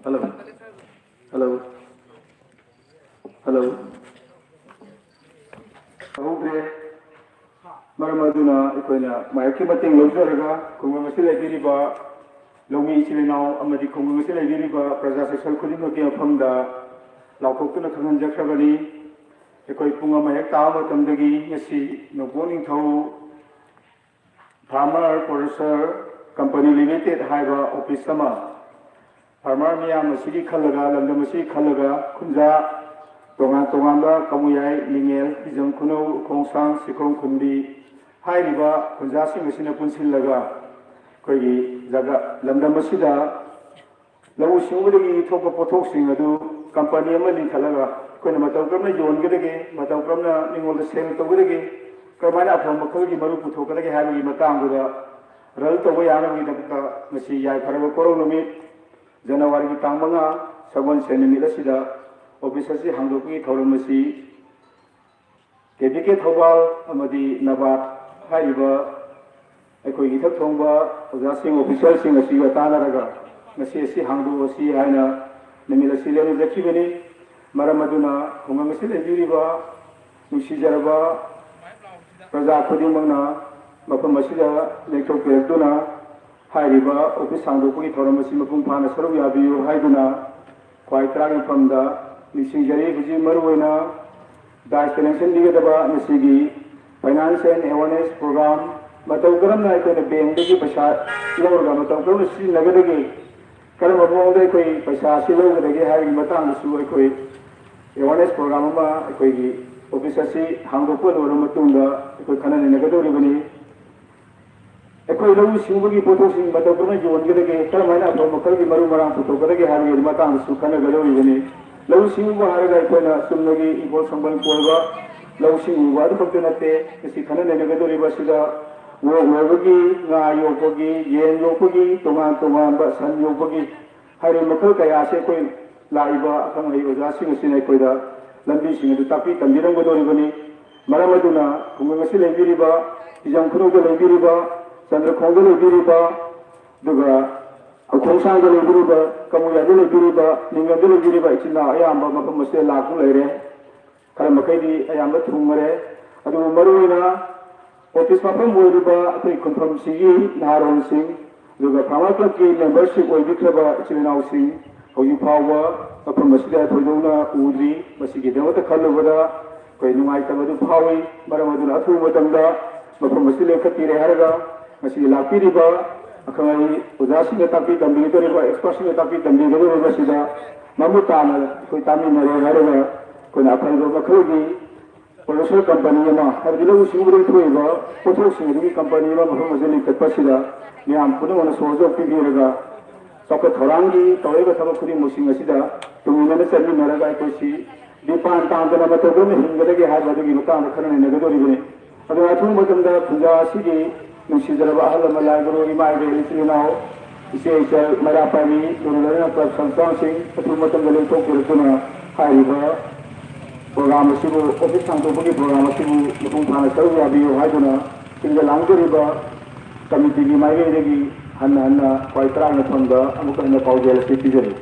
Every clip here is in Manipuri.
Hello. Hello. Hello. Okay. Maramaduna, Ikoina, my Kibating Lozaraga, Kungasila Diriba, Lomi Chilino, Amadi Kungasila Diriba, Praza Kulino from the Lapokuna Kanan Jakabani, Ekoipunga Mayaka, Tamdagi, Yasi, no boning to Farmer Producer Company Limited, Haiba, Office Sama. Farmer Miyam, City Kalaga, Landamasi Kalaga, Kunza, Tonga, Kamuyai, Lingel, Izam Kuno, Kongsang, Sikong Kundi, Hairiba, Kunzasi Machina Punsilaga, Kogi, Zaga, Landamasida, Law Shuri, Topa Potoxing, Adu, Company Mali Kalaga, Kunamatakama, Yon Gidagi, Matakama, Ningle the same to Gidagi, Kamana from Makogi Marupu Tokalagi, having Matanguda, Raltawayana with the Messiah, Paravakoronomi. January Tamanga, Saban Senimila Sida, Officers Hangoki, Toromasi, Kedike Tobal, Amadi Nabat, Haiba, Ekoita Tomba, Ozasing officials in a Sigatana, Masi Hangu, Si Haina, Namila Silan, the Kibini, Maramaduna, Humamasil Juriba, Mushijaraba, Raza Kodimana, Mapamasida, Lekto Perduna. Hairiba, Office Sandoki, Toramasimakum Pana Saruyabi, Haiduna, quite traveling from the Nisingari, Vijay Maruena, Dash Connection Ligadaba, Nisigi, Finance and Awareness Program, Matagram like a Bendiki Pasha, Loga, Matam, Nagadagi, Karamabo, Pasha, Silo, the Gay Matan, Suakoi, Awareness Program, Equi, Officer Hangopo, Matunda, Equacan and Nagadori. Ekoi lawu singbugi potosing matapurna jongedege taramana to makalgi maru marang putokadege hari matang sukana galori bene lawu singbu haraga ikoina sumnogi ibol sambal kolba lawu singbu adu faktenate kisi khana negadori basida wogi nga yopogi yen yopogi tongan ba san yopogi hari makal kaya se koi laiba akhang hai oja sing sine koida lambi sing du tapi tandirang godori bene maramaduna kungasi lebiriba ijang khurog lebiriba Sandra Kongale Biriba, Duga, a Kongsangale Biriba, Kamuyadele Biriba, Ningadele Biriba, China, Ayamba, Makamase, Lakulere, Karamakadi, Ayamba Tumare, Adu Maruina, Office Papa Muriba, they confirm Sigi, Naron Singh, Duga Pamakaki, membership will be clever, China Singh, Hoyu Power, a Promasida, Podona, Udri, Masigi, the Kalavada, Koinumai Tavadu Pawi, Maramaduna Tumatanga, Mapamasile Katire Haraga. Masih lapi riba, akan udasi tetapi kami itu riba ekspresi tetapi kami itu riba sudah mamutan, kau kami mereka kau apa yang kau kerja, produser company mana, hari dulu usia berapa riba, potong sendiri company mana mahu masih lihat pasida, ni ampun mana sojo pergi mereka, sampai thorangi, tahu itu sama kuri musim masida, tunggu mana seni mereka itu si, di pantai tanah betul betul hingga lagi hari baru kita akan kerana negara ini, ada macam macam dah puja sih. Nusijaraba ahal malai guru imai de isinau ise marapani durulana club sansang sing patumatam galeng to kirtuna haiba program sibu office sang to bagi program sibu mutung thana saru yabi haiduna ꯁꯤꯡꯗ ꯂꯥꯡꯖꯔꯤꯕ ꯀꯃꯤꯇꯤꯒꯤ ꯃꯥꯏꯀꯩꯗꯒꯤ ꯍꯟꯅ ꯈ꯭ꯋꯥꯏ ꯇꯔꯥꯝꯅ ꯊꯣꯟꯕ ꯑꯃꯨꯛ ꯍꯟꯅ ꯄꯥꯎꯖꯦꯜ ꯑꯁꯤ ꯄꯤꯖꯔꯤ.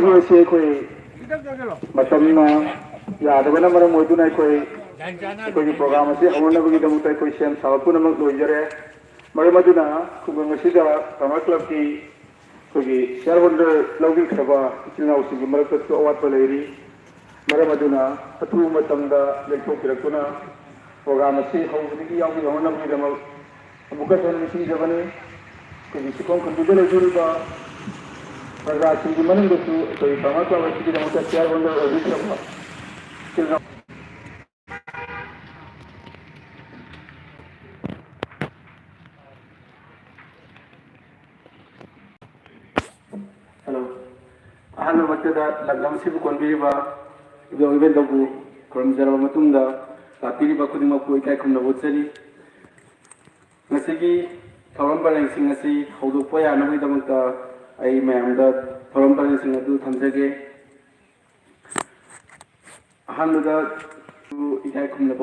ꯍꯧꯖꯤꯛ ꯑꯩꯈꯣꯏ ꯃꯇꯝꯅ ꯌꯥꯗꯕꯅ ꯃꯔꯝ ꯑꯣꯏꯗꯨꯅ ꯑꯩꯈꯣꯏꯒꯤ ꯄ꯭ꯔꯣꯒ꯭ꯔꯥꯝ ꯑꯁꯤ ꯍꯧꯅꯅꯕꯒꯤꯗꯃꯛꯇ ꯑꯩꯈꯣꯏ ꯁꯦꯝ ꯁꯥꯕ ꯄꯨꯝꯅꯃꯛ ꯂꯣꯏꯖꯔꯦ. ꯃꯔꯝ ꯑꯗꯨꯅ ꯈꯨꯡꯒꯪ ꯑꯁꯤꯗ ꯐꯥꯔꯃꯔ ꯀ꯭ꯂꯕꯀꯤ ꯑꯩꯈꯣꯏꯒꯤ ꯁꯤꯌꯥꯔ ꯍꯣꯜꯗꯔ ꯂꯧꯕꯤꯈ꯭ꯔꯕ ꯏꯆꯤꯜ ꯏꯅꯥꯎꯁꯤꯡꯒꯤ ꯃꯔꯛꯇꯁꯨ ꯑꯋꯥꯠꯄ ꯂꯩꯔꯤ. ꯃꯔꯝ ꯑꯗꯨꯅ ꯑꯊꯨꯕ ꯃꯇꯝꯗ ꯂꯦꯞꯊꯣꯛꯄꯤꯔꯛꯇꯨꯅ ꯄ꯭ꯔꯣꯒ꯭ꯔꯥꯝ ꯑꯁꯤ ꯍꯧꯕꯗꯒꯤ ꯌꯥꯎꯕ ꯍꯣꯠꯅꯕꯒꯤꯗꯃꯛ ꯑꯃꯨꯛꯀ ꯍꯟꯅ ꯅꯤꯡꯁꯤꯡꯖꯕꯅꯤ. ꯑꯩꯈꯣꯏꯒꯤ ꯁꯤꯈꯣꯡ ꯈꯨꯟꯗꯨꯗ ꯂꯩꯖꯔꯤꯕ प्रजासिंह मनुंग कोई प्रमुख व्यक्ति शेयर होल्डर अभिषेक हेलो अहम मध्य लग्न से कोनबीबा इवेंटबू खुरमजरब लापीब खुद इकाई खुमना उच्चरी थौरम परेंसिंग हौदोप यानबगीदमक्ता आई मैम थौरम परेंसिंग थमजगे. अहमद इकाई खुमनब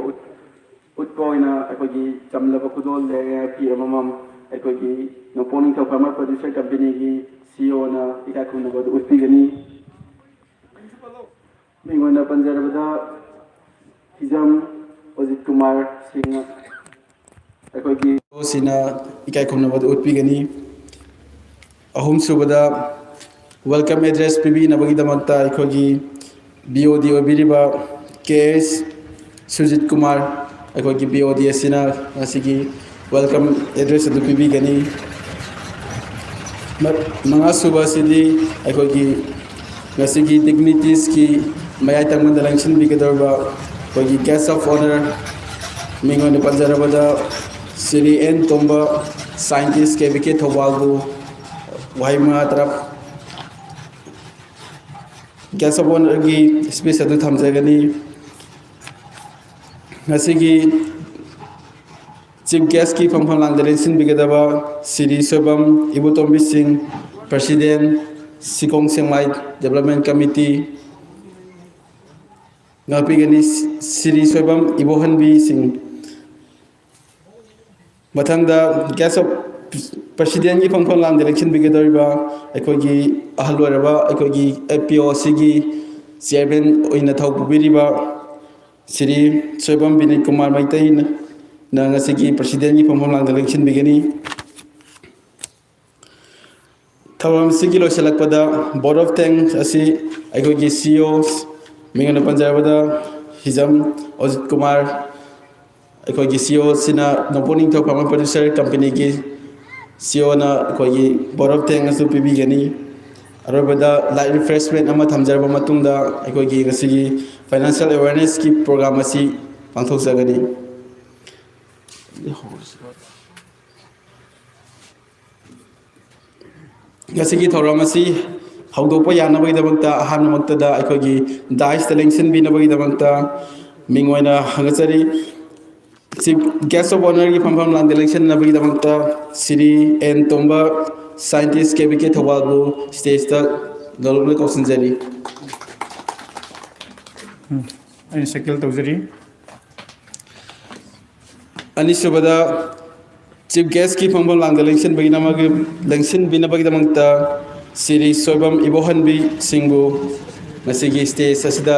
उत्पना अखोगी चमलब खुदोल फी अमम अखोगी नोपो निंथौ फार्मर प्रोड्यूसर कंपनी की CEO ना इकाई खुमनब उत्पीगनी. मिंगोना पंजरबदा हिजम अजित कुमार सिंह अखोगी सिना इकाई खुमनब उत्पीगनी. अहम सुबदा वेलकम एड्रेस पीबीनबगीदमक्ता अखोगी BOD ओबिरिबा KS सुजित कुमार अखोगी BOD असिना असिगी वेलकम एड्रेस अदु पीबीगनी. मंगा सुबा सिदी अखोगी ngasiगी डिग्निटीज की मयाई तंगमद लंगसिन बिगदरबा अखोगी गेस्ट ऑफ ऑनर मिंगोन पंजरबदा Shri N Tomba scientist KVK थौबालबु वही मंगा तरफ गेस्ट ऑफ ऑनर की स्पीच अदु थमजगनी. Chief Guest की फंफम लांगदरें सिंबिगदबा Shri सोबम इबुतोंबी Singh President Sikong Sengmai Development Committee ngapigani Sri Soibam Ibohanbi Singh mathangda guest of President ki phangphang lang election bigedoriba aikogi ahalwaraba aikogi APOC gi chairman oina thau pubiriba Sri Soibam Binay Kumar Maitai na ngasigi President ki phangphang lang election bigani Thawam sigi lo selakpada Board of Thanks asi aikogi CEO Mingana Panjabada Hizam Ojit Kumar aikogi CEO sina Noponing to Pharma Producer Company ki CEO na aikogi Board of Thanks asu pibigani arobada light refreshment ama thamjarba matungda aikogi ngasigi financial awareness ki program asi pangthokjagani ngasigi thoram asi haudopa yanabagidamakta ahanmaktada aikogi dice selection binabagidamakta mingoina hangachari chief guest of honor ki phampham land election nabagidamakta Sri N Tomba scientist KBK Thawalbu stage ta galobna kausanjari Ani Shakil Tawzari anisubada Chief Guest ki phampham lang election baginamagi election binabagidamakta Sri Soibam Ibohanbi Singbu ngasigi stage asida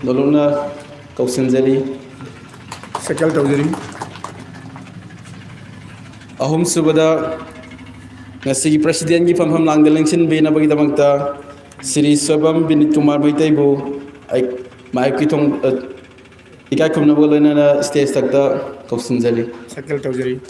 dolongna kausanjari Shakil Tawzari ahum subada ngasigi President ki phampham lang election binabagidamakta Sri Soibam Binit Kumar Maitaibu ai mai ki thong ikai khumnabagolena stage takta kausanjari Shakil Tawzari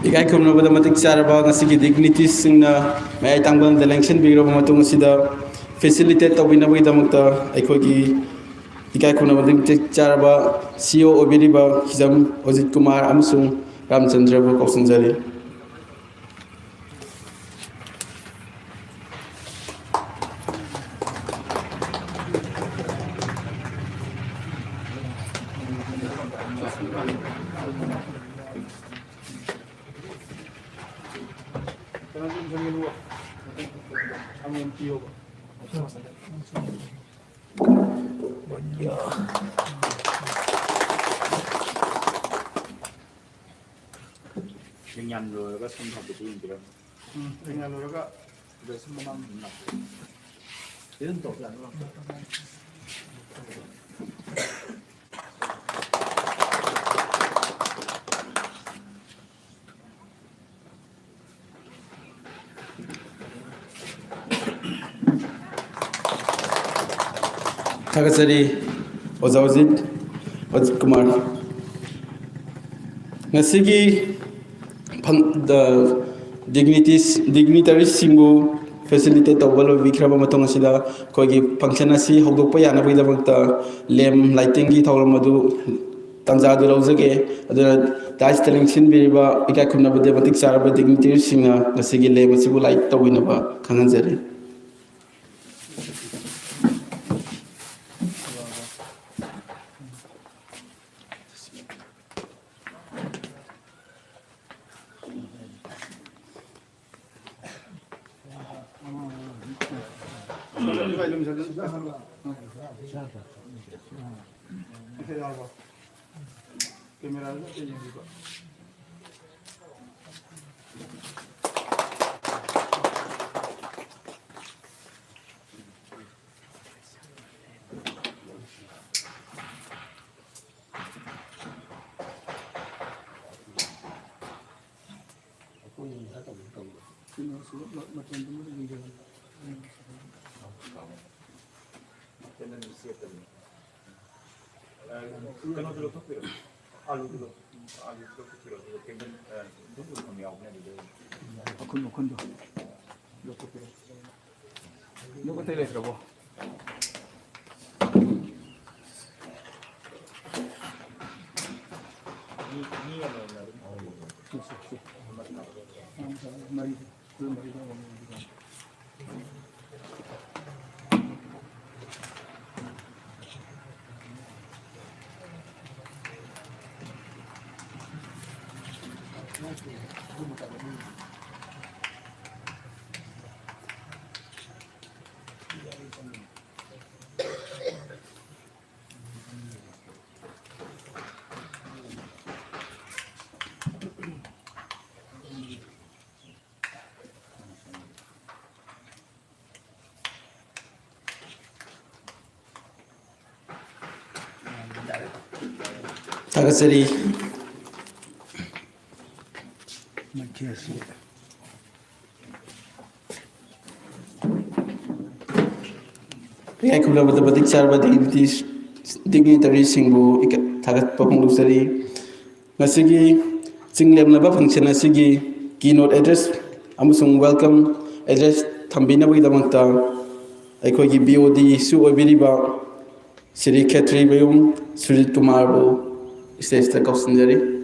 ikai khumnabada matik charaba ngasigi dignitaries singna mai tangban election biro matung sida facilitate tawinabagidamukta aikogi ikai khumnabada matik charaba CEO obiriba Hizam Ojit Kumar amsung Ramchandra bu kausanjari Dengan rồi có xong học được gì chưa? Dengan rồi có về xong năm Đến tổ là nó Thakachari Ojawajit Ojit Kumar ngasigi the dignitaries singbu facilitate tawbalo vikraba matong asida kogi function asi hogdokpa yanabagidamakta lem lighting gi thawlam madu tanja du lawjage aduna dice selection biriba ikai khumnabade matik charaba dignitaries singa ngasigi lem asibu light tawinaba khanganjari Kalau dulu tuh kira, alu dulu kira, kemudian dulu kami awalnya di dalam. Akun do loko pero loko tele trabo Tagasari. Kaya kung labad batik sarba dignitary singbu tagat papunglusari ngasigi singlem na ba function asigi keynote address amusung welcome address thambina bagi damangta aikoi gi BOD su oibiriba Sri Khetri Bayum Sujit Kumar bu stage ta kausanjari.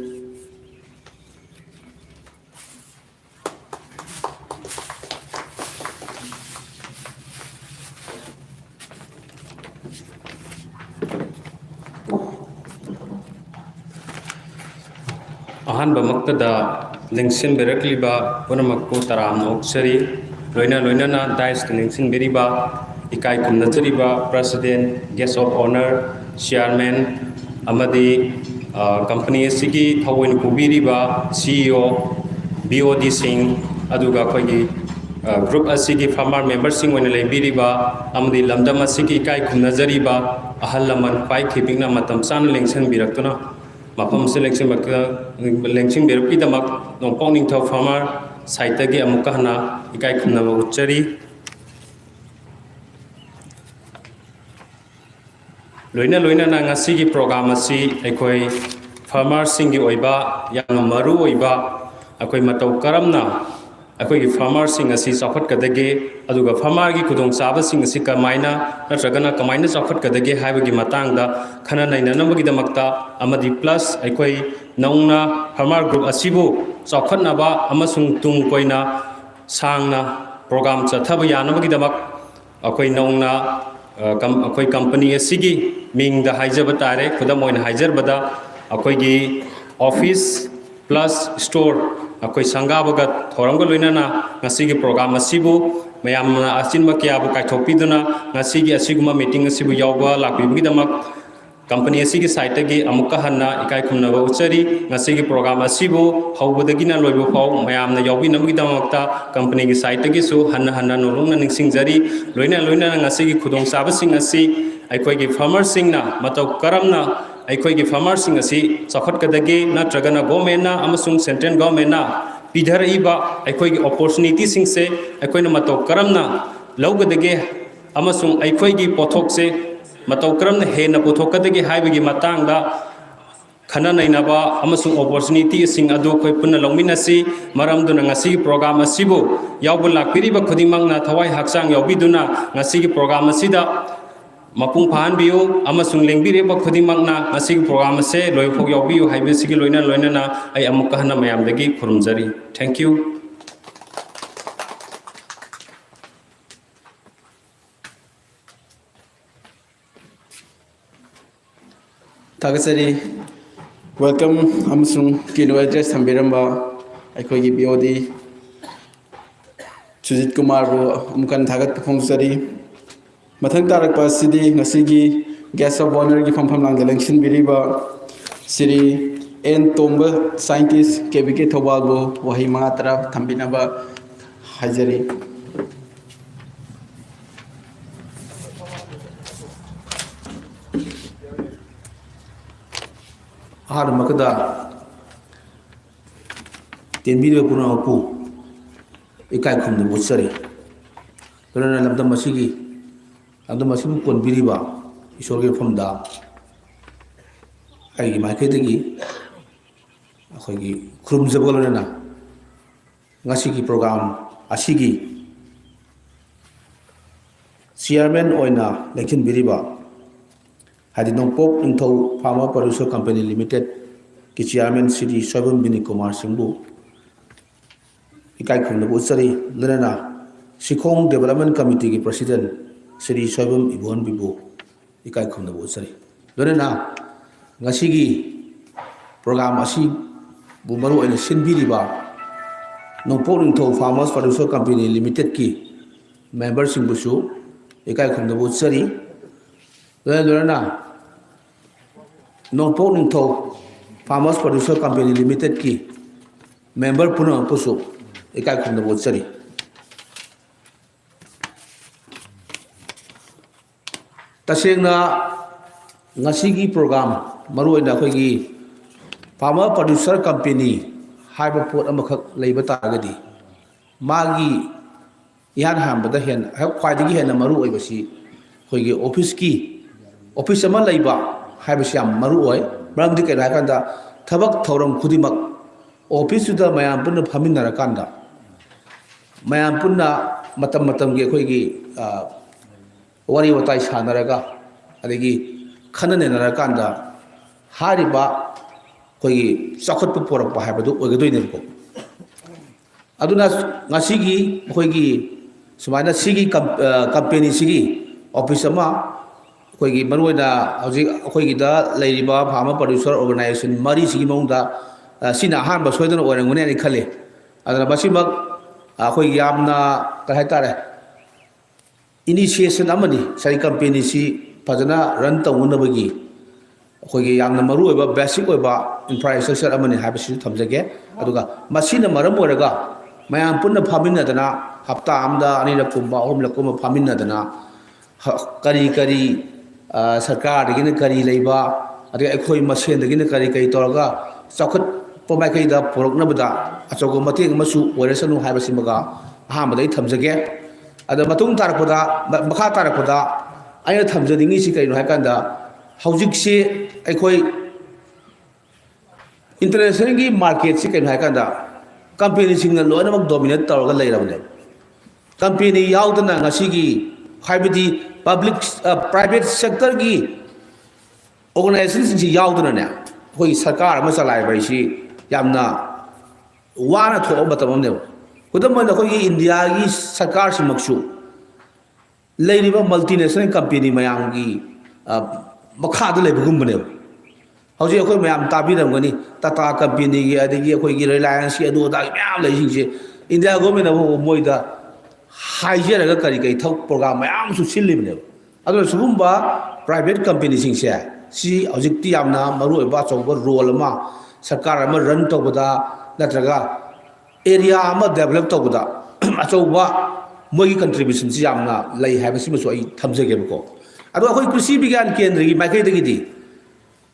Ahan bamaktada lengsin berakliba punamakku taram oksari loina na dais lengsin beriba ikai kumnachariba president guest of honor chairman amadi company sigi thawin pubiriba CEO BOD Singh aduga khoi group asigi farmer members sing wena leibiriba amadi lamdam asigi ikai kumnachariba ahal laman pai khipingna matam san lengsin biraktuna mapam selection lengching berupi damak nongpong ning thau farmer site gi amuka hana ikai khumna uchari loina na ngasi gi program asi aikoi farmer singi oiba yang maru oiba akoi matau karamna akoi gi farmer sing asi chakhat kadage aduga farmer gi khudong chaba sing asi kamaina natragana kamaina chakhat kadage haibagi matangda khana naina namagi damakta amadi plus aikoi naungna farmer group asibu chakhatnaba amasung tung koina sangna program chathaba yanabagi damak akoi naungna akoi company asigi ming da haijaba tare khudam oina haijar-bada akoi gi office plus store akoi sangabaga thoramga loinana ngasigi program asibu mayamna asinba kyabu kaithopiduna ngasigi asiguma meeting asibu yawba lakbibgi damak company asigi site gi amuka hanna ikai khumnaba uchari ngasigi program asibu hawbadagina loibo phaw mayamna yawbi namgi damakta company gi site gi su hanna nolongna ningsingjari loina ngasigi khudong sabasing asi aikoi gi farmer singna matau karamna aikoi gi farmer sing asi chakhat kadage natragana government na amasung central government na pidharaiba aikoi gi opportunity sing se aikoi na matau karamna laugadage amasung aikoi gi pothok se matau karamna hena pothok kadage haibagi matangda khana nainaba amasung opportunity sing adu koi punna longminasi maramduna ngasi program asibu yawbul lakpiriba khudimangna thawai haksang yawbiduna ngasi program asida mapung phan biu amasung lengbireba khudimangna ngasi program ase loiphok yawbiu haibesigi loina na ai amukka hana mayamdagi khurumjari. Thank you. Tagasari welcome amasung keynote address thambiramba aikoi gi BOD Sujit Kumar bu amukan thagat phongusari mathang tarakpa sidi ngasigi guest of honor gi famfam lang election biriba Sri N Tomba scientist KBK Thobal bu wahi mangatra thambinaba hajari. Ahar makada tenbiri puna apu ikai khumna butsari karena lamdam masigi kon biriba isorge famda ai maike degi akhoi khrum jabolena ngasi ki program asigi chairman oina lekin biriba hadi nongpok ingthau pharma producer company limited ki chairman Sri Soibam Bini Kumar Singbu ikai khungnabu utsari lana Sikhong Development Committee ki President Sri Soibam Ibon Bibu ikai khungnabu utsari lana ngasigi program asi bu maru aina sinbiriba Nongpo Ningthau Farmers Producer Company Limited ki member singbusu ikai khungnabu utsari lana Nongpo Ningthau Farmers Producer Company Limited ki member puna pusu ikai khungnabu utsari tasengna ngasigi program maru aina khoi Farmer Producer Company haiba pot amakak leiba taragadi magi ihan hambada hen khwaidagi hena maru oibasi khoigi office ama leiba haibasi am maru oi brangdi kai rakanda thabak thoram khudimak office da mayam punna phaminara kanda mayam punna matam ge khoigi wari watai sanaraga adegi khanane narakanda hariba khoigi sakhot porak pa haibadu oigadoi ne ko aduna ngasigi khoigi sumaina sigi company sigi office ama khoigi maruina hoji khoigi da leiriba Farmer Producer Organization mari sigi mongda sina han ba soidana orangune ni khale adana basimak khoigi yamna ka haitare initiation amani sai company si fajana run tawunabagi khoigi yamna maru oiba basic oiba infrastructure amani habisi thamjage aduga masina maram oraga mayam punna phaminadana hafta amda ani rakumba ahum lakum phaminadana kari sarkar dagina kari leiba adi ekhoi masen dagina kari toraga sakhot pomai kai da poroknabada achogo mateng masu oresanu habisi maga ahamdai thamjage ada matung tarakpada makha tarakpada aina thamjadingi si kaino hakanda haujikse ekhoi international ki market si kaino hakanda company singna loinamak dominate tawga leirabne company yaudana ngasigi haibidi public private sector ki organization si yaudana ne hoi sarkar ama salai bai si yamna wana tho batam ne kudam na hoi India ki sarkar si maksu leiriba multinational company mayam ki makha da leibugum bane hauji akhoi mayam tabiramgani Tata company gi adigi akhoi gi Reliance adu da mayam leijingse India government abo moida haijera ga kari kai thau program mayam su silibne adu sugumba private company singse si hojikti yamna maru ba chawba role ma sarkar ama run tawbada natraga area ama develop tawbada achawba mogi contribution si yamna lei habasi masu ai thamjage ko adu akhoi krishi bigyan kendra gi makai dagi di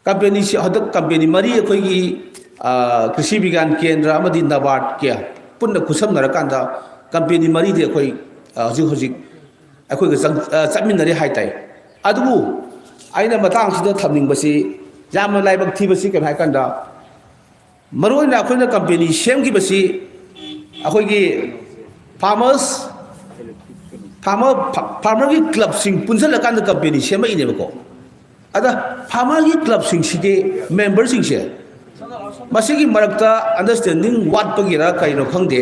company si hadak company mari akhoi gi krishi bigyan kendra amadi nabad kya punna kusam narakanda company mari de akhoi hojik akhoi ga chaminari haitai adu aina matang sida thamning basi jamna laibak thi basi kan haikanda maroina akhoi na company sem gi basi akhoi gi farmer ki club sing punjal kan company sema ine ko ada farmer ki club sing sige member sing se masigi marakta understanding what pagira kaino khangde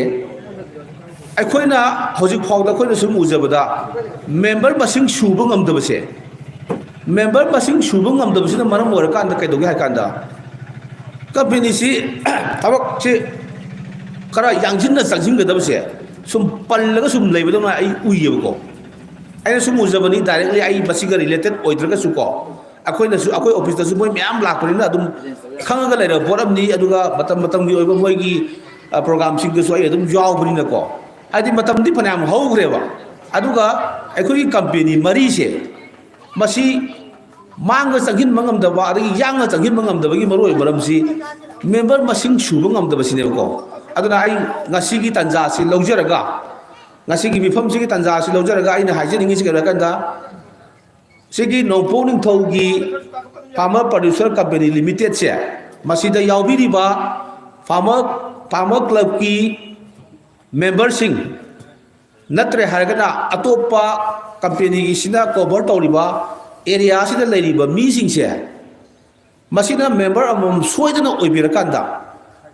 aikoina hojik phawda koina sum ujabada member masing suba ngamdabase member masing suba ngamdabase na maram ora kan kai dogi hakanda company si tabak si kara yangjin na sangjing gadabase sum pallaga sum leibadona ai uyebako aina sum ujabani directly ai masiga related oidraga su ko akoina su akoi office da su moi myam lakpanina adum khangaga leira boramni aduga matam gi oiba moi gi program sing su ai adum jaw bunina ko adi matam di phanam haugreba aduga akoi company mari se masi manga changhin mangam da ba adi yanga changhin mangam da bagi maroi maram si member masing suba ngam da basine ko aduna ai ngasi gi tanja si lojaraga ngasi gi mifam si gi tanja si lojaraga ai na haijening si ga kanda sigi Nongpo Ningthau gi Farmer Producer Company Limited se masida yaubiri ba farmer club ki member sing natre haragana atopa company gi sina cover tawriba area sida leiriba mi sing se masina member amom soidana oibirakanda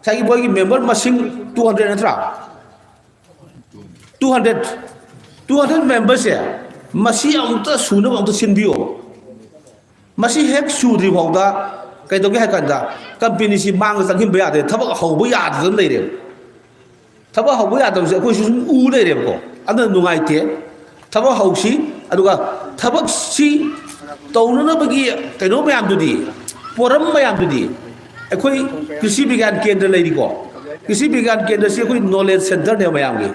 sagi boy member masing 200 natra 200 members ya masih amta suna amta sinbio masih hek sudri bawda kai doge hakanda company si mang sanghim ba de thabak haubu ya de leire thabak haubu ya de ko su u leire ko adan nungai te thabak hausi aduga thabak si taunana bagi kai no mayam dudi poram mayam dudi akoi कृषि विज्ञान केंद्र लेरी को कृषि विज्ञान केंद्र से कोई नॉलेज सेंटर ने mayam gi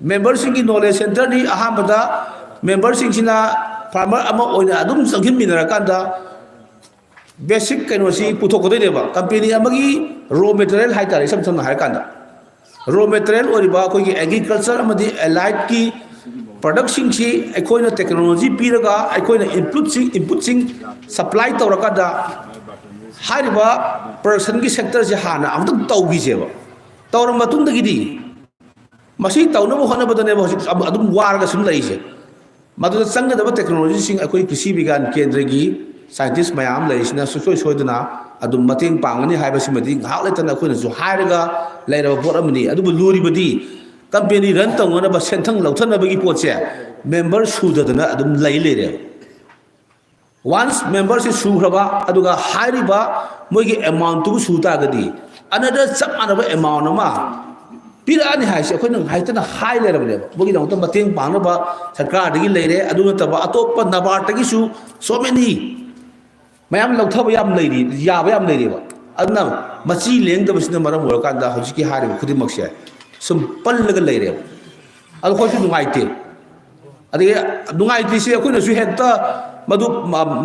member sing ki knowledge center ni ahambada member sing sina farmer ama oina adum sanghin minara kanda basic kaino si puthok kodoi leba company amagi raw material hai tare sam sam hai kanda raw material oriba koi ki agriculture amadi allied ki product sing si akoina technology piraga akoina input sing supply tawraka da hariba person ki sector se hana amtuk tawgi jeba tawra matung da gidi masih tahu nama hona badane bahasa adum warga sum laise madu sangga da technology sing akoi कृषि विज्ञान केंद्र की scientist mayam laisna soi soidana adum mating pangani haiba simadi ngak letana akoina ju hairaga laira bot amni adu luri badi company run tawna ba senthang lauthana bagi potse member sudadana adum lai lere once member se suhraba aduga hairiba moigi amount tu suta gadi another chap anaba amount ma pirani haise akoina haitana hai lerabne bogi dang to mating pangna ba sarkar digi leire aduna taba atoppa nabar tagi su so many mayam lauthaba yam leiri yaba yam leiri ba adna machi lengda bisna maram workanda hojiki hari khudi makshe sum pallaga leire adu khoi su dungaite adi dungaite se akoina su hekta madu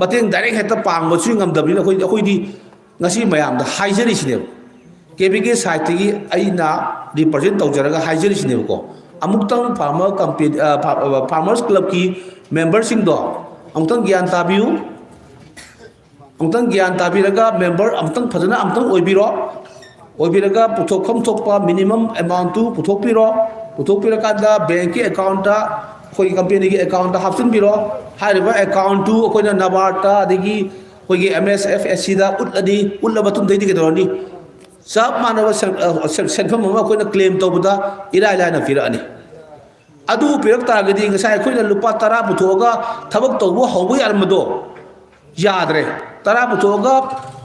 mating direct hekta pang ba su ngamdabina khoi di ngasi mayam da haijari sine KBK site gi aina represent tawjaraga haijari sine ko amuktam farmer company farmers club ki members sing do amutang gyan tabiu amutang gyan tabiraga member amutang phajana amutang oibiraga puthokam thokpa minimum amount tu puthokpira kada bank ki account ta koi company ki account ta hapsin biro hariba account tu koina nabarta adigi koi gi MSF SC da utlaba tum dei di gedorani sab manaba senfam ma koina claim tawbuda ila na firani adu pirak ta gadi ngasai koina lupa tara buthoga thabak tawbu hawbu yarmado yadre tara buthoga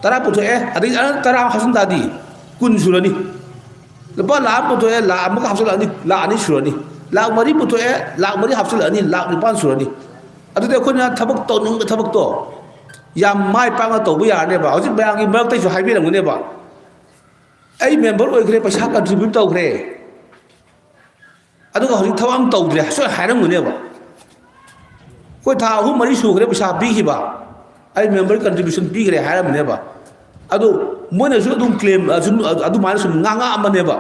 tara butho adi tara hasan dadi kun surani lupa la butho la amka hasan ani la ani surani la mari butho la mari hasan ani la nipan surani adu de koina thabak to nung thabak to yam mai pa ma tawbu yarne ba hojik bayangi marak tai su haibi rangune ba ai member oigre paisa contribute tawgre aduga hori thawam tawdre so haram ngune ba koi tha hu mari sugre paisa bi hi ba ai member contribution bi gre haram ne ba adu mona su dum claim adu man su nganga amane ba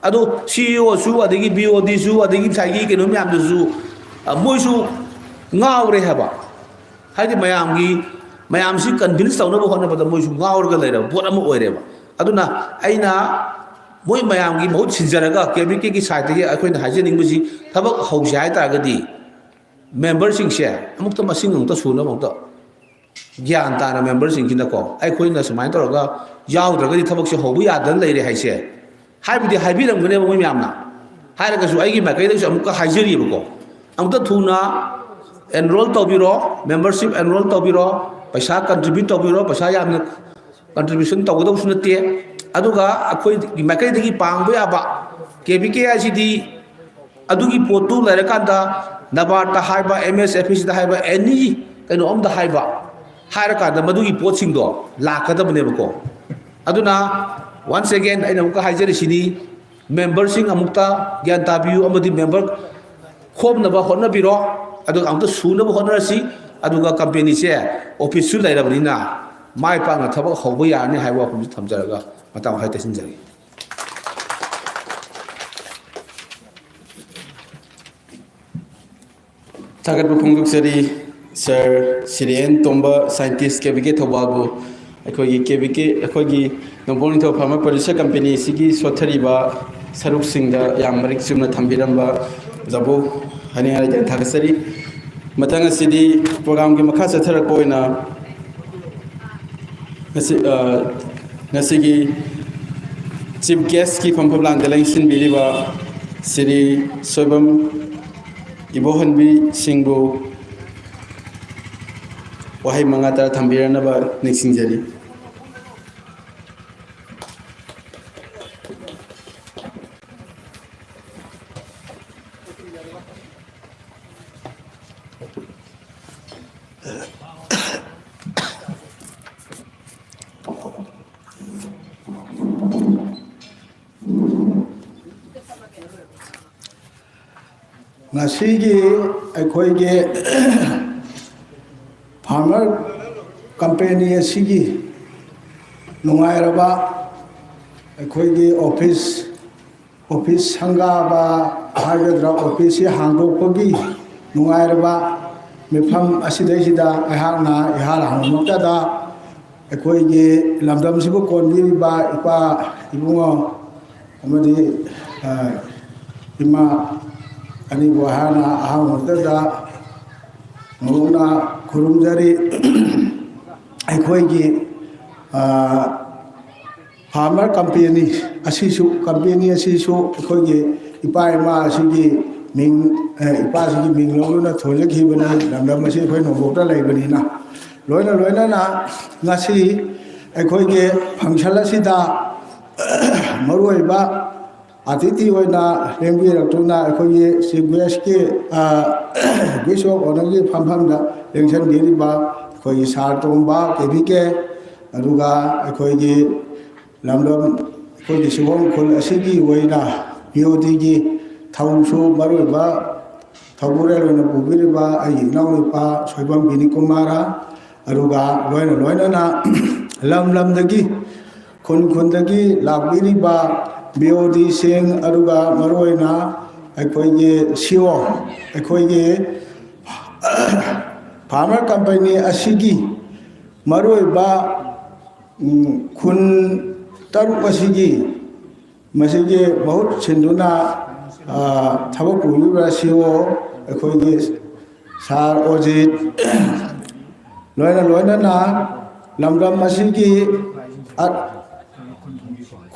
adu CEO su adigi BOD su adigi thai gi no myam su moi su ngawre ha ba haidi mayam si convince tawna ba hona ba moi su ngawr ga leira bot am oire ba aduna aina moi mayam gi mahut sinjaraga KBK ki site gi akoina hajening buji thabak hausi hai ta gadi member sing se amukta masing ngta suna mangta gyan ta na member sing kina ko ai khoina sumai toraga yaw draga di thabak se hobu ya dan leire haise haibudi haibiram gune moi myam na hairaga su ai gi makai da su amukka hajeri ba ko amukta thuna enroll tobiro membership enroll tobiro paisa contribute tobiro paisa yamna contribution tawdo sunate aduga akoi makai dagi pangbo yaba KBK ICD adugi potu larakanda nabata haiba MSF da haiba any kaino om da haiba hairakanda madugi potsing do lakadabne bako aduna once again aina muka haijari sini member sing amukta gyan tabiu amadi member khobna ba honna biro aduga amta suna ba honna si aduga company se office su lairabnina mai pa na thabak hawbu yarni haiwa kum thamjaraga matam hai te sinjari tagat bu phungduk sari sir Sirien Tomba scientist KBK thobabu akoi KBK akoi noboni tho pharma producer company sigi sothari ba saruk singda yamrik sumna thambiramba jabu hani ara jan thagasari matanga sidi program gi makha satharak koina ngasi chief guest ki pham pham lang deleng sin biliba Sri Soibam Ibohanbi Singbu wahai mangata thambirana ba nisingjari. ngasiगी aikoige farmer company asigi nungairaba aikoige office hangaba hagadra office hangdokpagi nungairaba mifam asidaisida aihakna ihar hangmoktada aikoige lamdamsibu konbiriba ipa ibungo amadi ima ani wahana ahamudada ngona kurumjari aikoigi farmer company asisu aikoigi ipa ima asigi ming ipa asigi ming lona tholaki bana lamdam asi khoi nobokta laibani na loina na ngasi aikoigi function asida maruiba Atiti hoina lembi raktuna akogi sigwes ke gweso onagi phamda lengsan diri ba akogi sartomba kebike aduga akogi lamdom akogi sibom khul asigi hoina biodi gi thausu maroi ba thabure loina bubiri ba ai nauni pa soibam bini kumara aduga loina na lam dagi khun dagi lagbiri ba BOD sing aruga maroina aikoige CEO aikoige farmer company asigi maroiba khun taru asigi masige bahut sinduna thabak puliba CEO aikoige sar ojit loina na lamdam masigi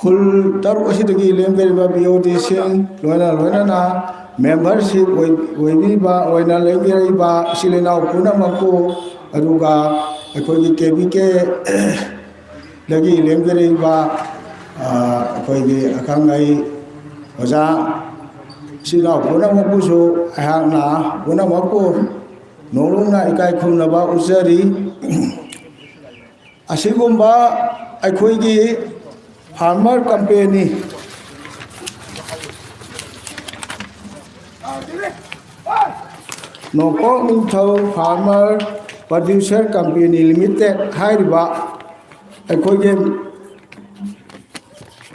khul taru asidagi lemberiba BOD sing loina na membership oibiba oina lemberiba silena punamako aduga akogi KBK lagi lemberiba akogi akangai oja sila punamako so ahana punamako nolongna ikai khunaba usari asigumba akogi farmer company Noko Minthau Farmer Producer Company Limited haiba aikoge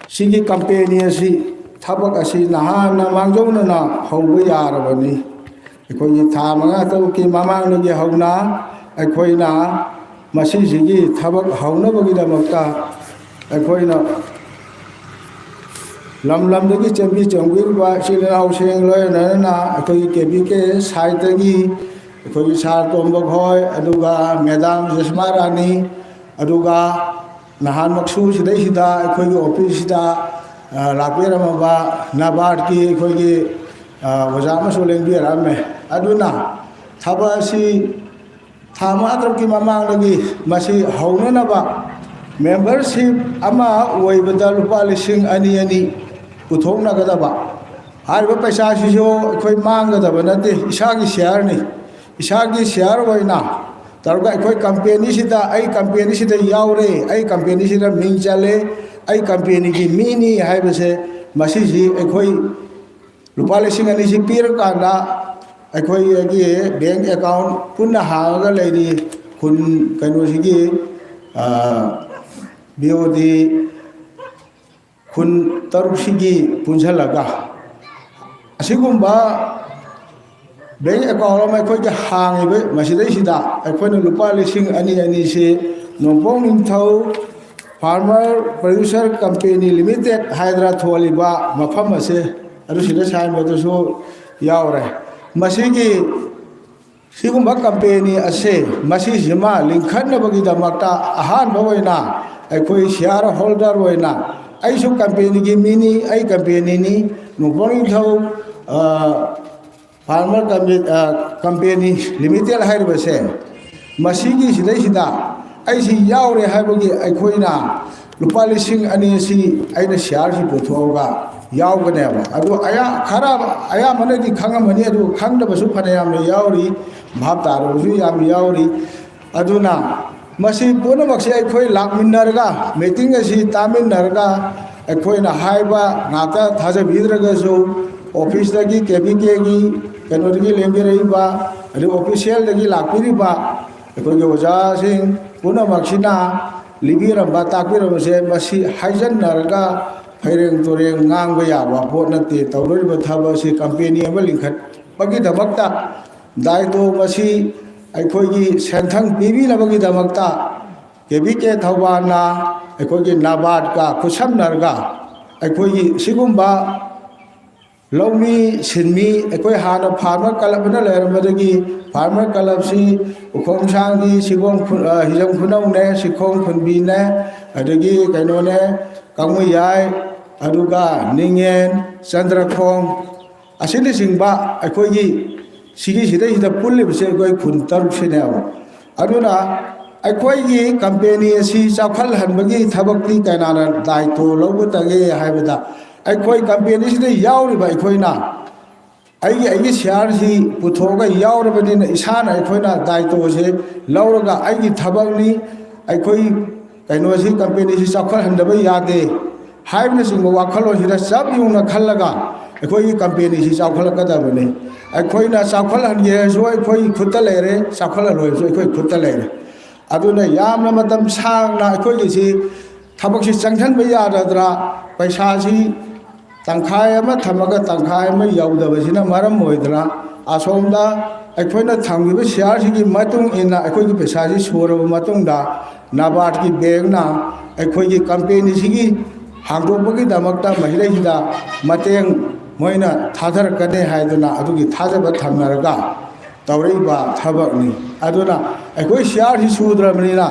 sigi company asi thabak asi nahana mangjona na hauba yarabani aikoge tha manga tauki mamangni hauna aikoina masi sigi thabak haunabagi damakta aikoina lamdagi chambi ba silena seng loina na aikogi KBK side gi aikogi sar tomba khoi aduga madam jasmarani aduga nahan maksu sidai sida aikogi office da lapera ba nabad ki aikogi wajama soleng bi rame aduna thabasi thama atrki mamang lagi masi hauna na ba membership ama oibada lupa lising ani puthongna gadaba harba paisa sijo khoi manggadaba nate isagi share ni isagi share hoina targa khoi company sida ai company sida yaure ai company sida ming chale ai company ki mini haibase masiji khoi lupa lising ani si pir kana khoi gi bank account punna haga leidi kun kanu sigi BOD kun tarushigi punjalaga asigumba bank account ma khoi hangibe masidai sida akhoi lupa lising ani se Nopong Minthau Farmer Producer Company Limited Hydra Tholiba mafam ase adu sida sign bodu so yaure masigi सिगुम्बा कंपेनी असे मसीजिमा लिंखनबगीदमक्ता अहानबा ओइना अखोई शेयर होल्डर ओइना आइसु कंपेनी की मिनी आई कंपेनी नि नुपोंग थौ फार्मर कंपेनी लिमिटेड हाइबसे मसीगी सिदैसिदा आइसि यावरे हाइबगी अखोइना लुपा लिसिंग अनि सि आइना शेयर सि पुथोगा यावगनेबा अदु आया खरा आया मनदि खंगमनि अदु खंगदबसु फनयामने यावरी भाव तारोसु याम यावरी अदुना मसी पुनमक्से अखोई लाकमिन्नरगा मीटिंग असि तामिन्नरगा अखोइना हाइबा नाता थाजबिद्रगसु ऑफिस दगी केबीके गी कनोदगी लेंबिरइबा अदु ऑफिशियल दगी लाकपिरिबा अखोइगे ओजासिंग पुनमक्सिना लिबिरंबा ताकबिरबसे मसी हाइजननरगा फैरेंग तोरेंग ngang याबा पोट नते तौरिबा थबसि कंपनी अमा लिंखत बगी दमक्ता दायतो मसी अखोइगी सेंथंग पीबीनबगी दमक्ता केबीके थौबाना अखोइगी नाबार्ड का खुसमनरगा अखोइगी सिगुम्बा लौमी सिनमी अखोइ हाना फार्मर क्लब लेरमदगी फार्मर क्लब सि उखोंसांगी सिगोम हिजम खुनौने सिखों खुनबीने अदगी कैनोने कांगमुयाय अदुगा निंगेन चंद्रखोंग असिनि सिंबा अखोइगी सिगी सिदा पुल्लिबसे अखोइ खुन तरुक सिनेबा अदुना अखोइगी कंपनी असि चाखल हनबगी थबक्ति कैनाना दायित्व लौबतगे हाइबदा अखोइ कंपनी सिदा यावरिबा अखोइना आइगी शेयर सि पुथोगा यावरबदिन इसान अखोइना दायित्व से लौरगा आइगी थबकनी अखोइ कैनोसि कंपनी सि चाखल हनदबा यादे हाइबने सिंग वाखलो सिदा सब युना खल्लगा अखोइ कंपनी सि चाखल कदबने अखोइना चाखल हनगे सो अखोइ खुत्ता लेरे चाखल लोय सो अखोइ खुत्ता लेरे अदुना यामना मतम सांगना अखोइ सि थबक सि चंगथनबा यादद्रा पैसा सि तंखाय अमा थमगा तंखाय अमा यावदबसिना मरम मोइदरा असोमदा अखोइना थंगिबा शेयर सि मतुंग इना अखोइ पैसा सि सोरब मतुंगदा नाबार्ड की बैंकना अखोइगी कंपनी सिगी हांगदोकबगी दमक्ता महिलासिदा मतेंग मोइना थादरकने हाइदुना अदुगी थाजबा थमनरगा तौरैबा थबकनी अदुना अखोइ शेयर सि सुद्रबनिना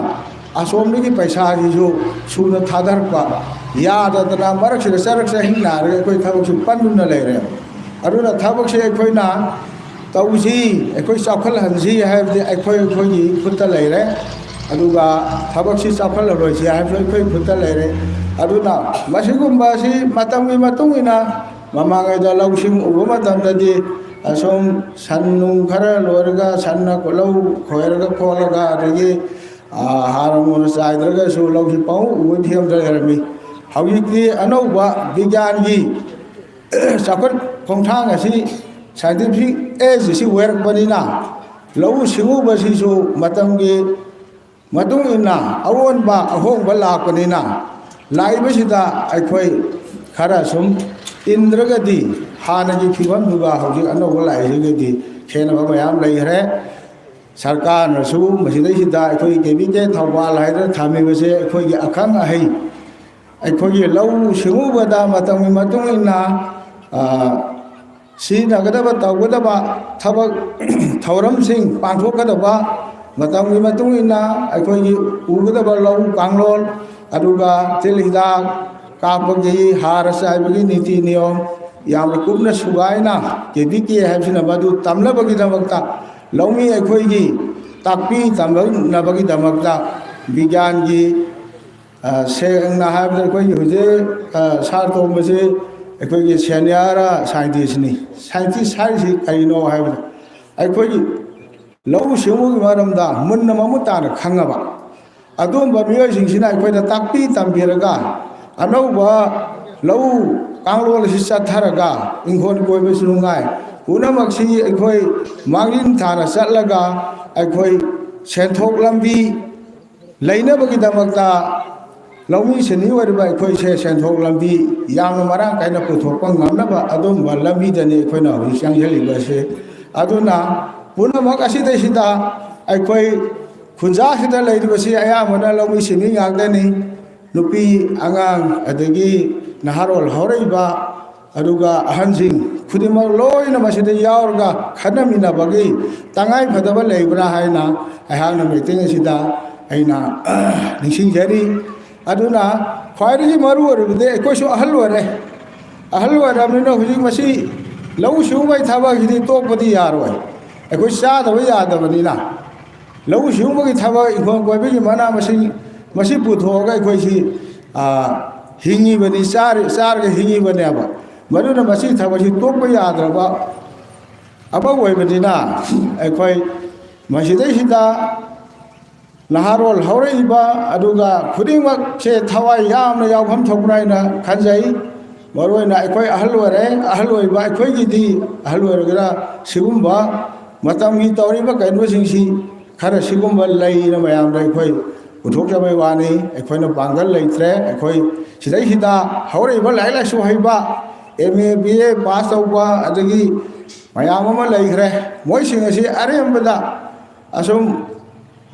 असोमदगी पैसा सिसु सुना थादरपा याददना मरकसिदा सरकसे हिंनार अखोइ थबक सु पन्नुना लेरे अदुना थबक से अखोइना तौसी अखोइ चाखल हनसी हाइबदि अखोइगी खुत्ता लेरे अदुगा थबक सि चाखल रोइसि हाइबदि अखोइ खुत्ता लेरे अदुना मसिगुम्बासि मतंगी मतुंगिना ममांगैदा लौसिंग उबा मतमददि असोम सन्नुंग खरा लोरगा सन्ना कोलौ खोयरगा खोलगा अदगी हारमुन चाइद्रगा सु लौसि पाउ उबा थियमदा लेरमि हौजिकि अनौबा विज्ञानगी चाखल खोंथांग असि साइंटिफिक एज सि वेरकबनिना लौ सिगुबसिसु मतंगी मतुंगिना अवोनबा अहोंबा लाकबनिना लाइबसिदा अखोइ खरा सुम इंद्रगदी हानगी फिबमदुगा हौजिक अनौबा लाइसिगदी खेनबा मयाम लैहरे सरकार नसु मसिदैसिदा अखोइ केबीके थौबाल हाइदर थामिबसे अखोइगी अखंग अहै अखोइगी लौ सिगुबदा मतंगी मतुंगिना सिनगदबा तौगदबा थबक थौरमसिंग पांथोकदबा मतंगी मतुंगिना अखोइगी उगदबा लौ कांगलोल अदुगा तिलहिदा कापगी हार साइबगी नीति नियम याम कुबना सुगाइना केबीके हाइबसिना मदु तमलबगी दमक्ता लौमी अखोइगी ताकपी तमलबगी दमक्ता विज्ञान की सेंगना हाइबदा अखोइगी हुजे सारतोमबसे अखोइगी सेनियर साइंटिस्टनी साइंटिस्ट हाइसि करिनो हाइबदा अखोइगी लौ सिमुगी मरमदा मुन्ना ममुताना खंगबा अदुम्बा मियोइसिंगसिना अखोइदा ताकपी तंबिरगा अनौबा लौ कांगलोल सि चथरगा इंखोन कोइबसु नुंगाय पुनमक्सि अखोइ मांगिन थाना चलगा अखोइ सेंथोक लंबी लैनबगी दमक्ता लौमी सनी ओइरबा अखोइ से सेंथोक लंबी याम मरां काइना पुथोकपा ngamnaba अदुम्बा लंबी दने अखोइना हौजि चांगजलिबसे अदुना पुनमक असिदैसिदा अखोइ खुंजा सिदा लैरिबसि अयामना लौमी सनी ngakdani nupi angang adagi naharol horaiba aduga ahansing खुदिमक लोइना मसिदा यावरगा खनमिनाबगी तंगाई फदबा लेब्रा हाइना अहांना मीटिंग असिदा अइना निसिंजरी अदुना ख्वाइदगी मरु ओरबदे अखोइसु अहल ओरबनिना हुजिक मसि लौ सुबाई थबगदि तोकबदि यारोय अखोइ चादबा यादबनिना लौ सुबगी थबग इखों कोइबगी मना मसि पुथोगा अखोइसि हिंगीबनी चारगा हिंगीबनेबा मरुना मसि थबगसि तोकबा याद्रबा अबा ओइबनिना अखोइ मसिदैसिदा नहारोल हौरइबा अदुगा खुदिमक से थवाई यामना यावफम थोकनाइना खनजै मरुना अखोइ अहल ओइबा अखोइगिदि अहल ओइरगरा सिगुम्बा मतमगी तौरिबा कैनोसिंगसि खरा सिगुम्बा लैना मयामना अखोइ उथोकजबै वानी अखोइना पांगल लैत्रे अखोइ सिदैसिदा हौरइबा लाइलासु हइबा MA BA पास तौबा अदगी मयाम अमा लैख्रे मोइसिंग असि अरेमबदा असुम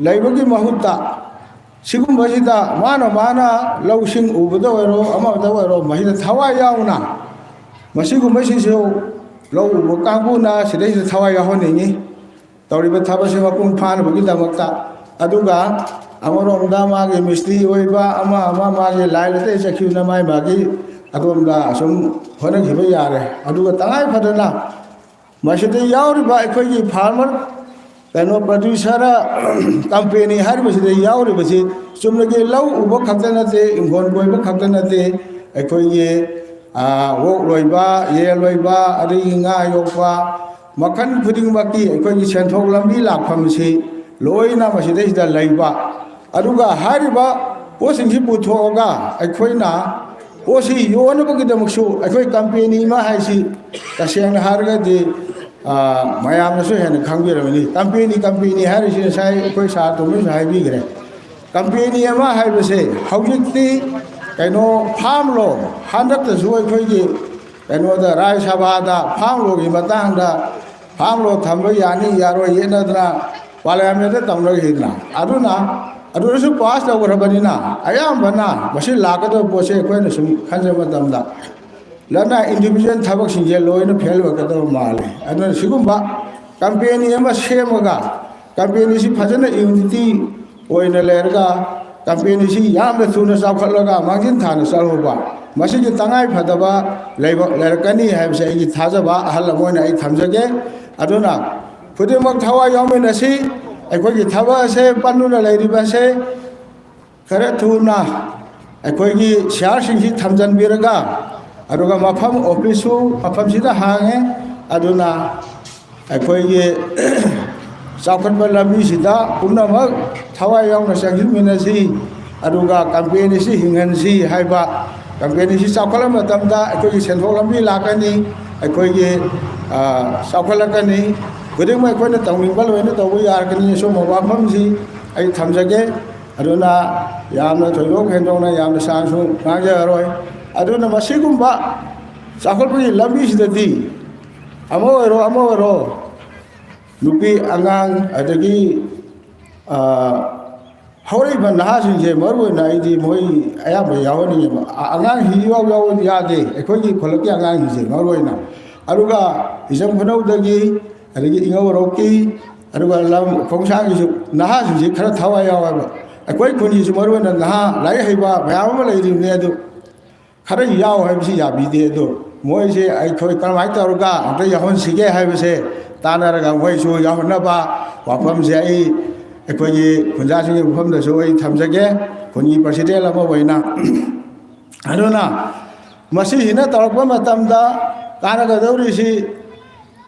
लैबगी महुत्ता सिगुम्बसिदा माना लौसिंग उबदा ओइरो अमाबदा ओइरो महिदा थवाई याउना मसिगुम्बसिसु लौ उब कांगुना सिदैसिदा थवाई याहोनिंगी तौरिबा थबसि मपुंग फानबगिदमक्ता अदुगा अमरोमदा मागे मिस्त्री ओइबा अमा मागे लाइलते चखिउना माइ मागे अदोमदा असुम होनगिबा यारे अदुगा तंगाई फदना मसिदा याउरिबा अखोइगी फार्मर कनो प्रोड्यूसर कंपनी हरबसिदा याउरिबसि चुमनगे लौ उब खक्तनते इंगोन कोइबा खक्तनते अखोइगी वोक लोइबा ये लोइबा अदगी nga योकपा मखन खुदिंगबाकी अखोइगी सेंथोक लंबी लाखफमसि लोइना मसिदैसिदा लैबा अदुगा हारिबा पोसिंगसि पुथोगा अखोइना पोसि योनबगिदमक्सु अखोइ कंपनी मा हाइसि तसेंग हारगदि मयामनसु हेन खंबिरमनि कंपनी हारिसि साइ अखोइ सा तुमि हाइबिग्रे कंपनी अमा हाइबसे हौजिक्ति कैनो फार्म लो हंदक्तसु अखोइगी कैनोदा राय सभादा फार्म लोगी मतांगदा फार्म लो थंब यानी यारो येनदना पार्लियामेंट तमलगिदना अदुनसु पास तौरबनिना अयामबना मसि लागदो पोसे अखोइना सुम खंजमतमदा लना इंडिविजुअल थबक सिंजे लोइना फेल वकदो माले अदुना सिगुम्बा कंपनी अमा सेमगा कंपनी सि फजना यूनिटी ओइना लेरगा कंपनी सि यामना थुना साखलगा मांगिन थाना सरहोबा मसिगी तंगाई फदबा लेरकनी हाइबसे आइगी थाजबा अहल मोइना आइ थमजगे अदुना खुदिमक थवा यामिनसि अखोइगी थबा से पन्नुना लैरिबासे खरे थुना अखोइगी शेयरसिंगसि थमजनबिरगा अदुगा मफम ऑफिसु मफमसिदा हांगे अदुना अखोइगी चावखनबा लंबिसिदा पुनमक थवाई यावना संगिमिनसि अदुगा कंपनीसि हिंगनसि हाइबा कंपनीसि चावखल मतमदा अखोइगी सेंथोक लंबी लाकनी अखोइगी चावखलकनी खुदिंग अखोइना तौनिंगबा लोइना तौबा यारकनी सो मवाफमसि आई थमजगे अदुना यामना थोइदोक हेंदोना यामना सांसु नांगजरोय अदुना मसिगुम्बा चावखलबगी लंबिसिददि अमा ओइरो नुपी अंगांग अदगी हौरइबा नहासिंजे मरुना आइदि मोइ अयाबा यावनि अंगांग हियाव यादे अखोइगी खोलकी अंगांग हिजे मरुना अदुगा इजम खनौदगी अदगी इंगवरोकी अदुगा लम खोंसांगिसु नहासिंजे खरा थवा यावबा अखोइ खुनिसु मरुना नहा लाई हइबा भयाम लैरिने अदु खरा याव हाइबसि याबिदे अदु मोइसे अखोइ करमाइ तौरगा अंत याहोनसिगे हाइबसे तानरगा मोइसु याहोनबा वाफमसे आई अखोइगी खुंजासिंगे मफमदसु आई थमजगे खुनी प्रेसिडेंट अमा ओइना अदुना मसि हिना तौरकपा मतमदा कानगदौरिसि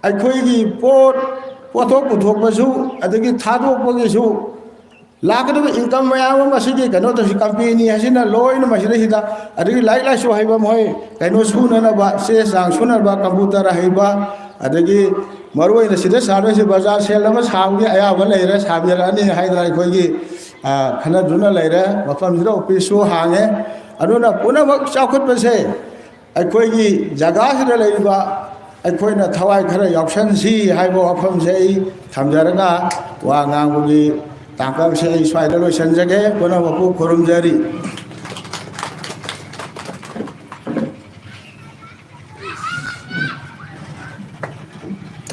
अखोइगी पोथोक पुथोकबसु अदगी थादोकबगिसु लाकदब इनकम मयाम मसिगी कनो तसि कंपनी हसिना लोइन मसिदा अदगी लाइलासु हाइबा मोय कनो सुननबा से सांग सुननबा कंप्यूटर हाइबा अदगी मरुइना सिदा सारवेसि बाजार सेल अमा साबगे अयाबा लैरे साबिरानी हाइद्रा अखोइगी खनदुना लैरे मफमसिदा ऑफिसु हांगे अदुना पुनमक चाखुतबसे अखोइगी जगासिदा लैबा अखोइना थवाई खरा यावसनसि हाइबा वफमसे थमजरगा वा ngangugi tangkangse स्वाइदा लोइसनजगे पुनमकु खुरुमजरि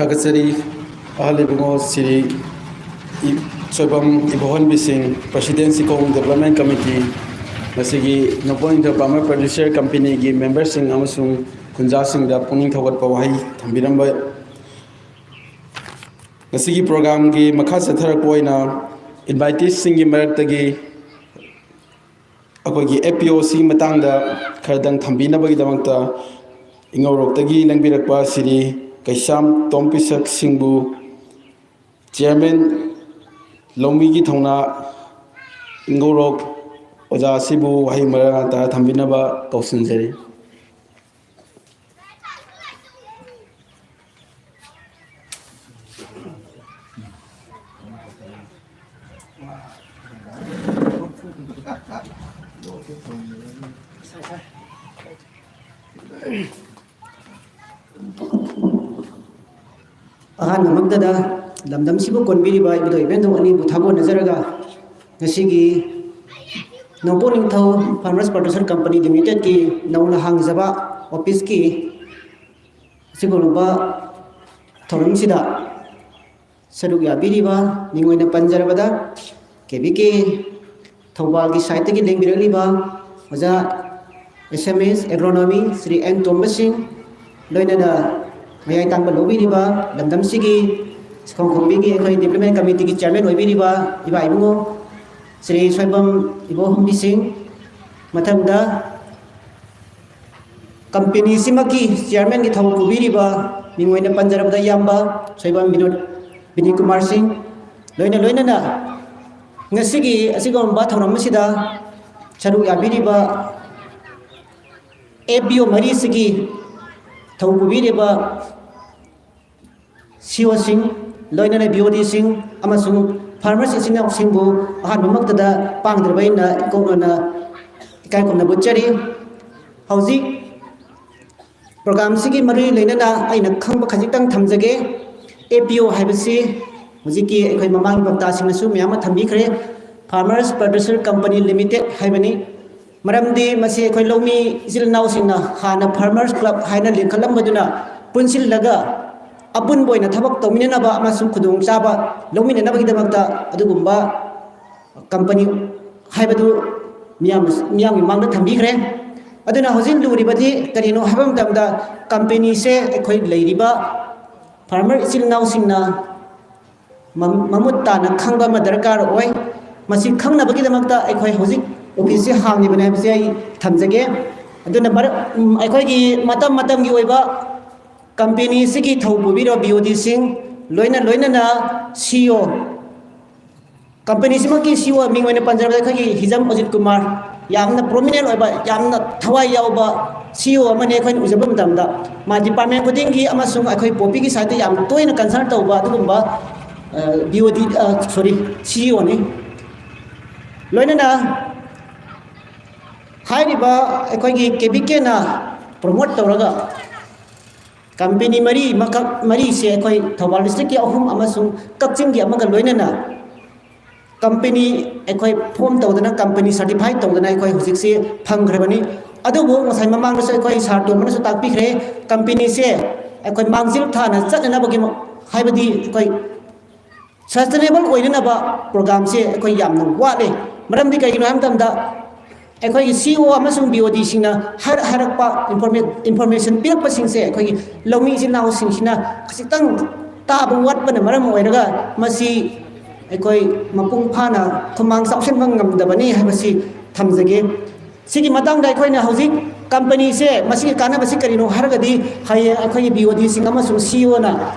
Thakachari Ahalibungo Siri Soibam Ibohon Bising Presidency Kong Development Committee Masigi Nopon the Farmer Producer Company gi members sing amasung kunja sing da puning thogat pawai thambiramba Masigi program gi makha satharak poina invitees sing gi maraktagi akogi APOC matangda khardang thambinabagi damakta ingorok-tagi langbirakpa Siri Kaisam Tompisak Singbu Chairman Lomigi Thongna Ingorok Oja Sibu Wahi Marata Thambinaba Kausinjari Magdada lamdam sibu konbiriba ibdo event ani buthago nazaraga ngasigi Nongponing Thau Farmers Producer Company Limited ki nauna hangjaba office ki sigolba thorum sida saruk yabiriba ningoina panjarabada KBK Thawbal ki site ki lengbiraliba oja SMS Agronomy Sri N Tombasing loinada mayai tangba lobiriba lamdam sigi khongkhombi ki development committee ki chairman oibiriba iba ibungo Sri Soibam Ibohon Bising Matangda company simaki chairman ki thau kubiriba ningoina panjarabda yamba Soibam Bini Kumar Singh loina na ngasigi asigom ba thauram masida charu yabiriba APO mari sigi thau kubiriba CEO Singh loina na BOD Singh amasung farmers ising na singbu ahan mamaktada pangdrabaina ikona ikai komna butchari hauji program sigi mari leinana aina khangba khajitang thamjage APO haibasi hujiki ekoi mamang bakta singnasu myama thambikhre Farmers Producer Company Limited haibani maramdi masi ekoi lomi jilnaw singna hana Farmers Club haina likhalam baduna punsil laga apun boyna thabak tawminaba amasung khudung chaba lawminaba gidamakta adugumba company haibadu miyam mangda thambikhre aduna hojin luribadi karino habam tamda company se ekhoi leiriba farmer isil naw singna mamutta na khangba ma darkar oi masi khangna bagi damakta ekhoi hojik office se hangni bana se ai thamjage aduna ekhoi gi matam gi oiba company sigi thau bubiro BOD Singh loina na CEO company simaki CEO mingwena panjarab khagi Hizam Ajit Kumar yamna prominent oiba yamna thawai yauba CEO amane khoi ujaba matamda ma department khudingi amasung akhoi popi gi site yam toina concern tauba adugumba BOD CEO ni loina na hairiba akhoi gi KBK na promote tawraga company mari se koi Thawal district ki ahum amasung Kakching ki amaga loinana company ekoi form tawdana company certified tawdana ekoi hujik se phangkhrebani adubu ngasai mamang se ekoi sarto mana su takpikhre company se ekoi mangjil thana chatna bagi haibadi ekoi sustainable oinana ba program se ekoi yamna wale maramdi kai ginam tamda ekoi CEO amasung BOD singna harakpa information pirakpa singse ekoi lomi sinaw singsina khasitang tabu watpana maram oiraga masi ekoi mapung phana khumang sausen ngamdabani habasi thamjage sigi matang dai khoi na hojik company se masi kana basi karino haragadi haye ekoi BOD sing amasung CEO na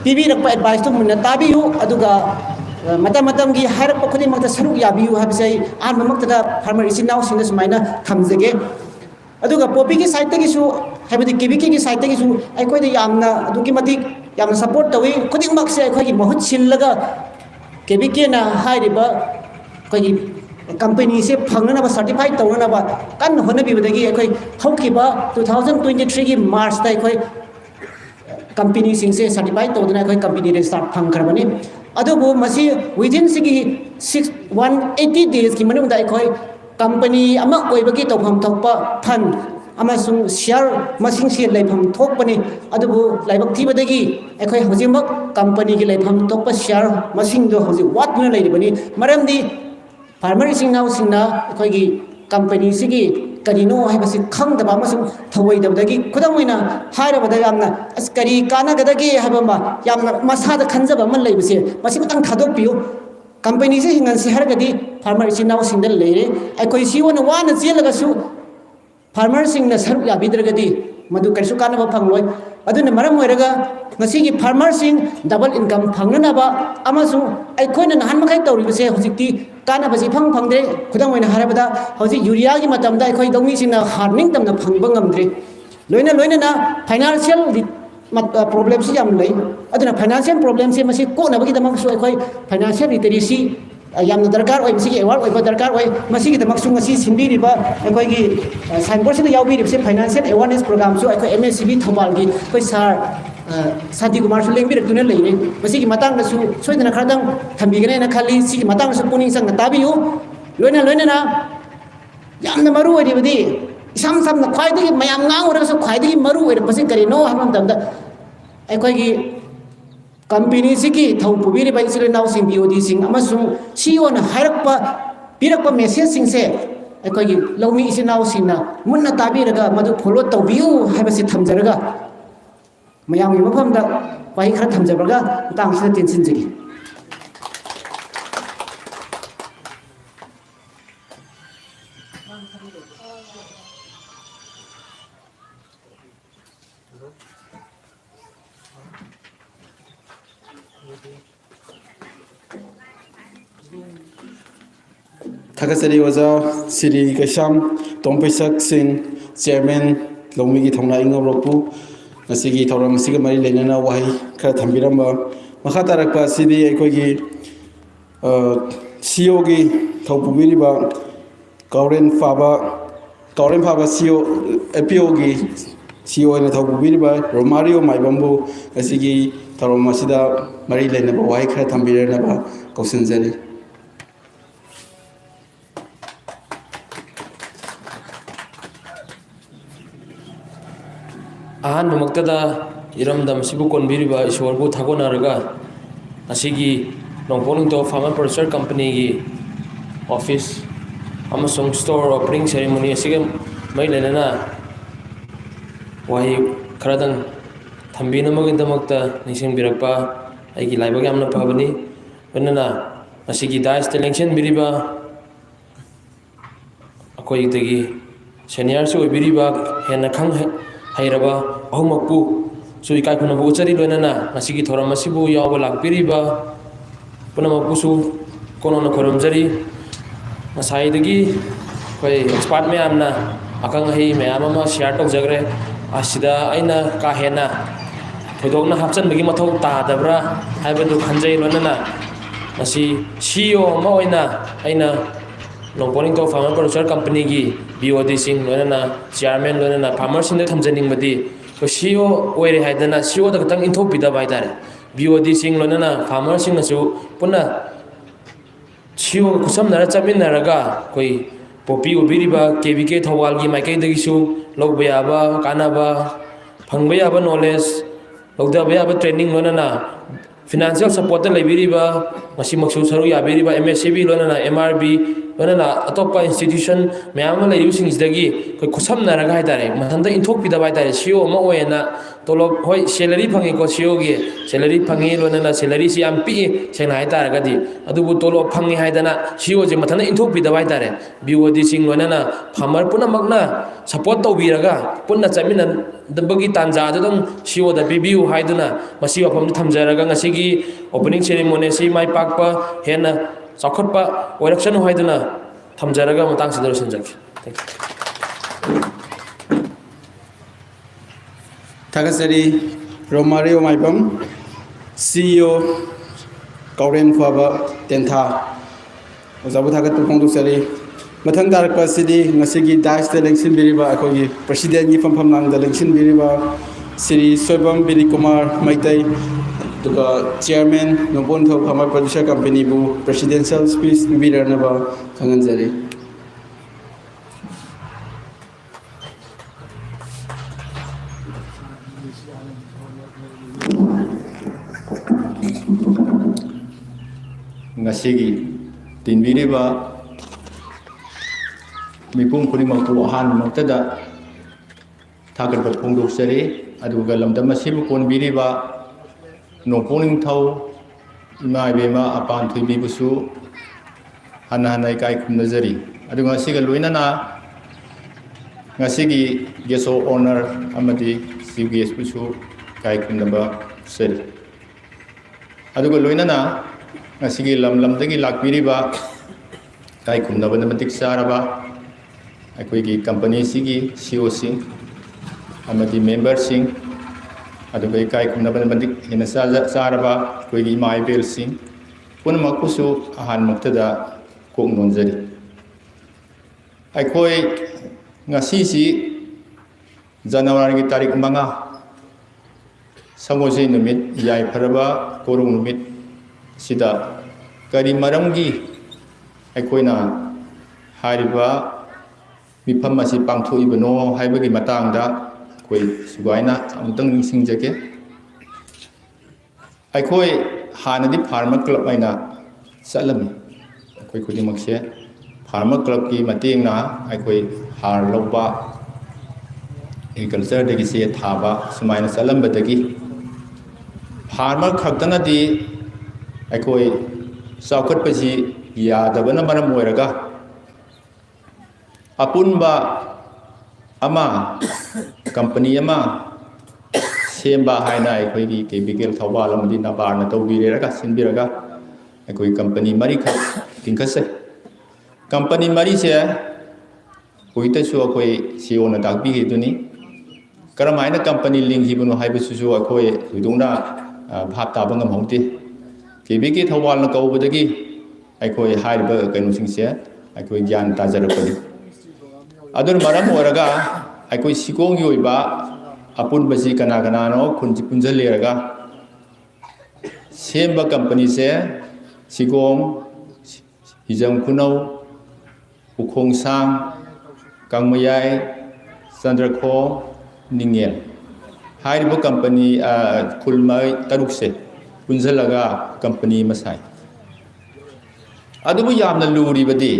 pibi rakpa advice to munna tabiyu aduga matam gi harak pakudi makta saruk yabiu habisai an mamakta farmer isinaw singna sumaina thamjage aduga popi ki site gi su habidi KBK ki site gi su aikoi da yamna adugi matik yamna support tawi khuding mak se aikoi gi mahut sillaga KBK na hairiba koi company se phangna ba certified tawna ba kan hona bi badagi aikoi haukiba 2023 gi March ta aikoi company singse certified tawdana aikoi company re start phangkhrabani adubu masi within sigi 180 days ki manung da ekhoi company ama oibagi tawham thokpa fund amasung share masing se laifam thokpani adubu laibak thibadagi ekhoi hojimak company gi laifam thokpa share masing do hoji watna lairibani maramdi farmer sing now singna ekhoi gi company sigi karino haibasi khangdaba amasung thawaidabdagi khudamoina hairabada yamna askari kana gadagi habama yamna masada khanjaba man laibase masi matang thadok piu company se hingan si hargadi farmer sing now sing dal leire ekhoi si wona wana jelagasu farmer sing na saru ya bidragadi madu kaisu kana ba phangloi aduna maram oiraga ngasigi farmer sing double income phangnaba amasu aikoina nahan makai tawribase hojikti kana basi phangdre khudang oina harabada hoji urea gi matamda aikoi dongmi singna harning tamna phangba ngamdre loina na financial problem si yam lei aduna financial problem se masi ko na bagi damak su aikoi financial literacy yamna darkar oi masi award oi darkar oi masi gi damak su ngasi simbi riba aikoi gi signboard se yawi ri se financial awareness program su aikoi MSCB thobal gi koi sar Santi Kumar su lengbi rek tunel leine masi gi matang na su soidana khadang thambigane na khali si gi matang su puning sang na tabiu loina na yamna maru oi dibadi isam sam na khwai dagi mayam ngang ora su khwai dagi maru oi pasi kari no hamam damda aikoi gi company sigi thau pubiri bai sile naw sing BOD sing amasung CEO na hairakpa pirakpa message sing se aikoi gi lawmi isi naw sing na munna tabiraga madu follow tawbiu haibasi thamjaraga mayamgi mafamda wahi khara thamjabraga tangsina tensinjagi Thakasari Oza Siri Kaisham Tongpaisak Singh Chairman Longmi gi thongna ingo roku ngasigi thoram siga mari lenana wahi kha thambiramba makha tarakpa sidi aikoi gi CEO gi thopubiriba Kauren Faba CEO APO gi CEO na thopubiriba Romario Maibambu ngasigi thoram asida mari lenaba wahi kha thambirana ba kausinjari ꯑꯍꯥꯟꯕꯃꯛꯇꯗ ꯏꯔꯝꯗꯝ ꯑꯁꯤꯕꯨ ꯀꯣꯟꯕꯤꯔꯤꯕ ꯏꯁꯣꯔꯕꯨ ꯊꯥꯒꯣꯟꯅꯔꯒ ꯉꯁꯤꯒꯤ ꯅꯣꯡꯄꯣꯛ ꯅꯤꯡꯊꯧ ꯐꯥꯔꯃꯔ ꯄ꯭ꯔꯣꯗ꯭ꯌꯨꯁꯔ ꯀꯝꯄꯅꯤꯒꯤ ꯑꯣꯐꯤꯁ ꯑꯃꯁꯨꯡ ꯁ꯭ꯇꯣꯔ ꯑꯣꯄꯅꯤꯡ ꯁꯦꯔꯤꯃꯣꯅꯤ ꯑꯁꯤꯒ ꯃꯔꯤ ꯂꯩꯅꯅ ꯋꯥꯍꯩ ꯈꯔꯗꯪ ꯊꯝꯕꯤꯅꯕꯒꯤꯗꯃꯛꯇ ꯅꯤꯡꯁꯤꯡꯕꯤꯔꯛꯄ ꯑꯩꯒꯤ ꯂꯥꯏꯕꯛ ꯌꯥꯝꯅ ꯐꯕꯅꯤ ꯂꯣꯏꯅꯅ ꯉꯁꯤꯒꯤ ꯗꯥꯏꯁꯇ ꯂꯦꯡꯁꯤꯟꯕꯤꯔꯤꯕ ꯑꯩꯈꯣꯏꯗꯒꯤ ꯁꯦꯅꯤꯌꯔꯁꯨ ꯑꯣꯏꯕꯤꯔꯤꯕ ꯍꯦꯟꯅ ꯍꯩꯔꯕ ꯑꯍꯨꯝꯃꯛꯄꯨ ꯁꯨ ꯏꯀꯥꯏ ꯈꯨꯝꯅꯕ ꯎꯠꯆꯔꯤ ꯂꯣꯏꯅꯅ ꯉꯁꯤꯒꯤ ꯊꯧꯔꯝ ꯑꯁꯤꯕꯨ ꯌꯥꯎꯕ ꯂꯥꯛꯄꯤꯔꯤꯕ ꯄꯨꯝꯅꯃꯛꯄꯨꯁꯨ ꯀꯣꯅꯣꯅ ꯈꯨꯔꯨꯝꯖꯔꯤ ꯉꯁꯥꯏꯗꯒꯤ ꯑꯩꯈꯣꯏ ꯑꯦꯛꯁꯄꯥꯔꯠ ꯃꯌꯥꯝꯅ ꯑꯈꯪ ꯑꯍꯩ ꯃꯌꯥꯝ ꯑꯃ ꯁꯤꯌꯥꯔ ꯇꯧꯖꯈ꯭ꯔꯦ ꯑꯁꯤꯗ ꯑꯩꯅ ꯀꯥ ꯍꯦꯟꯅ ꯊꯣꯏꯗꯣꯛꯅ ꯍꯥꯞꯆꯤꯟꯕꯒꯤ ꯃꯊꯧ ꯇꯥꯗꯕ꯭ꯔꯥ ꯍꯥꯏꯕꯗꯨ ꯈꯟꯖꯩ ꯂꯣꯏꯅꯅ ꯉꯁꯤ CEO ꯑꯃ ꯑꯣꯏꯅ ꯑꯩꯅ ꯅꯣꯡꯄꯣꯛ ꯅꯤꯡꯊꯧ ꯐꯥꯔꯃꯔ ꯄ꯭ꯔꯣꯗ꯭ꯌꯨꯁꯔ ꯀꯝꯄꯅꯤꯒꯤ BODꯁꯤꯡ ꯂꯣꯏꯅꯅ ꯆꯤꯌꯔꯃꯦꯟ ꯂꯣꯏꯅꯅ ꯐꯥꯔꯃꯔꯁꯤꯡꯗ ꯊꯝꯖꯅꯤꯡꯕꯗꯤ ꯑꯩꯈꯣꯏ CEO ꯑꯣꯏꯔꯦ ꯍꯥꯏꯗꯅ CEOꯗ ꯈꯛꯇꯪ ꯏꯟꯊꯣꯛꯄꯤꯗꯕ ꯍꯥꯏꯇꯥꯔꯦ BODꯁꯤꯡ ꯂꯣꯏꯅꯅ ꯐꯥꯔꯃꯔꯁꯤꯡꯅꯁꯨ ꯄꯨꯟꯅ CEOꯒ ꯈꯨꯠꯁꯝꯅꯔ ꯆꯠꯃꯤꯟꯅꯔꯒ ꯑꯩꯈꯣꯏ ꯄꯣꯄꯤ ꯎꯕꯤꯔꯤꯕ KVK ꯊꯧꯕꯥꯜꯒꯤ ꯃꯥꯏꯀꯩꯗꯒꯤꯁꯨ ꯂꯧꯕ ꯌꯥꯕ ꯀꯥꯟꯅꯕ ꯐꯪꯕ ꯌꯥꯕ ꯅꯣꯂꯦꯖ ꯂꯧꯊꯕ ꯌꯥꯕ ꯇ꯭ꯔꯦꯅꯤꯡ ꯂꯣꯏꯅꯅ ꯐꯤꯅꯥꯟꯁꯤꯌꯦꯜ ꯁꯄꯣꯔꯠꯇ ꯂꯩꯕꯤꯔꯤꯕ ꯉꯁꯤꯃꯛꯁꯨ ꯁꯔꯨꯛ ꯌꯥꯕꯤꯔꯤꯕ MSCB ꯂꯣꯏꯅꯅ MRB ꯂꯣꯏꯅꯅ ꯑꯇꯣꯞꯄ ꯏꯟꯁꯇꯤꯇ꯭ꯌꯨꯁꯟ ꯃꯌꯥꯝ ꯑꯃ ꯂꯩꯔꯤꯕꯁꯤꯡꯁꯤꯗꯒꯤ ꯑꯩꯈꯣꯏ ꯈꯨꯠꯁꯝꯅꯔꯒ ꯍꯥꯏꯇꯥꯔꯦ ꯃꯊꯟꯇ ꯏꯟꯊꯣꯛꯄꯤꯗꯕ ꯍꯥꯏꯇꯥꯔꯦ CEO ꯑꯃ ꯑꯣꯏꯅ ꯇꯣꯂꯣꯞ ꯍꯣꯏ ꯁꯦꯂꯔꯤ ꯐꯪꯉꯤꯀꯣ CEOꯒꯤ ꯁꯦꯂꯔꯤ ꯐꯪꯉꯤ ꯂꯣꯏꯅꯅ ꯁꯦꯂꯔꯤꯁꯤ ꯌꯥꯝ ꯄꯤꯛꯏ ꯁꯦꯡꯅ ꯍꯥꯏꯇꯥꯔꯒꯗꯤ ꯑꯗꯨꯕꯨ ꯇꯣꯂꯣꯞ ꯐꯪꯉꯤ ꯍꯥꯏꯗꯅ CEOꯁꯦ ꯃꯊꯟꯇ ꯏꯟꯊꯣꯛꯄꯤꯗꯕ ꯍꯥꯏꯇꯥꯔꯦ BODꯁꯤꯡ ꯂꯣꯏꯅꯅ ꯐꯥꯔꯃꯔ ꯄꯨꯝꯅꯃꯛꯅ ꯁꯄꯣꯔꯠ ꯇꯧꯕꯤꯔꯒ ꯄꯨꯟꯅ ꯆꯠꯃꯤꯟꯅꯕꯒꯤ ꯇꯥꯟꯖꯥꯗꯨꯗꯪ CEOꯗ ꯄꯤꯕꯤꯌꯨ ꯍꯥꯏꯗꯨꯅ ꯃꯁꯤ ꯋꯥꯐꯝꯗ ꯊꯝꯖꯔꯒ ꯉꯁꯤꯒꯤ ꯑꯣꯄꯅꯤꯡ ꯁꯦꯔꯤꯃꯣꯅꯤ ꯑꯁꯤ ꯃꯥꯏ ꯄꯥꯛꯄ ꯍꯦꯟꯅ ꯆꯥꯎꯈꯠꯄ ꯑꯣꯏꯔꯛꯁꯅꯨ ꯍꯥꯏꯗꯨꯅ ꯊꯝꯖꯔꯒ ꯃꯇꯥꯡꯁꯤꯗ ꯂꯣꯏꯁꯤꯟꯖꯒꯦ Thakasari Romario Maibam CEO Kauren Faba Tentha Ozabu Thakat Pongdusari Mathang Darakpa Sidi Ngasigi Daista Lengsin Biriba Akogi President Gi Fampham Nangda Lengsin Biriba Siri Soibam Biri Kumar Maitai Tuka Chairman Nopon Thau Farmer Producer Company Bu Presidential Speech Biranaba Kanganjari Ngasigi tinbiriba mipum khudimangpu ahanbamantada thagatpa phongdoksari aduga lamdam asibu konbiriba nongpong ningthau ima ibema apan thuibibusu hana hana ikai khumnajari aduga siga loinana ngasigi geso owner amadi chief guest busu kai khumnaba sari aduga loinana ngasigi lamdagi lakpiriba kai khumnaba namatik saraba aikoigi company sigi CEO sing amadi member sing aduga kai khumnaba namatik hena saraba aikoigi maibel sing punamakusu ahan muktada kok nonjari aikoi ngasi si January tarik 5 sangosi numit yai pharaba korong numit sida kari maramgi aikoina hariba mifam asi pangthoibano haibagi matangda koi sugaina amtang ningsingjake aikoi hanadi farmer club aina salami aikoi kudimakse farmer club ki matengna aikoi har loba agriculture dagi se thaba sumaina salambadagi farmer khaktana di aikoi saukhat pasi yadabana maram oiraga apunba ama company ama semba haina aikoi gi chemical thawal amadi nabarna tawbireraga sinbiraga aikoi company mari kha tingkase company mari se hoita su akoi CEO na dakbi gi duni karamaina company link hibuno haibusu su akoi hudungna bhap tabang amhauti KBK thawal na kaubadagi aikoi hariba kainusingse aikoi gyan tajarapadi adur maram oraga aikoi sikong yoiba apun basi kana kana no khunji punjaleraga semba company se sikong hijam kunau ukhong sang kangmayai sandrakho ningel hariba company khulmai tarukse punjalaga company masai adubu yamna luribadi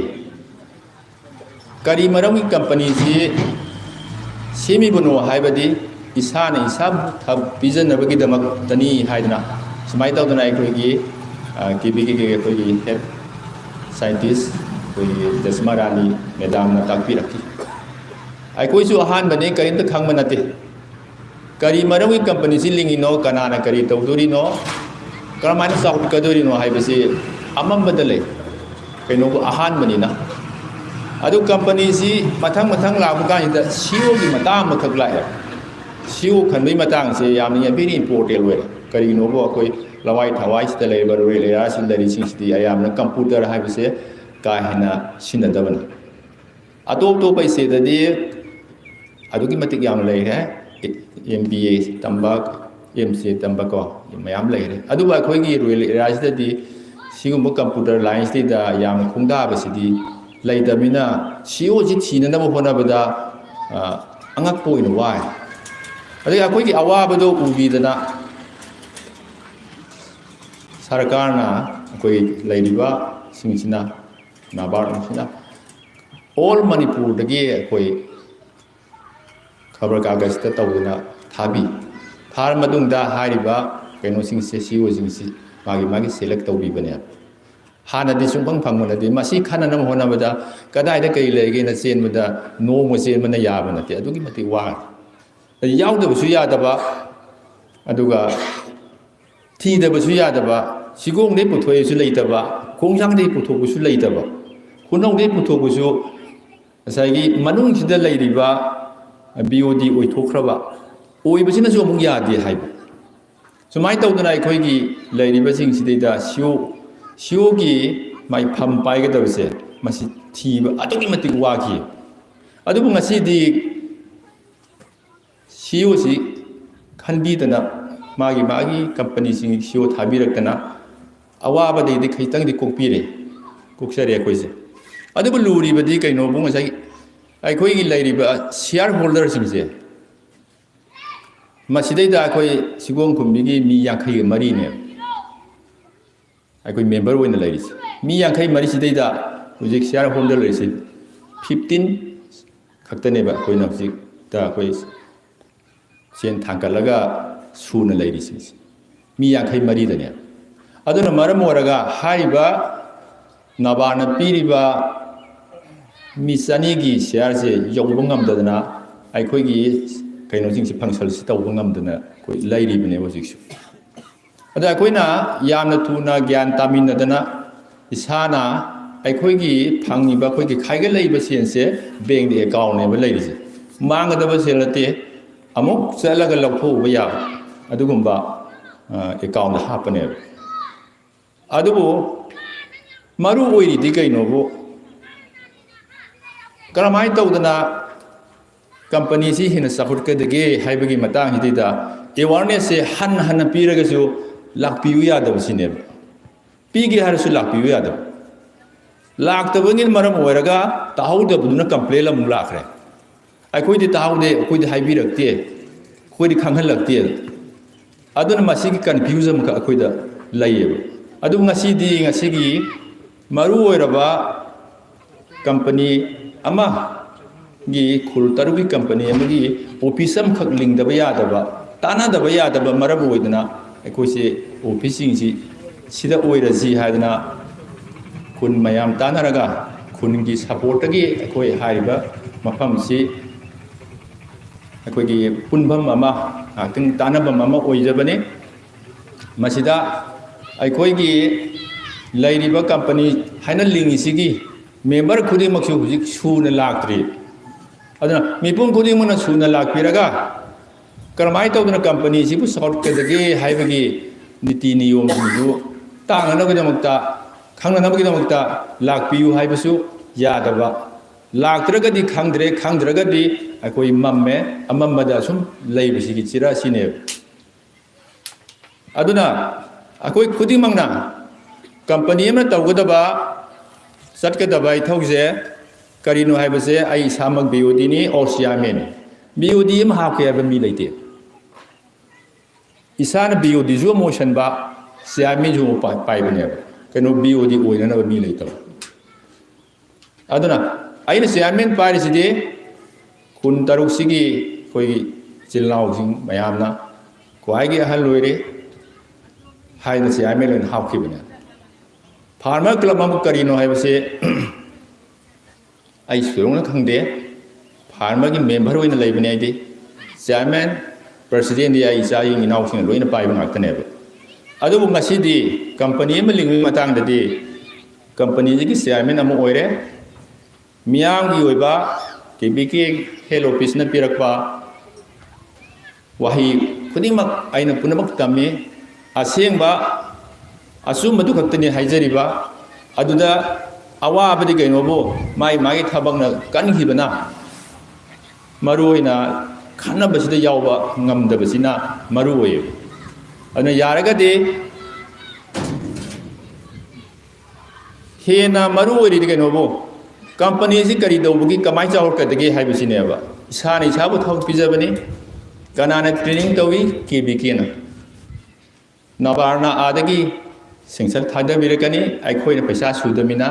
kari maramgi company si semi bono haibadi isana isab thab bijanabagi damak tani haidna sumai tawdana aikoigi KBK ke aikoigi head scientist koi Jasmarani madam na takpiraki aikoi su ahan bane karinta khangmanate kari maramgi company si lingino kanana kari tawdurino karamani sahut kadurino haibasi amambadale kaino ahan manina adu company si mathang labu ka ida CEO gi matang makhak lai CEO khanbai matang se yamni very important we kari no bo koi lawai thawai sta labor we le ya sin dari sing sti ayamna computer haibase ka hena sinadabana atop to pai se dadi adu gi matik yam lai he MBA tambak MC tambako mayam lai re adu ba khoi gi ruel rajda di sigum computer lines di da yam khungda ba sidi lai da mina CEO ji thina na bo na bada angak poi no wai adu ya khoi gi awa ba do ubi da na sarkar na khoi lai diba singchina na bar sina all manipur dagi khoi khabar kagas ta tawduna thabi thar madungda hariba kaino singse CEO singsi magi select tawbi bane hana di sumpang phangmana di masi khana nam hona bada kadai da kai lege na chen bada no mo chen mana ya bana te adugi mati wa yaw da busu ya da ba aduga thi da busu ya da ba sigong de puthoi su leita ba khongjang de puthok busu leita ba khunong de puthok busu asai manung sida leiriba BOD oi thokhraba oi basina su amung ya di haiba sumai tawdana aikoi gi leiriba sing sidida CEO gi mai pham pai ga dawse masi thiba adugi matik wa ki adubu ngasi di CEO si khanbi dana magi company sing CEO thabirak dana awaba de khaitang di kokpire koksare aikoi se adubu luri badi kaino bunga sai aikoi gi leiriba shareholder sing se ꯃꯁꯤꯗꯩꯗ ꯑꯩꯈꯣꯏ ꯁꯤꯒꯣꯡ ꯈꯨꯝꯕꯤꯒꯤ ꯃꯤ 54ꯅꯦ ꯑꯩꯈꯣꯏ ꯃꯦꯝꯕꯔ ꯑꯣꯏꯅ ꯂꯩꯔꯤꯁꯦ ꯃꯤ 54ꯁꯤꯗꯩꯗ ꯍꯧꯖꯤꯛ ꯁꯤꯌꯥꯔ ꯍꯣꯜꯗꯔ ꯂꯩꯔꯤꯁꯦ 15 ꯈꯛꯇꯅꯦꯕ ꯑꯩꯈꯣꯏꯅ ꯍꯧꯖꯤꯛꯇ ꯑꯩꯈꯣꯏ ꯁꯦꯟ ꯊꯥꯡꯒꯠꯂꯒ ꯁꯨꯅ ꯂꯩꯔꯤꯁꯤꯡꯁꯦ ꯃꯤ 54ꯗꯅꯦ ꯑꯗꯨꯅ ꯃꯔꯝ ꯑꯣꯏꯔꯒ ꯍꯥꯏꯔꯤꯕ ꯅꯕꯥꯔꯅ ꯄꯤꯔꯤꯕ ꯃꯤ 200ꯒꯤ ꯁꯤꯌꯥꯔꯁꯦ ꯌꯧꯕ ꯉꯝꯗꯗꯅ ꯑꯩꯈꯣꯏꯒꯤ ꯀꯩꯅꯣꯁꯤꯡꯁꯤ ꯐꯪꯁꯟꯁꯤ ꯇꯧꯕ ꯉꯝꯗꯅ ꯑꯩꯈꯣꯏ ꯂꯩꯔꯤꯕꯅꯦꯕ ꯍꯧꯖꯤꯛꯁꯨ ꯑꯗ ꯑꯩꯈꯣꯏꯅ ꯌꯥꯝꯅ ꯊꯨꯅ ꯒ꯭ꯌꯥꯟ ꯇꯥꯃꯤꯟꯅꯗꯅ ꯏꯁꯥꯅ ꯑꯩꯈꯣꯏꯒꯤ ꯐꯪꯉꯤꯕ ꯑꯩꯈꯣꯏꯒꯤ ꯈꯥꯏꯒꯠꯂꯛꯏꯕ ꯁꯦꯟꯁꯦ ꯕꯦꯡꯛ ꯑꯦꯀꯥꯎꯟꯅꯦꯕ ꯂꯩꯔꯤꯁꯦ ꯃꯥꯡꯒꯗꯕ ꯁꯦꯜ ꯅꯠꯇꯦ ꯑꯃꯨꯛ ꯆꯠꯂꯒ ꯂꯧꯊꯣꯛꯎꯕ ꯌꯥꯕ ꯑꯗꯨꯒꯨꯝꯕ ꯑꯦꯀꯥꯎꯟꯗ ꯍꯥꯞꯄꯅꯦꯕ ꯑꯗꯨꯕꯨ ꯃꯔꯨ ꯑꯣꯏꯔꯤꯗꯤ ꯀꯩꯅꯣꯕꯨ ꯀꯔꯝꯍꯥꯏꯅ ꯇꯧꯗꯅ ꯀꯝꯄꯅꯤꯁꯤ ꯍꯦꯟꯅ ꯆꯥꯎꯈꯠꯀꯗꯒꯦ ꯍꯥꯏꯕꯒꯤ ꯃꯇꯥꯡꯁꯤꯗꯩꯗ ꯑꯦꯋꯥꯔꯅꯦꯁꯁꯦ ꯍꯟꯅ ꯍꯟꯅ ꯄꯤꯔꯒꯁꯨ ꯂꯥꯛꯄꯤꯌꯨ ꯌꯥꯗꯕꯁꯤꯅꯦꯕ ꯄꯤꯒꯦ ꯍꯥꯏꯔꯁꯨ ꯂꯥꯛꯄꯤꯌꯨ ꯌꯥꯗꯕ ꯂꯥꯛꯇꯕꯒꯤ ꯃꯔꯝ ꯑꯣꯏꯔꯒ ꯇꯥꯍꯧꯗꯕꯗꯨꯅ ꯀꯝꯄ꯭ꯂꯦꯟ ꯑꯃꯨꯛ ꯂꯥꯛꯈ꯭ꯔꯦ ꯑꯩꯈꯣꯏꯗꯤ ꯇꯥꯍꯧꯗꯦ ꯑꯩꯈꯣꯏꯗꯤ ꯍꯥꯏꯕꯤꯔꯛꯇꯦ ꯑꯩꯈꯣꯏꯗꯤ ꯈꯪꯍꯜꯂꯛꯇꯦ ꯑꯗꯨꯅ ꯃꯁꯤꯒꯤ ꯀꯟꯐ꯭ꯌꯨꯖꯟ ꯑꯃꯈꯛ ꯑꯩꯈꯣꯏꯗ ꯂꯩꯌꯦꯕ ꯑꯗꯨ ꯉꯁꯤꯒꯤ ꯃꯔꯨ ꯑꯣꯏꯔꯕ ꯀꯝꯄꯅꯤ ꯑꯃꯒꯤ ꯈꯨꯜ ꯇꯔꯨꯛꯀꯤ ꯀꯝꯄꯅꯤ ꯑꯃꯒꯤ ꯑꯣꯐꯤꯁ ꯑꯃꯈꯛ ꯂꯤꯡꯗꯕ ꯌꯥꯗꯕ ꯇꯥꯟꯅꯗꯕ ꯌꯥꯗꯕ ꯃꯔꯝ ꯑꯣꯏꯗꯅ ꯑꯩꯈꯣꯏꯁꯦ ꯑꯣꯐꯤꯁꯁꯤꯡꯁꯤ ꯁꯤꯗ ꯑꯣꯏꯔꯁꯤ ꯍꯥꯏꯗꯅ ꯈꯨꯟ ꯃꯌꯥꯝ ꯇꯥꯟꯅꯔꯒ ꯈꯨꯟꯒꯤ ꯁꯄꯣꯔꯠꯇꯒꯤ ꯑꯩꯈꯣꯏ ꯍꯥꯏꯔꯤꯕ ꯃꯐꯝꯁꯤ ꯑꯩꯈꯣꯏꯒꯤ ꯄꯨꯟꯐꯝ ꯑꯃ ꯉꯥꯛꯇꯪ ꯇꯥꯟꯅꯐꯝ ꯑꯃ ꯑꯣꯏꯖꯕꯅꯤ ꯃꯁꯤꯗ ꯑꯩꯈꯣꯏꯒꯤ ꯂꯩꯔꯤꯕ ꯀꯝꯄꯅꯤ ꯍꯥꯏꯅ ꯂꯤꯡꯉꯤꯁꯤꯒꯤ ꯃꯦꯝꯕꯔ ꯈꯨꯗꯤꯡꯃꯛꯁꯨ ꯍꯧꯖꯤꯛ ꯁꯨꯅ ꯂꯥꯛꯇ꯭ꯔꯤ ꯑꯗꯨꯅ ꯃꯤꯄꯨꯝ ꯈꯨꯗꯤꯡꯃꯛꯅ ꯁꯨꯅ ꯂꯥꯛꯄꯤꯔꯒ ꯀꯔꯝꯍꯥꯏꯅ ꯇꯧꯗꯅ ꯀꯝꯄꯅꯤꯁꯤꯕꯨ ꯆꯥꯎꯈꯠꯀꯗꯒꯦ ꯍꯥꯏꯕꯒꯤ ꯅꯤꯇꯤ ꯅꯤꯌꯣꯝꯁꯤꯡꯗꯨ ꯇꯥꯛꯅꯅꯕꯒꯤꯗꯃꯛꯇ ꯈꯪꯅꯅꯕꯒꯤꯗꯃꯛꯇ ꯂꯥꯛꯄꯤꯌꯨ ꯍꯥꯏꯕꯁꯨ ꯌꯥꯗꯕ ꯂꯥꯛꯇ꯭ꯔꯒꯗꯤ ꯈꯪꯗ꯭ꯔꯦ ꯈꯪꯗ꯭ꯔꯒꯗꯤ ꯑꯩꯈꯣꯏ ꯃꯝꯃꯦ ꯑꯃꯝꯕꯗ ꯁꯨꯝ ꯂꯩꯕꯁꯤꯒꯤ ꯆꯤꯔꯥ ꯁꯤꯅꯦꯕ ꯑꯗꯨꯅ ꯑꯩꯈꯣꯏ ꯈꯨꯗꯤꯡꯃꯛꯅ ꯀꯝꯄꯅꯤ ꯑꯃꯅ ꯇꯧꯒꯗꯕ ꯆꯠꯀꯗꯕ ꯏꯊꯧꯁꯦ ꯀꯔꯤꯅꯣ ꯍꯥꯏꯕꯁꯦ ꯑꯩ ꯏꯁꯥꯃꯛ BODꯅꯤ ꯑꯣꯔ CRMꯅꯤ BOD ꯑꯃ ꯍꯥꯞꯀꯦ ꯍꯥꯏꯕ ꯃꯤ ꯂꯩꯇꯦ ꯏꯁꯥꯅ BODꯁꯨ ꯑꯃ ꯑꯣꯏꯁꯟꯕ CRMꯁꯨ ꯑꯃ ꯄꯥꯏꯕꯅꯦꯕ ꯀꯩꯅꯣ BOD ꯑꯣꯏꯅꯅꯕ ꯃꯤ ꯂꯩꯇꯕ ꯑꯗꯨꯅ ꯑꯩꯅ CRM ꯄꯥꯏꯔꯤꯁꯤꯗꯤ ꯈꯨꯟ ꯇꯔꯨꯛꯁꯤꯒꯤ ꯑꯩꯈꯣꯏꯒꯤ ꯏꯆꯤꯜ ꯏꯅꯥꯎꯁꯤꯡ ꯃꯌꯥꯝꯅ ꯈ꯭ꯋꯥꯏꯒꯤ ꯑꯍꯜ ꯑꯣꯏꯔꯦ ꯍꯥꯏꯅ CRM ꯑꯣꯏꯅ ꯍꯥꯞꯈꯤꯕꯅꯦ ꯐꯥꯔꯃꯔ ꯀ꯭ꯂꯕ ꯑꯃ ꯀꯔꯤꯅꯣ ꯍꯥꯏꯕꯁꯦ ꯑꯩ ꯁꯨꯗꯣꯛꯅ ꯈꯪꯗꯦ ꯐꯥꯔꯃꯔꯒꯤ ꯃꯦꯝꯕꯔ ꯑꯣꯏꯅ ꯂꯩꯕꯅꯦ ꯑꯩꯗꯤ ꯆꯤꯌꯔꯃꯦꯟ ꯄ꯭ꯔꯁꯤꯗꯦꯟꯗꯤ ꯑꯩ ꯏꯆꯥꯁꯤꯡ ꯏꯅꯥꯎꯁꯤꯡꯅ ꯂꯣꯏꯅ ꯄꯥꯏꯕ ꯉꯥꯛꯇꯅꯦꯕ ꯑꯗꯨꯕꯨ ꯉꯁꯤꯗꯤ ꯀꯝꯄꯅꯤ ꯑꯃ ꯂꯤꯡꯕꯒꯤ ꯃꯇꯥꯡꯗꯗꯤ ꯀꯝꯄꯅꯤꯁꯤꯒꯤ ꯆꯤꯌꯔꯃꯦꯟ ꯑꯃ ꯑꯣꯏꯔꯦ ꯃꯤꯌꯥꯝꯒꯤ ꯑꯣꯏꯕ KBK ꯍꯦꯠ ꯑꯣꯐꯤꯁꯅ ꯄꯤꯔꯛꯄ ꯋꯥꯍꯩ ꯈꯨꯗꯤꯡꯃꯛ ꯑꯩꯅ ꯄꯨꯝꯅꯃꯛ ꯇꯝꯃꯤ ꯑꯁꯦꯡꯕ ꯑꯆꯨꯝꯕꯗꯨ ꯈꯛꯇꯅꯤ ꯍꯥꯏꯖꯔꯤꯕ ꯑꯗꯨꯗ ꯑꯋꯥꯕꯗꯤ ꯀꯩꯅꯣꯕꯨ ꯃꯥꯒꯤ ꯊꯕꯛꯅ ꯀꯟꯈꯤꯕꯅ ꯃꯔꯨ ꯑꯣꯏꯅ ꯈꯟꯅꯕꯁꯤꯗ ꯌꯥꯎꯕ ꯉꯝꯗꯕꯁꯤꯅ ꯃꯔꯨ ꯑꯣꯏꯌꯦꯕ ꯑꯗꯨꯅ ꯌꯥꯔꯒꯗꯤ ꯍꯦꯟꯅ ꯃꯔꯨ ꯑꯣꯏꯔꯤꯗꯤ ꯀꯩꯅꯣꯕꯨ ꯀꯝꯄꯅꯤꯁꯤ ꯀꯔꯤ ꯇꯧꯕꯒꯤ ꯀꯃꯥꯏꯅ ꯆꯥꯎꯔꯛꯀꯗꯒꯦ ꯍꯥꯏꯕꯁꯤꯅꯦꯕ ꯏꯁꯥꯅ ꯏꯁꯥꯕꯨ ꯊꯕꯛ ꯄꯤꯖꯕꯅꯤ ꯀꯅꯥꯅ ꯇ꯭ꯔꯦꯅꯤꯡ ꯇꯧꯏ KBKꯅ ꯅꯕꯥꯔꯅ ꯑꯥꯗꯒꯤ ꯁꯦꯡꯁꯟ ꯊꯥꯗꯕꯤꯔꯛꯀꯅꯤ ꯑꯩꯈꯣꯏꯅ ꯄꯩꯁꯥ ꯁꯨꯗꯃꯤꯅ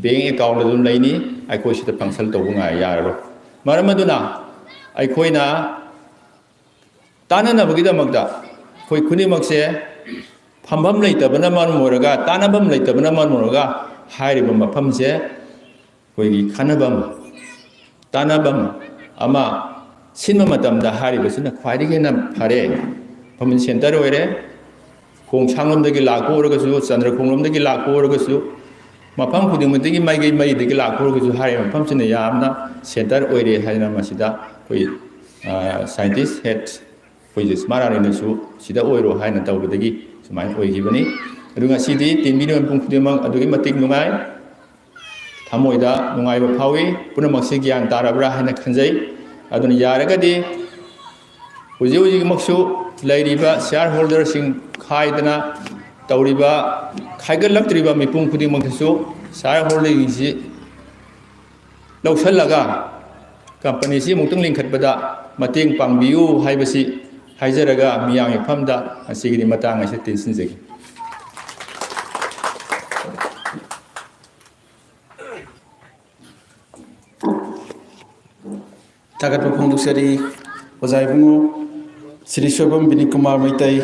ꯕꯦꯡꯛ ꯑꯦꯀꯥꯎꯟꯗ ꯑꯗꯨꯝ ꯂꯩꯅꯤ ꯑꯩꯈꯣꯏ ꯁꯤꯗ ꯐꯪꯁꯟ ꯇꯧꯕ ꯌꯥꯔꯔꯣꯏ ꯃꯔꯝ ꯑꯗꯨꯅ ꯑꯩꯈꯣꯏꯅ ꯇꯥꯟꯅꯅꯕꯒꯤꯗꯃꯛꯇ ꯑꯩꯈꯣই ꯈꯨꯗꯤꯡꯃꯛꯁꯦ ꯐꯝꯐꯝ ꯂꯩꯇꯕꯅ ꯃꯔꯝ ꯑꯣꯏꯔꯒ ꯇꯥꯟꯅꯐꯝ ꯂꯩꯇꯕꯅ ꯃꯔꯝ ꯑꯣꯏꯔꯒ ꯍꯥꯏꯔꯤꯕ ꯃꯐꯝꯁꯦ ꯑꯩꯈꯣꯏꯒꯤ ꯈꯟꯅꯐꯝ ꯇꯥꯟꯅꯐꯝ ꯑꯃ ꯁꯤꯟꯕ ꯃꯇꯝꯗ ꯍꯥꯏꯔꯤꯕꯁꯤꯅ ꯈ꯭ꯋꯥꯏꯗꯒꯤ ꯍꯦꯟꯅ ꯐꯔꯦ ꯃꯐꯝ ꯁꯦꯟꯇꯔ ꯑꯣꯏꯔꯦ ꯈꯣꯡꯁꯥꯡꯂꯣꯝꯗꯒꯤ ꯂꯥꯛꯄ ꯑꯣꯏꯔꯒꯁꯨ ꯆꯟꯗ꯭ꯔꯈꯣꯡꯂꯣꯝꯗꯒꯤ ꯂꯥꯛꯄ ꯑꯣꯏꯔꯒꯁꯨ ꯃꯐꯝ ꯈꯨꯗꯤꯡꯃꯛꯇꯒꯤ ꯃꯩꯗꯒꯤ ꯂꯥꯛꯄ ꯑꯣꯏꯔꯒꯁꯨ ꯍꯥꯏꯔꯤꯕ ꯃꯐꯝꯁꯤꯅ ꯌꯥꯝꯅ ꯁꯦꯟꯇꯔ ꯑꯣꯏꯔꯦ ꯍꯥꯏꯗꯅ ꯃꯁꯤꯗ ꯑꯩꯈꯣই ꯁꯥꯏꯟꯇꯤꯁ ꯍꯦꯠ ꯑꯩꯈꯣꯏ ꯁ꯭ꯃꯥꯔꯠ ꯑꯥꯔꯤꯅꯁꯨ ꯁꯤꯗ ꯑꯣꯏꯔꯣ ꯍꯥꯏꯅ ꯇꯧꯕꯗꯒꯤ ꯁꯨꯃꯥꯏꯅ ꯑꯣꯏꯈꯤꯕꯅꯤ ꯑꯗꯨ ꯉꯁꯤꯗꯤ ꯇꯤꯟꯕꯤꯔꯤꯕ ꯃꯤꯄꯨꯝ ꯈꯨꯗꯤꯡꯃꯛ ꯑꯗꯨꯛꯀꯤ ꯃꯇꯤꯛ ꯅꯨꯡꯉꯥꯏ ꯊꯃꯣꯏꯗ ꯅꯨꯡꯉꯥꯏꯕ ꯐꯥꯎꯏ ꯄꯨꯝꯅꯃꯛꯁꯤ ꯒ꯭ꯌꯥꯟ ꯇꯥꯔꯕ꯭ꯔꯥ ꯍꯥꯏꯅ ꯈꯟꯖꯩ ꯑꯗꯨꯅ ꯌꯥꯔꯒꯗꯤ ꯍꯧꯖꯤꯛꯃꯛꯁꯨ ꯂꯩꯔꯤꯕ ꯁꯤꯌꯥꯔ ꯍꯣꯜꯗꯔꯁꯤꯡ ꯈꯥꯏꯗꯅ ꯇꯧꯔꯤꯕ ꯈꯥꯏꯒꯠꯂꯛꯇ꯭ꯔꯤꯕ ꯃꯤꯄꯨꯝ ꯈꯨꯗꯤꯡꯃꯛꯇꯁꯨ ꯁꯤꯌꯥꯔ ꯍꯣꯜꯗꯔꯁꯤꯡꯁꯤ ꯂꯧꯁꯤꯜꯂꯒ ꯀꯝꯄꯅꯤꯁꯤ ꯑꯃꯨꯛꯇꯪ ꯂꯤꯡꯈꯠꯄꯗ ꯃꯇꯦꯡ ꯄꯥꯡꯕꯤꯌꯨ ꯍꯥꯏꯕꯁꯤ ꯍꯥꯏꯖꯔꯒ ꯃꯤꯌꯥꯝꯒꯤ ꯃꯐꯝꯗ ꯉꯁꯤꯒꯤꯗꯤ ꯃꯇꯥꯡ ꯑꯁꯤ ꯇꯦꯟꯁꯤꯟꯖꯒꯦ꯫ ꯊꯥꯒꯠꯄ ꯐꯣꯡꯗꯣꯛꯆꯔꯤ ꯑꯣꯖꯥ ꯏꯕꯨꯡꯉꯣ ꯁ꯭ꯔꯤ ꯁꯣꯏꯕꯝ ꯕꯤꯅꯤꯠ ꯀꯨꯃꯥꯔ ꯃꯩꯇꯩ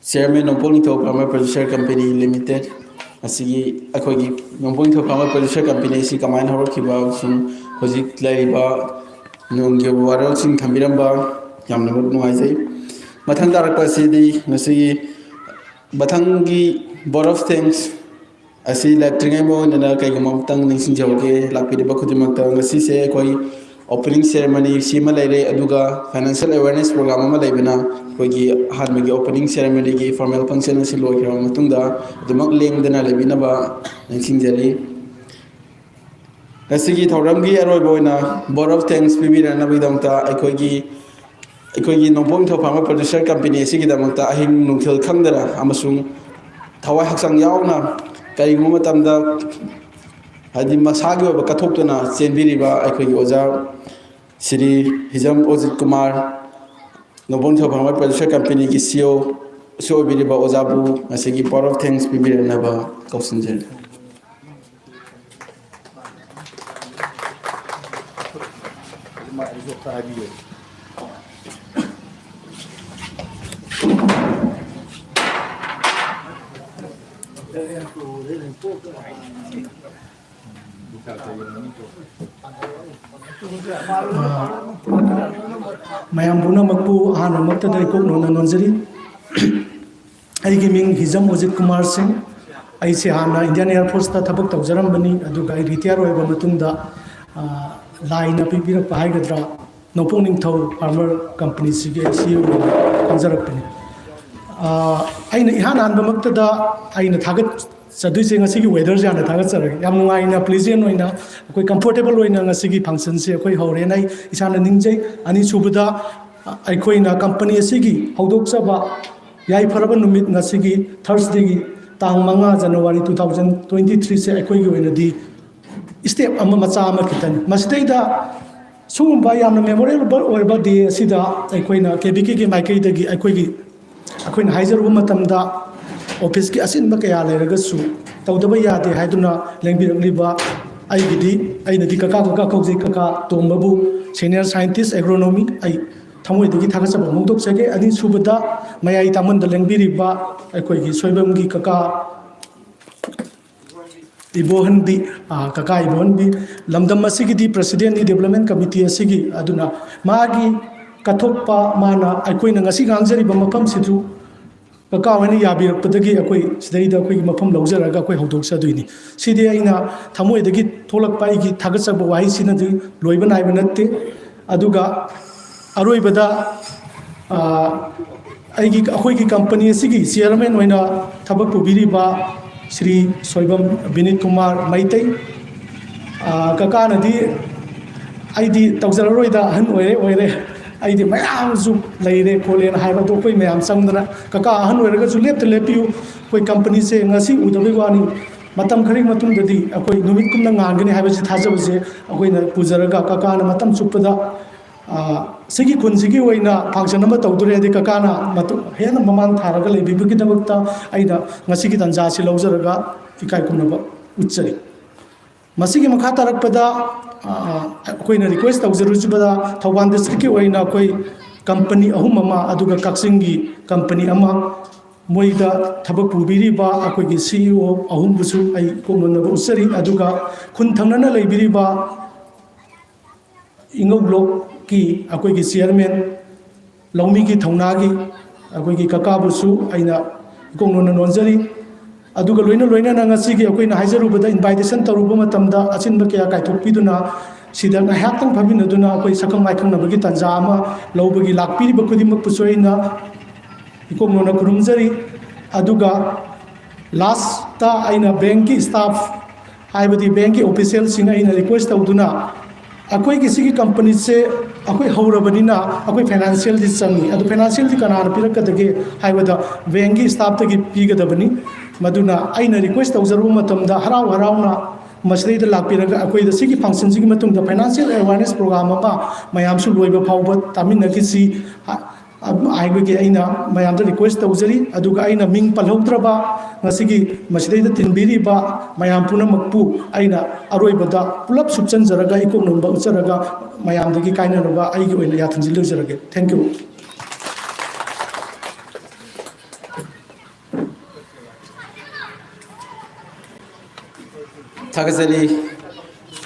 ꯆꯤꯌꯔꯃꯦꯟ ꯅꯣꯡꯄꯣꯛ ꯅꯤꯡꯊꯧ ꯐꯥꯔꯃꯔ ꯄ꯭ꯔꯣꯗ꯭ꯌꯨꯁꯔ ꯀꯝꯄꯦꯅꯤ ꯂꯤꯃꯤꯇꯦꯗ ꯑꯁꯤꯒꯤ ꯑꯩꯈꯣꯏꯒꯤ ꯅꯣꯡꯄꯣꯛ ꯅꯤꯡꯊꯧ ꯐꯥꯔꯃꯔ ꯄ꯭ꯔꯣꯗ꯭ꯌꯨꯁꯔ ꯀꯝꯄꯦꯅꯤ ꯑꯁꯤ ꯀꯃꯥꯏꯅ ꯍꯧꯔꯛꯈꯤꯕ ꯑꯃꯁꯨꯡ ꯍꯧꯖꯤꯛ ꯂꯩꯔꯤꯕ ꯅꯨꯡꯒꯤ ꯋꯥꯔꯣꯜꯁꯤꯡ ꯊꯝꯕꯤꯔꯝꯕ ꯌꯥꯝꯅ ꯅꯨꯡꯉꯥꯏꯖꯩ꯫ ꯃꯊꯪ ꯇꯥꯔꯛꯄ ꯑꯁꯤꯗꯤ ꯉꯁꯤꯒꯤ ꯃꯊꯪꯒꯤ ꯕꯣꯔꯗ ꯑꯣꯐ ꯊꯦꯡꯛꯁ ꯑꯁꯤ ꯂꯥꯛꯇ꯭ꯔꯤꯉꯩ ꯑꯣꯏꯅꯅ ꯀꯩꯒꯨꯝꯕ ꯑꯃꯇꯪ ꯅꯤꯡꯁꯤꯡꯖꯍꯧꯒꯦ ꯂꯥꯛꯄꯤꯔꯤꯕ ꯈꯨꯗꯤꯡꯃꯛꯇ ꯉꯁꯤꯁꯦ ꯑꯩꯈꯣꯏ ꯑꯣꯄꯅꯤꯡ ꯁꯦꯔꯦꯃꯅꯤ ꯁꯤꯃ ꯂꯩꯔꯦ ꯑꯗꯨꯒ ꯐꯥꯏꯅꯥꯟꯁꯤꯌꯦꯜ ꯑꯦꯋꯦꯌꯔꯅꯦꯁ ꯄ꯭ꯔꯣꯒ꯭ꯔꯥꯝ ꯑꯃ ꯂꯩꯕꯅ ꯑꯩꯈꯣꯏꯒꯤ ꯑꯍꯥꯟꯕꯒꯤ ꯑꯣꯄꯅꯤꯡ ꯁꯦꯔꯦꯃꯅꯤꯒꯤ ꯐꯣꯔꯃꯦꯜ ꯐꯪꯁꯟ ꯑꯁꯤ ꯂꯣꯏꯈ꯭ꯔꯕ ꯃꯇꯨꯡꯗ ꯑꯗꯨꯃꯛ ꯂꯦꯡꯗꯅ ꯂꯩꯕꯤꯅꯕ ꯅꯤꯡꯁꯤꯡꯖꯔꯤ꯫ ꯉꯁꯤꯒꯤ ꯊꯧꯔꯝꯒꯤ ꯑꯔꯣꯏꯕ ꯑꯣꯏꯅ ꯕꯣꯔꯗ ꯑꯣꯐ ꯊꯦꯡꯛꯁ ꯄꯤꯕꯤꯔꯛꯅꯕꯒꯤꯗꯃꯛꯇ ꯑꯩꯈꯣꯏꯒꯤ ꯅꯣꯡꯄꯣꯛ ꯅꯤꯡꯊꯧ ꯐꯥꯔꯃꯔ ꯄ꯭ꯔꯣꯗ꯭ꯌꯨꯁꯔ ꯀꯝꯄꯦꯅꯤ ꯑꯁꯤꯒꯤꯗꯃꯛꯇ ꯑꯍꯤꯡ ꯅꯨꯡꯊꯤꯜ ꯈꯪꯗꯅ ꯑꯃꯁꯨꯡ ꯊꯋꯥꯏ ꯍꯛꯆꯥꯡ ꯌꯥꯎꯅ ꯀꯔꯤꯒꯨꯝꯕ ꯃꯇꯝꯗ ꯍꯥꯏꯗꯤ ꯃꯁꯥꯒꯤ ꯑꯣꯏꯕ ꯀꯠꯊꯣꯛꯇꯨꯅ ꯆꯦꯟꯕꯤꯔꯤꯕ ꯑꯩꯈꯣꯏꯒꯤ ꯑꯣꯖꯥ ꯁ꯭ꯔꯤ ꯍꯤꯖꯝ ꯑꯣꯖꯤꯠ ꯀꯨꯃꯥꯔ ꯅꯣꯡꯄꯣꯛ ꯅꯤꯡꯊꯧ ꯐꯥꯔꯃꯔ ꯄ꯭ꯔꯣꯗ꯭ꯌꯨꯁꯔ ꯀꯝꯄꯦꯅꯤꯒꯤ CEO ꯁꯨ ꯑꯣꯏꯕꯤꯔꯤꯕ ꯑꯣꯖꯥꯕꯨ ꯉꯁꯤꯒꯤ ꯕꯣꯔꯗ ꯑꯣꯐ ꯊꯦꯡꯛꯁ ꯄꯤꯕꯤꯔꯛꯅꯕ ꯀꯧꯁꯤꯟꯖꯔꯤ꯫ ꯃꯌꯥꯝ ꯄꯨꯝꯅꯃꯛꯄꯨ ꯑꯍꯥꯟꯕꯃꯛꯇꯗ ꯏꯀꯣꯛꯅꯣꯅ ꯅꯣꯟꯖꯔꯤ꯫ ꯑꯩꯒꯤ ꯃꯤꯡ ꯍꯤꯖꯝ ꯑꯣꯖꯤꯠ ꯀꯨꯃꯥꯔ ꯁꯤꯡ, ꯑꯩꯁꯦ ꯍꯥꯟꯅ ꯏꯟꯗꯤꯌꯟ ꯑꯦꯌꯔ ꯐꯣꯔꯁꯇ ꯊꯕꯛ ꯇꯧꯖꯔꯝꯕꯅꯤ, ꯑꯗꯨꯒ ꯑꯩ ꯔꯤꯇꯤꯌꯔ ꯑꯣꯏꯔꯕ ꯃꯇꯨꯡꯗ ꯂꯥꯏꯅ ꯄꯤꯕꯤꯔꯛꯄ ꯍꯥꯏꯒꯗ꯭ꯔꯥ ꯅꯣꯡꯄꯣꯛ ꯅꯤꯡꯊꯧ ꯐꯥꯔꯃꯔ ꯀꯝꯄꯅꯤꯁꯤꯒꯤ CEO ꯑꯣꯏꯅ ꯈꯟꯖꯔꯛꯄꯅꯤ꯫ ꯑꯩꯅ ꯏꯍꯥꯟ ꯍꯥꯟꯕꯃꯛꯇꯗ ꯑꯩꯅ ꯊꯥꯒꯠꯆꯗꯣꯏꯁꯦ ꯉꯁꯤꯒꯤ ꯋꯦꯗꯔꯁꯦ ꯍꯥꯟꯅ ꯊꯥꯒꯠꯆꯔꯒꯦ꯫ ꯌꯥꯝ ꯅꯨꯡꯉꯥꯏꯅ ꯄ꯭ꯂꯤꯖꯦꯟ ꯑꯣꯏꯅ ꯑꯩꯈꯣꯏ ꯀꯝꯐꯣꯔꯇꯦꯕꯜ ꯑꯣꯏꯅ ꯉꯁꯤꯒꯤ ꯐꯪꯁꯟꯁꯦ ꯑꯩꯈꯣꯏ ꯍꯧꯔꯦꯅ ꯑꯩ ꯏꯁꯥꯅ ꯅꯤꯡꯖꯩ꯫ ꯑꯅꯤꯁꯨꯕꯗ ꯑꯩꯈꯣꯏꯅ ꯀꯝꯄꯅꯤ ꯑꯁꯤꯒꯤ ꯍꯧꯗꯣꯛꯆꯕ ꯌꯥꯏꯐꯔꯕ ꯅꯨꯃꯤꯠ ꯉꯁꯤꯒꯤ ꯊꯔꯁꯗꯦꯒꯤ ꯇꯥꯡ 5 ꯖꯅꯋꯥꯔꯤ 2023ꯁꯦ ꯑꯩꯈꯣꯏꯒꯤ ꯑꯣꯏꯅꯗꯤ ꯁ꯭ꯇꯦꯞ ꯑꯃ ꯃꯆꯥ ꯑꯃ ꯈꯤꯇꯪ ꯃꯁꯤꯗꯩꯗ ꯁꯤꯒꯨꯝꯕ ꯌꯥꯝꯅ ꯃꯦꯃꯣꯔꯦꯕꯜ ꯑꯣꯏꯕ ꯗꯦ ꯑꯁꯤꯗ ꯑꯩꯈꯣꯏꯅ KVKꯒꯤ ꯃꯥꯏꯀꯩꯗꯒꯤ ꯑꯩꯈꯣꯏꯅ ꯍꯥꯏꯖꯔꯨꯕ ꯃꯇꯝꯗ ꯑꯣꯐꯤꯁꯀꯤ ꯑꯆꯤꯟꯕ ꯀꯌా ꯂꯩꯔꯒꯁꯨ ꯇꯧꯗꯕ ꯌꯥꯗꯦ ꯍꯥꯏꯗꯨꯅ ꯂꯦꯡꯕꯤꯔꯛꯂꯤꯕ ꯑꯩꯅꯗꯤ ꯀꯀꯥ ꯀꯧꯖꯩ, ꯀꯀꯥ ꯇꯣꯝꯕꯕꯨ ꯁꯦꯅꯤꯌꯔ ꯁꯥꯏꯟꯇꯤꯁ ꯑꯦꯒ꯭ꯔꯣꯅꯣꯃꯤ ꯑꯩ ꯊꯃꯣꯏꯗꯒꯤ ꯊꯥꯒꯠꯆꯕ ꯐꯣꯡꯗꯣꯛꯆꯒꯦ꯫ ꯑꯅꯤꯁꯨꯕꯗ ꯃꯌꯥꯏ ꯇꯥꯃꯟꯗ ꯂꯦꯡꯕꯤꯔꯤꯕ ꯑꯩꯈꯣꯏꯒꯤ ꯁꯣꯏꯕꯝꯒꯤ ꯀꯀꯥ ꯏꯕꯣꯍꯟꯕꯤ, ꯀꯀꯥ ꯏꯕꯣꯍꯟꯕꯤ, ꯂꯝꯗꯝ ꯑꯁꯤꯒꯤꯗꯤ ꯄ꯭ꯔꯁꯤꯗꯦꯟꯠꯅꯤ ꯗꯦꯕꯂꯞꯃꯦꯟ ꯀꯃꯤꯇꯤ ꯑꯁꯤꯒꯤ, ꯑꯗꯨꯅ ꯃꯥꯒꯤ ꯀꯠꯊꯣꯛꯄ ꯃꯥꯅ ꯑꯩꯈꯣꯏꯅ ꯉꯁꯤ ꯉꯥꯡꯖꯔꯤꯕ ꯃꯐꯝꯁꯤꯁꯨ ꯀꯀꯥ ꯍꯣꯏꯅ ꯌꯥꯕꯤꯔꯛꯄꯗꯒꯤ ꯑꯩꯈꯣꯏ ꯁꯤꯗꯩꯗ ꯑꯩꯈꯣꯏꯒꯤ ꯃꯐꯝ ꯂꯧꯖꯔꯒ ꯑꯩꯈꯣꯏ ꯍꯧꯗꯣꯛꯆꯗꯣꯏꯅꯤ꯫ ꯁꯤꯗꯤ ꯑꯩꯅ ꯊꯃꯣꯏꯗꯒꯤ ꯊꯣꯛꯂꯛꯄ ꯑꯩꯒꯤ ꯊꯥꯒꯠꯆꯕ ꯋꯥꯍꯩꯁꯤꯅꯗꯤ ꯂꯣꯏꯕ ꯅꯥꯏꯕ ꯅꯠꯇꯦ꯫ ꯑꯗꯨꯒ ꯑꯔꯣꯏꯕꯗ ꯑꯩꯈꯣꯏꯒꯤ ꯀꯝꯄꯅꯤ ꯑꯁꯤꯒꯤ ꯆꯤꯌꯔꯃꯦꯟ ꯑꯣꯏꯅ ꯊꯕꯛ ꯄꯨꯕꯤꯔꯤꯕ ꯁ꯭ꯔꯤ ꯁꯣꯏꯕꯝ ꯕꯤꯅꯤꯠ ꯀꯨꯃꯥꯔ ꯃꯩꯇꯩ, ꯀꯀꯥꯅꯗꯤ ꯑꯩꯗꯤ ꯇꯧꯖꯔꯔꯣꯏꯗ ꯑꯍꯟ ꯑꯣꯏꯔꯦ ꯑꯩꯗꯤ ꯃꯌꯥꯝꯁꯨ ꯂꯩꯔꯦ ꯈꯣꯠꯂꯦꯅ ꯍꯥꯏꯕꯗꯣ ꯑꯩꯈꯣই ꯃꯌꯥꯝ ꯆꯪꯗꯅ ꯀꯀꯥ ꯑꯍꯟ ꯑꯣꯏꯔꯒꯁꯨ ꯂꯦꯞꯇ ꯂꯦꯞꯄꯤꯌꯨ, ꯑꯩꯈꯣꯏ ꯀꯝꯄꯅꯤꯁꯦ ꯉꯁꯤ ꯎꯗꯕꯩ ꯋꯥꯅꯤ, ꯃꯇꯝ ꯈꯔꯒꯤ ꯃꯇꯨꯡꯗꯗꯤ ꯑꯩꯈꯣꯏ ꯅꯨꯃꯤꯠꯀꯨꯝꯅ ꯉꯥꯟꯒꯅꯤ ꯍꯥꯏꯕꯁꯤ ꯊꯥꯖꯕꯁꯦ ꯑꯩꯈꯣꯏꯅ ꯄꯨꯖꯔꯒ ꯀꯀꯥꯅ ꯃꯇꯝ ꯆꯨꯞꯄꯗ ꯁꯤꯒꯤ ꯈꯨꯟꯁꯤꯒꯤ ꯑꯣꯏꯅ ꯐꯪꯁꯟ ꯑꯃ ꯇꯧꯗꯣꯔꯦꯗꯤ ꯀꯀꯥꯅ ꯍꯦꯟꯅ ꯃꯃꯥꯡ ꯊꯥꯔꯒ ꯂꯩꯕꯤꯕꯒꯤꯗꯃꯛꯇ ꯑꯩꯅ ꯉꯁꯤꯒꯤ ꯇꯥꯟꯖꯥꯁꯤ ꯂꯧꯖꯔꯒ ꯏꯀꯥꯏ ꯈꯨꯝꯅꯕ ꯎꯠꯆꯔꯤ꯫ ꯃꯁꯤꯒꯤ ꯃꯈꯥ ꯇꯥꯔꯛꯄꯗ ꯑꯩꯈꯣꯏꯅ ꯔꯤꯀ꯭ꯋꯦꯁ ꯇꯧꯖꯔꯨꯕꯗ ꯊꯧꯕꯥꯜ ꯗꯤꯁꯇ꯭ꯔꯤꯛꯀꯤ ꯑꯣꯏꯅ ꯑꯩꯈꯣই ꯀꯝꯄꯅꯤ 3 ꯑꯃ ꯑꯗꯨꯒ ꯀꯛꯆꯤꯡꯒꯤ ꯀꯝꯄꯅꯤ ꯑꯃ ꯃꯣꯏꯗ ꯊꯕꯛ ꯄꯨꯕꯤꯔꯤꯕ ꯑꯩꯈꯣꯏꯒꯤ CEO 3ꯕꯨꯁꯨ ꯑꯩ ꯀꯣꯛꯅꯅꯕ ꯎꯠꯆꯔꯤ꯫ ꯑꯗꯨꯒ ꯈꯨꯟ ꯊꯪꯅꯅ ꯂꯩꯕꯤꯔꯤꯕ ꯏꯉꯧ ꯕ꯭ꯂꯣꯛꯀꯤ ꯑꯩꯈꯣꯏꯒꯤ ꯆꯤꯌꯔꯃꯦꯟ ꯂꯧꯃꯤꯒꯤ ꯊꯧꯅꯥꯒꯤ ꯑꯩꯈꯣꯏꯒꯤ ꯀꯀꯥꯕꯨꯁꯨ ꯑꯩꯅ ꯏꯀꯣꯛꯅꯅ ꯅꯣꯟꯖꯔꯤ꯫ ꯑꯗꯨꯒ ꯂꯣꯏꯅꯅ ꯉꯁꯤꯒꯤ ꯑꯩꯈꯣꯏꯅ ꯍꯥꯏꯖꯔꯨꯕꯗ ꯏꯟꯚꯥꯏꯇꯦꯁꯟ ꯇꯧꯔꯨꯕ ꯃꯇꯝꯗ ꯑꯆꯤꯟꯕ ꯀꯌꯥ ꯀꯥꯏꯊꯣꯛꯄꯤꯗꯨꯅ ꯁꯤꯗ ꯉꯥꯏꯍꯥꯛꯇꯪ ꯐꯝꯃꯤꯟꯅꯗꯨꯅ ꯑꯩꯈꯣꯏ ꯁꯛꯈꯪ ꯃꯥꯏꯈꯪꯅꯕꯒꯤ ꯇꯥꯟꯖꯥ ꯑꯃ ꯂꯧꯕꯒꯤ ꯂꯥꯛꯄꯤꯔꯤꯕ ꯈꯨꯗꯤꯡꯃꯛꯄꯨꯁꯨ ꯑꯩꯅ ꯏꯀꯣꯛꯅꯅ ꯈꯨꯔꯨꯝꯖꯔꯤ꯫ ꯑꯗꯨꯒ ꯂꯥꯁꯇ ꯑꯩꯅ ꯕꯦꯡꯀꯤ ꯁ꯭ꯇꯥꯐ ꯍꯥꯏꯕꯗꯤ ꯕꯦꯡꯀꯤ ꯑꯣꯐꯤꯁꯤꯌꯦꯜꯁꯤꯡ ꯑꯩꯅ ꯔꯤꯀ꯭ꯋꯦꯁ ꯇꯧꯗꯨꯅ ꯑꯩꯈꯣꯏꯒꯤ ꯁꯤꯒꯤ ꯀꯝꯄꯅꯤꯁꯦ ꯑꯩꯈꯣꯏ ꯍꯧꯔꯕꯅꯤꯅ ꯑꯩꯈꯣꯏ ꯐꯥꯏꯅꯥꯟꯁꯤꯌꯦꯜꯗꯤ ꯆꯪꯉꯤ, ꯑꯗꯨ ꯐꯥꯏꯅꯥꯟꯁꯤꯌꯦꯜꯗꯤ ꯀꯅꯥꯅ ꯄꯤꯔꯛꯀꯗꯒꯦ ꯍꯥꯏꯕꯗ ꯕꯦꯡꯀꯤ ꯁ꯭ꯇꯥꯐꯇꯒꯤ ꯄꯤꯒꯗꯕꯅꯤ꯫ ꯃꯗꯨꯅ ꯑꯩꯅ ꯔꯤꯀ꯭ꯋꯦꯁ ꯇꯧꯖꯔꯨꯕ ꯃꯇꯝꯗ ꯍꯔꯥꯎꯅ ꯃꯁꯤꯗꯩꯗ ꯂꯥꯛꯄꯤꯔꯒ ꯑꯩꯈꯣꯏꯗ ꯁꯤꯒꯤ ꯐꯪꯁꯟꯁꯤꯒꯤ ꯃꯇꯨꯡꯗ ꯐꯥꯏꯅꯥꯟꯁꯤꯌꯦꯜ ꯑꯦꯋꯥꯔꯅꯦꯁ ꯄ꯭ꯔꯣꯒ꯭ꯔꯥꯝ ꯑꯃ ꯃꯌꯥꯝꯁꯨ ꯂꯣꯏꯕ ꯐꯥꯎꯕ ꯇꯥꯃꯤꯟꯅꯈꯤꯁꯤ ꯍꯥꯏꯕꯒꯤ ꯑꯩꯅ ꯃꯌꯥꯝꯗ ꯔꯤꯀ꯭ꯋꯦꯁ ꯇꯧꯖꯔꯤ ꯑꯗꯨꯒ ꯑꯩꯅ ꯃꯤꯡ ꯄꯜꯍꯧꯗ꯭ꯔꯕ ꯉꯁꯤꯒꯤ ꯃꯁꯤꯗꯩꯗ ꯇꯤꯟꯕꯤꯔꯤꯕ ꯃꯌꯥꯝ ꯄꯨꯝꯅꯃꯛꯄꯨ ꯑꯩꯅ ꯑꯔꯣꯏꯕꯗ ꯄꯨꯂꯞ ꯁꯨꯞꯆꯟꯖꯔꯒ ꯏꯀꯣꯛꯅꯕ ꯎꯠꯆꯔꯒ ꯃꯌꯥꯝꯗꯒꯤ ꯀꯥꯏꯅꯅꯕ ꯑꯩꯒꯤ ꯑꯣꯏꯅ ꯌꯥꯊꯪꯁꯤ ꯂꯧꯖꯔꯒꯦ ꯊꯦꯡꯛ ꯌꯨ ꯊꯥꯒꯠꯆꯔꯤ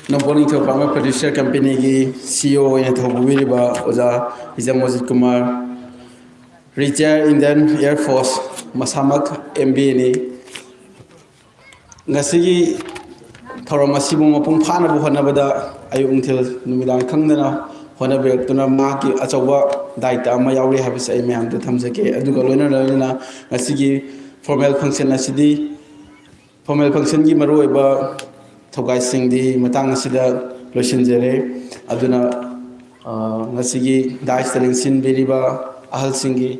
ꯅꯣꯡꯄꯣꯛ ꯅꯤꯡꯊꯧ ꯐꯥꯔꯃꯔ ꯄ꯭ꯔꯣꯗ꯭ꯌꯨꯁꯔ ꯀꯝꯄꯦꯅꯤꯒꯤ CEO ꯑꯣꯏꯅ ꯊꯧꯄꯨꯕꯤꯔꯤꯕ ꯑꯣꯖꯥ Hijam Ojit Kumar retired Indian air force ꯃꯁꯥꯃꯛ MBAꯅꯤ ꯉꯁꯤꯒꯤ ꯊꯧꯔꯝ ꯑꯁꯤꯕꯨ ꯃꯄꯨꯡ ꯐꯥꯅꯕ ꯍꯣꯠꯅꯕꯗ ꯑꯌꯨꯛ ꯅꯨꯡꯊꯤꯜ ꯅꯨꯃꯤꯗꯥꯡ ꯈꯪꯗꯅ ꯍꯣꯠꯅꯕꯤꯔꯛꯇꯨꯅ ꯃꯍꯥꯛꯀꯤ ꯑꯆꯧꯕ ꯗꯥꯏꯇ ꯑꯃ ꯌꯥꯎꯔꯤ ꯍꯥꯏꯕꯁꯤ ꯑꯩ ꯃꯌꯥꯝꯗ ꯊꯝꯖꯒꯦ ꯑꯗꯨꯒ ꯂꯣꯏꯅꯅ ꯉꯁꯤꯒꯤ ꯐꯣꯔꯃꯦꯜ ꯐꯪꯁꯟ ꯑꯁꯤꯗꯤ ꯐꯣꯔꯃꯦꯜ ꯐꯪꯁꯟꯒꯤ ꯃꯔꯨꯑꯣꯏꯕ ꯊꯧꯒꯥꯏꯁꯤꯡꯗꯤ ꯃꯇꯥꯡ ꯑꯁꯤꯗ ꯂꯣꯏꯁꯤꯟꯖꯔꯦ ꯑꯗꯨꯅ ꯉꯁꯤꯒꯤ ꯗꯥꯏꯁꯇ ꯂꯦꯡꯁꯤꯟꯕꯤꯔꯤꯕ ꯑꯍꯜꯁꯤꯡꯒꯤ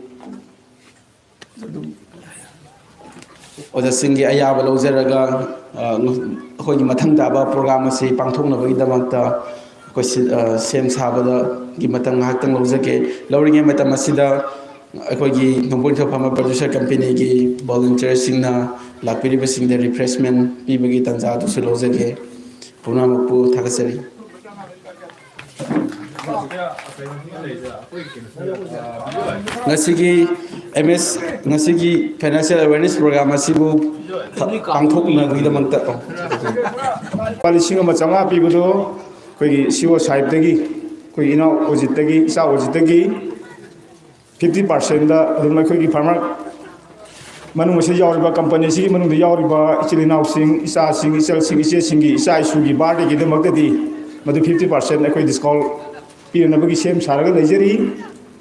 ꯑꯣꯖꯥꯁꯤꯡꯒꯤ ꯑꯌꯥꯕ ꯂꯧꯖꯔꯒ ꯑꯩꯈꯣꯏꯒꯤ ꯃꯊꯪ ꯇꯥꯕ ꯄ꯭ꯔꯣꯒ꯭ꯔꯥꯝ ꯑꯁꯤ ꯄꯥꯡꯊꯣꯛꯅꯕꯒꯤꯗꯃꯛꯇ ꯑꯩꯈꯣꯏ ꯁꯦꯝ ꯁꯥꯕꯗꯒꯤ ꯃꯇꯝ ꯉꯥꯏꯍꯥꯛꯇꯪ ꯂꯧꯖꯒꯦ ꯂꯧꯔꯤꯉꯩ ꯃꯇꯝ ꯑꯁꯤꯗ ꯑꯩꯈꯣꯏꯒꯤ ꯅꯣꯡꯄꯣꯛ ꯅꯤꯡꯊꯧ ꯐꯥꯔꯃꯔ ꯄ꯭ꯔꯣꯗ꯭ꯌꯨꯁꯔ ꯀꯝꯄꯦꯅꯤꯒꯤ ꯚꯣꯂꯨꯟꯇꯤꯌꯔꯁꯤꯡꯅ ꯂꯥꯛꯄꯤꯔꯤꯕꯁꯤꯡꯗ ꯔꯤꯐ꯭ꯔꯦꯁꯃꯦꯟ ꯄꯤꯕꯒꯤ ꯇꯥꯟꯖꯥꯗꯨꯁꯨ ꯂꯧꯖꯒꯦ ꯄꯨꯝꯅꯃꯛꯄꯨ ꯊꯥꯒꯠꯆꯔꯤ ꯉꯁꯤꯒꯤ ꯐꯥꯏꯅꯥꯟꯁꯤꯌꯦꯜ ꯑꯦꯋꯥꯔꯅꯦꯁ ꯄ꯭ꯔꯣꯒ꯭ꯔꯥꯝ ꯑꯁꯤꯕꯨ ꯄꯥꯡꯊꯣꯛꯅꯕꯒꯤꯗꯃꯛꯇ ꯂꯨꯄꯥ 1,500 ꯄꯤꯕꯗꯣ ꯑꯩꯈꯣꯏꯒꯤ CEO ꯁꯥꯍꯤꯕꯇꯒꯤ ꯑꯩꯈꯣꯏꯒꯤ ꯏꯅꯥꯎ ꯑꯣꯖꯤꯠꯇꯒꯤ ꯏꯆꯥ ꯑꯣꯖꯤꯠꯇꯒꯤ 50%ꯗ ꯑꯗꯨꯝ ꯑꯩꯈꯣꯏꯒꯤ ꯐꯥꯔꯃꯔ ꯃꯅꯨꯡ ꯑꯁꯤꯗ ꯌꯥꯎꯔꯤꯕ ꯀꯝꯄꯅꯤꯁꯤꯒꯤ ꯃꯅꯨꯡꯗ ꯌꯥꯎꯔꯤꯕ ꯏꯆꯤꯜ ꯏꯅꯥꯎꯁꯤꯡ ꯏꯆꯥꯁꯤꯡ ꯏꯆꯜꯁꯤꯡ ꯏꯆꯦꯁꯤꯡꯒꯤ ꯏꯆꯥ ꯏꯁꯨꯒꯤ ꯕꯥꯔꯗꯦꯒꯤꯗꯃꯛꯇꯗꯤ ꯃꯗꯨ 50% ꯑꯩꯈꯣꯏ ꯗꯤꯁꯀꯥꯎꯟ ꯄꯤꯅꯕꯒꯤ ꯁꯦꯝ ꯁꯥꯔꯒ ꯂꯩꯖꯔꯤ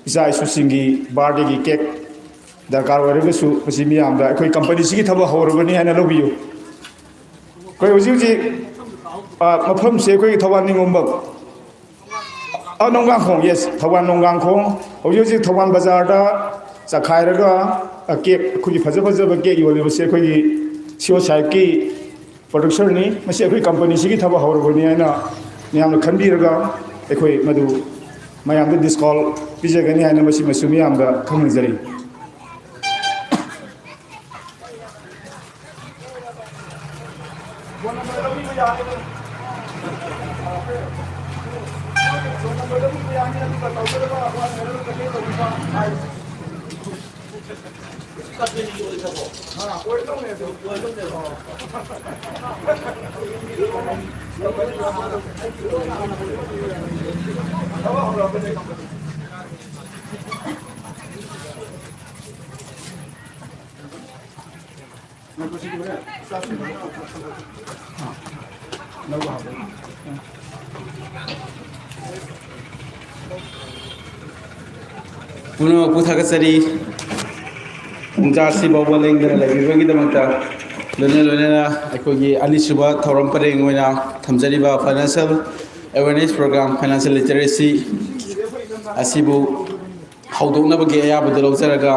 ꯏꯆꯥ ꯏꯁꯨꯁꯤꯡꯒꯤ ꯕꯥꯔꯗꯦꯒꯤ ꯀꯦꯛ ꯗꯔꯀꯥꯔ ꯑꯣꯏꯔꯒꯁꯨ ꯃꯁꯤ ꯃꯤꯌꯥꯝꯗ ꯑꯩꯈꯣꯏ ꯀꯝꯄꯅꯤꯁꯤꯒꯤ ꯊꯕꯛ ꯍꯧꯔꯕꯅꯤ ꯍꯥꯏꯅ ꯂꯧꯕꯤꯌꯨ ꯑꯩꯈꯣই ꯍꯧꯖꯤꯛ ꯃꯐꯝꯁꯦ ꯑꯩꯈꯣꯏꯒꯤ ꯊꯧꯕꯥꯜ ꯅꯤꯉꯣꯝꯕꯝ ꯅꯣꯡꯒꯥꯡꯈꯣꯡ ꯌꯦꯁ ꯊꯧꯕꯥꯜ ꯅꯣꯡꯒꯥꯡꯈꯣꯡ ꯍꯧꯖꯤꯛ ꯊꯧꯕꯥꯜ ꯕꯖꯥꯔꯗ ꯆꯈꯥꯏꯔꯒ ꯀꯦꯛ ꯑꯩꯈꯣꯏꯒꯤ ꯐꯖꯕ ꯀꯦꯛ ꯌꯣꯜꯂꯤꯕꯁꯦ ꯑꯩꯈꯣꯏꯒꯤ CEO ꯁꯥꯍꯤꯕꯀꯤ ꯄ꯭ꯔꯣꯗ꯭ꯌꯨꯁꯔꯅꯤ ꯃꯁꯤ ꯑꯩꯈꯣꯏ ꯀꯝꯄꯅꯤꯁꯤꯒꯤ ꯊꯕꯛ ꯍꯧꯔꯕꯅꯤ ꯍꯥꯏꯅ ꯃꯌꯥꯝꯅ ꯈꯟꯕꯤꯔꯒ ꯑꯩꯈꯣꯏ ꯃꯗꯨ ꯃꯌꯥꯝꯗ ꯗꯤꯁꯀꯥꯎꯟ ꯄꯤꯖꯒꯅꯤ ꯍꯥꯏꯅ ꯃꯁꯤ ꯃꯌꯥꯝꯗ ꯈꯪꯍꯟꯖꯔꯤ ꯄꯨꯝꯅꯃꯛꯄꯨ ꯊꯥꯒꯠꯆꯔꯤ ꯄꯨꯡꯖꯥꯁꯤ ꯐꯥꯎꯕ ꯂꯦꯡꯗꯅ ꯂꯩꯕꯤꯕꯒꯤꯗꯃꯛꯇ ꯂꯣꯏꯅꯅ ꯑꯩꯈꯣꯏꯒꯤ ꯑꯅꯤꯁꯨꯕ ꯊꯧꯔꯝ ꯄꯔꯦꯡ ꯑꯣꯏꯅ ꯊꯝꯖꯔꯤꯕ financial awareness program financial literacy ꯑꯁꯤꯕꯨ ꯍꯧꯗꯣꯛꯅꯕꯒꯤ ꯑꯌꯥꯕꯗꯨ ꯂꯧꯖꯔꯒ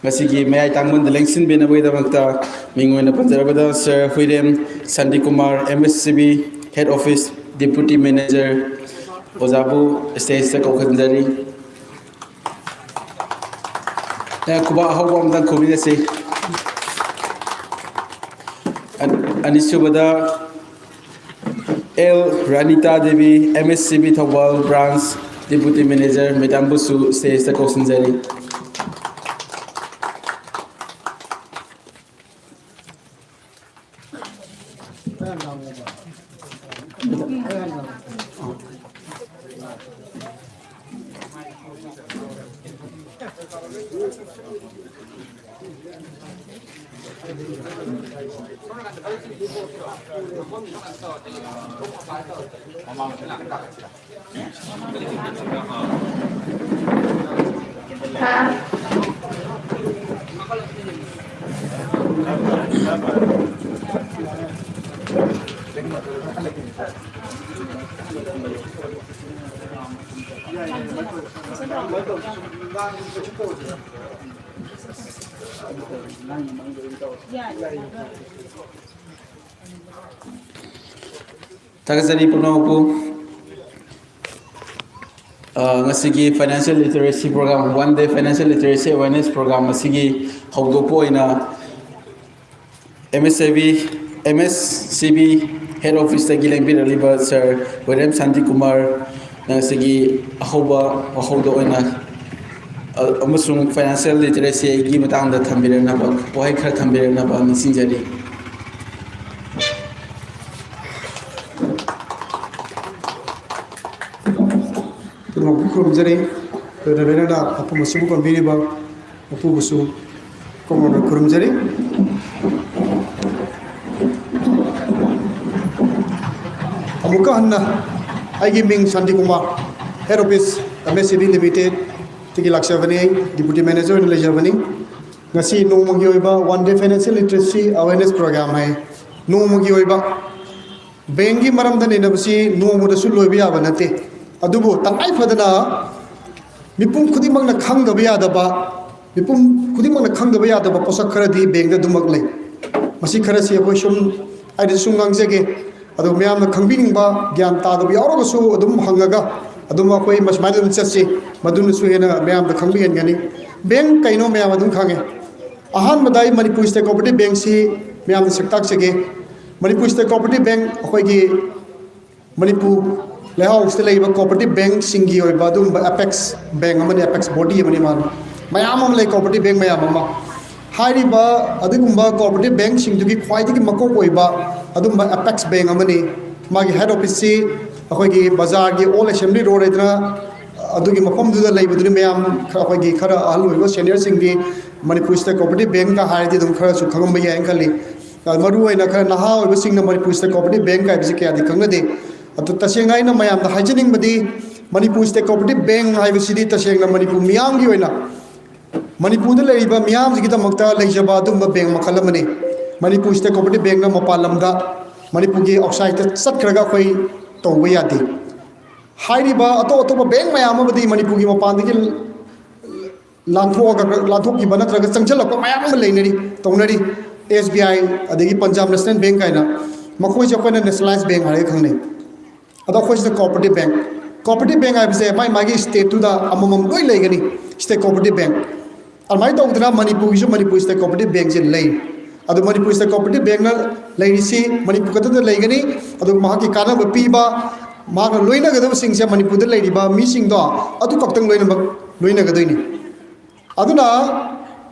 ꯉꯁꯤꯒꯤ ꯃꯌꯥꯏ ꯇꯥꯡꯕꯟꯗ ꯂꯦꯡꯁꯤꯟꯕꯤꯅꯕꯒꯤꯗꯃꯛꯇ ꯃꯤꯡ ꯑꯣꯏꯅ ꯄꯟꯖꯔꯕꯗ sir Huirem Shantikumar MSCB head office deputy manager ꯑꯣꯖꯥꯕꯨ ꯁ꯭ꯇꯦꯖꯇ ꯀꯧꯈꯟꯖꯔꯤ ꯈꯨꯕꯥꯛ ꯑꯍꯧꯕ ꯑꯃꯇꯪ ꯈꯨꯕꯤꯔꯁꯤ ꯑꯅꯤꯁꯨꯕꯗ L Ranita Devi MSCB Thoubal branch deputy manager ꯃꯦꯗꯥꯝꯕꯨꯁꯨ ꯁ꯭ꯇꯦꯖꯇ ꯀꯧꯁꯤꯟꯖꯔꯤ Tagasari punoku ngasigi financial literacy program one day financial literacy awareness program asigi haudopo ina MSCB head office tagi lengbi aliba sir William Santi Kumar ngasigi haudo ina amasung financial literacy gi matang da thambirana ba wahai khar thambirana ba nisinjari Kurumjari Reverenda Apu Masubu Kambiriba Apu Busu Komona Kurumjari Amuka Hanna Aigi Ming Santi Kumar Head Office MSCB Limited Tiki Lakshavani Deputy Manager in Lejavani Ngasi no Mugi Oiba One Day Financial Literacy Awareness Program hai no Mugi Oiba Bengi Maramdan Inabasi no Mudasu Lobi Avanate adubu tangai fadana mipum khudimang na khang da biya da ba mipum khudimang na khang da biya da ba posak khara di beng da dumak le masi khara si koi sum ai de sungang jege adu myam na khangbining ba gyan ta da biya ro su adum hangaga adum koi masmai dum chasi madun su hena myam da khangbi ngani beng kaino myam adum khange ahan madai manipur state cooperative bank si myam saktak jege manipur state cooperative bank koi gi manipur Lehau istilah iba cooperative bank singgi oi badum apex bank amani apex body amani man mayam lay cooperative bank mayam ama hari ba adugumba cooperative bank sing dugi khwai digi makok oi ba adumba apex bank amani magi head office si akoi gi bazar gi all assembly road idna adugi mafam du da lay buduni mayam akoi gi khara ahlu oi senior singgi manipur state cooperative bank ka hari di dum khara su khangam ba ya enkali maru oi na khara naha oi sing na manipur state cooperative bank ka bisi kya di khangna de atu tasengna ina mayam da hygienic badi manipur state cooperative bank hai bisi di tasengna manipur miyam gi oina manipur da leiba miyam gi da makta leijaba dum ba bank makhalamani manipur state cooperative bank na mapalam da manipur gi outside ta sat khraga khoi tawba yadi hairi ba ato ba bank mayam badi manipur gi mapan gi lanthok gi bana traga changchalak ko mayam ma leinari tawnari SBI adegi Punjab National Bank kaina makoi je koina nationalized bank hare khangne ado khoi the cooperative bank I say mai magi state to the amamam loi legani state cooperative bank almai tawdra manipur state cooperative bank je lei ado manipur state cooperative bank na lei si manipur ka da legani ado ma ki kana ba pi ba ma ga loina ga da sing se manipur da lei ba mi sing do adu kaktang loina ga doini aduna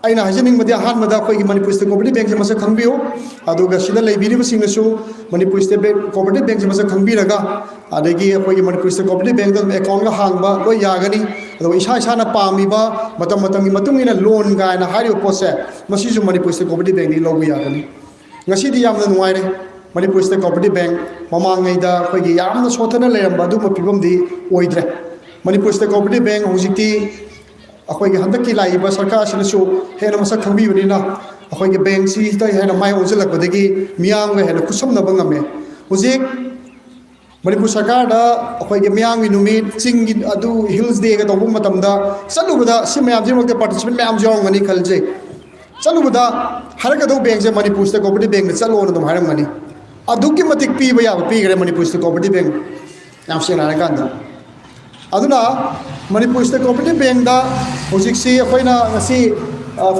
aina hajening madi han mada khoi gi manipur state cooperative bank masa khangbiyo aduga sida leibiri basing nasu manipur state cooperative bank masa khangbiraga adagi khoi gi manipur state cooperative bank da account ga hangba loi yagani adu isa na pami ba matam gi matungina loan ga na hari pose masi ju manipur state cooperative bank ni lobu yagani ngasi di yamna nuai re manipur state cooperative bank mamangai da khoi gi yamna sothana leramba du mapibam di oidre manipur state cooperative bank hojikti अखोई हंदकी लाइब सरकार सिनसु हेन मसक खंबीबनिना अखोई बैंक सी हेन माइ ओंजलकबदगी मियांग हेन कुसमनब ngame हुजिक मणिपुर सरकार दा अखोई मियांग नुमित चिंग अदु हिल्स डे ga तोबु मतमदा चलुबदा सि मयाम जे मके पार्टिसिपेट मयाम जोंगनी खलजे चलुबदा हरगदो बैंक जे मणिपुर स्टेट कोऑपरेटिव बैंक चलो न दम हारमनी अदुकी मतिक पीब या पीगरे मणिपुर स्टेट कोऑपरेटिव बैंक याम सेना कांदा aduna manipur state cooperative bank da hojik si akoina ngasi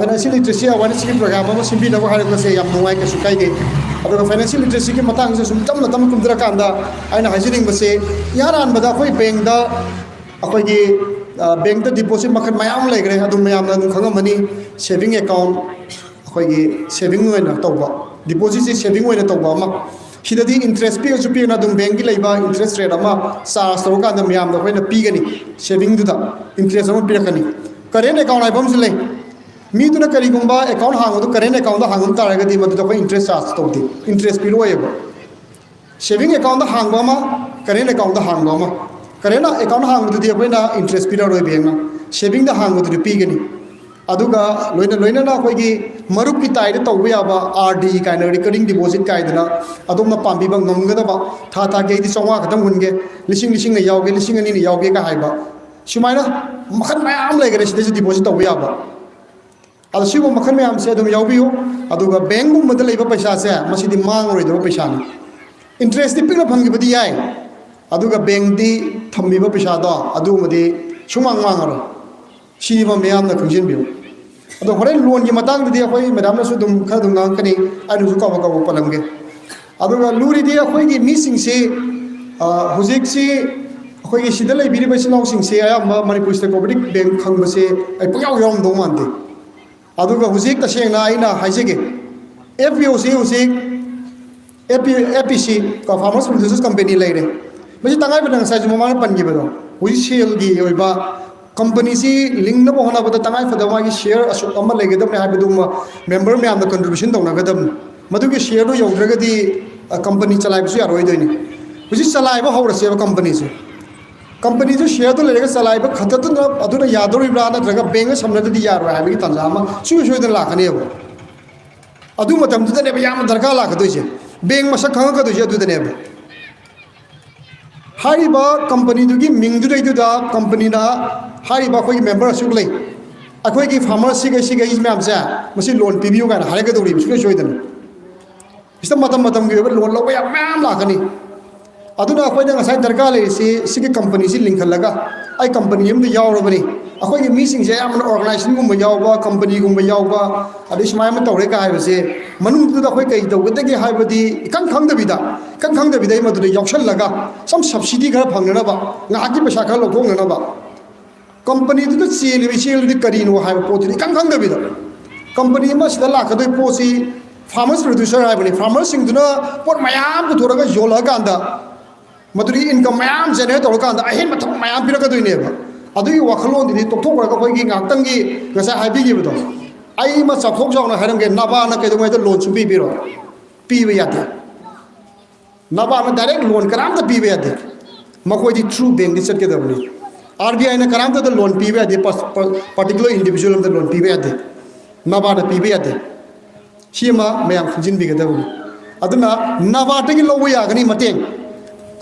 financial literacy awareness program ama simbi na ko hare ko se yam nuai ke sukai ge aduga financial literacy ke matang se sum tam kumdra kanda aina hajining base yaran bada koi bank da akoi gi bank da deposit makhan mayam legre adu mayam na khangamani saving account akoi gi saving oina tawba deposit se saving oina tawba ma Hidadi interest pi asu pi na dum bank gi leiba interest rate ama SARS to ka dam yam da hoina pi gani saving du da interest ama pi rakani current account ai bam sile mi du na kari gumba account hang du current account da hangum tar ga di madu da ko interest charge to di interest pi ro yeba saving account da hang ba ma current account da hang ba ma current account hang du di hoina interest pi ro be na saving da hang du pi gani aduga loina na koi gi marup ki tai da tawba ya ba RD kind recurring deposit kai dana adum na pambi ba ngamga da ba tha ge di chongwa khatam hunge lising na yauge lising ani ni yauge ka haiba sumaina makhan mayam lai gare sida deposit tawba ya ba adu sibo makhan mayam se adum yaubiyo aduga bank gum da leiba paisa se masidi mang roi da paisa ni interest di pina phang gibadi yai aduga bank di thammi ba pisa do adu madi sumang mangaro si ma meyam na khungjin biu ado horen loan gi matang di akhoi madam na su dum kha dum ngang kani adu su ka ba palamge aduga luri di akhoi gi missing se hujik si akhoi gi sidal lai biri ba sinau sing se aya manipur state cooperative bank khang ba se ai pyaw yom do man de aduga hujik ta seng na aina haisege FPOC hujik APC ka farmers producers company lai re masi tangai badang sa juma man pan gi ba do hui sel gi oiba company si link na bo hona bada tangai fa dawagi share asuk amma legedam ne habidum member me am the contribution dawna gadam madu ge share do yawdraga di company chalai bisu yaroi doini buji chalai ba hawra se company se company jo share do lega chalai ba khatat na aduna yadori bra na draga benga samna di yaro ha bi tanjama su su de la khane bo adu matam du ne ba yam darga la khadoi se beng masa khanga ka do je du de ne ba hariba company du gi ming du dei du da company na hariba khoi member asuk lei akhoi gi farmer sigai is me am sa masi loan pibiu ga hare ga do ri su soi dan istam matam gi loan lo ba ya mam la kani aduna akhoi na sai darga le si gi company si link laga ai company yam du yaw ro bani akhoi gi meeting je am organization gum ba yaw ba company gum ba yaw ba adi smai ma tawre ka hai ba se manung du da khoi kai do ga ge hai ba di kan khang da bida ma du yakshan laga sam subsidy ga phang na ba nga gi pa kha lo thong na ba company du cheli di kari no hai po di kan khang da bida company ma sida la ka doi po si farmers producer hai bani farmers sing du na por mayam ku thora ga yola ga anda maduri income mayam generate tor ga anda ahin ma thong mayam pira ka doi ne ba adui wakhalon di tok thok ra ka khoi gi ngak tang gi ngasa hai bi gi ba do ai ma sa thok jong na haram ge na ba na kai do mai da loan su bi ro pi ba ya da na ba ma direct loan karam da pi ba ya da ma khoi di true bank di sat ke da bani RBI na karam da loan pi ba ya da particular individual da loan pi ba ya da na ba da pi ba ya da shi ma mayam khujin bi ga da bani aduna na ba ta gi lo ya ga ni mateng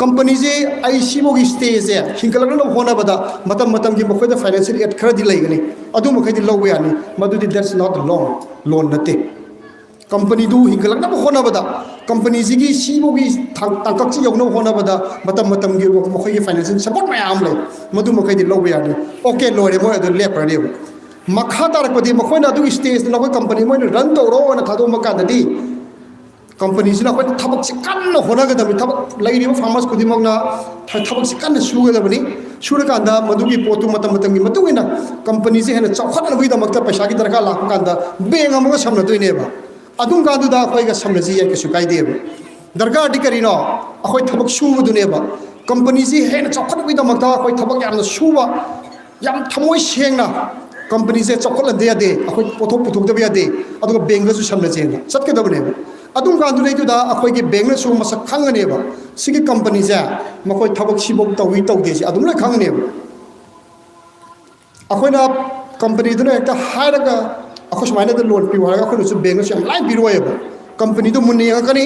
company je ai simo gi stage ya hinkalang no hona bada matam gi mkhoi da financial aid khara di lai gani adu mkhoi di lowe yani madu di that's not loan nate company du hinkalang no hona bada company ji gi simo gi tangkak chi yong no hona bada matam gi mkhoi gi financial support ma am lai madu mkhoi di lowe yani okay lore mo adu le pra de makha tar ko di mkhoi na du stage na ko company mo run to ro na thado maka da di company sina ko thabak si kan no hona ga dami thabak lai ri farmers ko dimok na thabak si kan su ga dabani sura ka da madugi potu matam gi matu ina company si hena chawkhat na bui da makta paisa gi darka la ka da beng am ga samna to ne ba adung ka du da khoi ga samna ji ya ke su kai de ba darga di kari no akhoi thabak su du ne ba company si hena chawkhat bui da makta akhoi thabak yam na su ba yam thamoi seng na company se chawkhat la de ya de akhoi pothok puthok da ya de adu ga beng ga su samna je na sat ke da ne ba adung ka du leitu da akhoi gi bank na su masak khangane ba sigi company ja makoi thabak sibok tawi taw de si adum la khangane ba akhoi na company du na ekta haraga akhoi smaina da loan pi wara akhoi su bank na su lai bi roye ba company du munni ga kani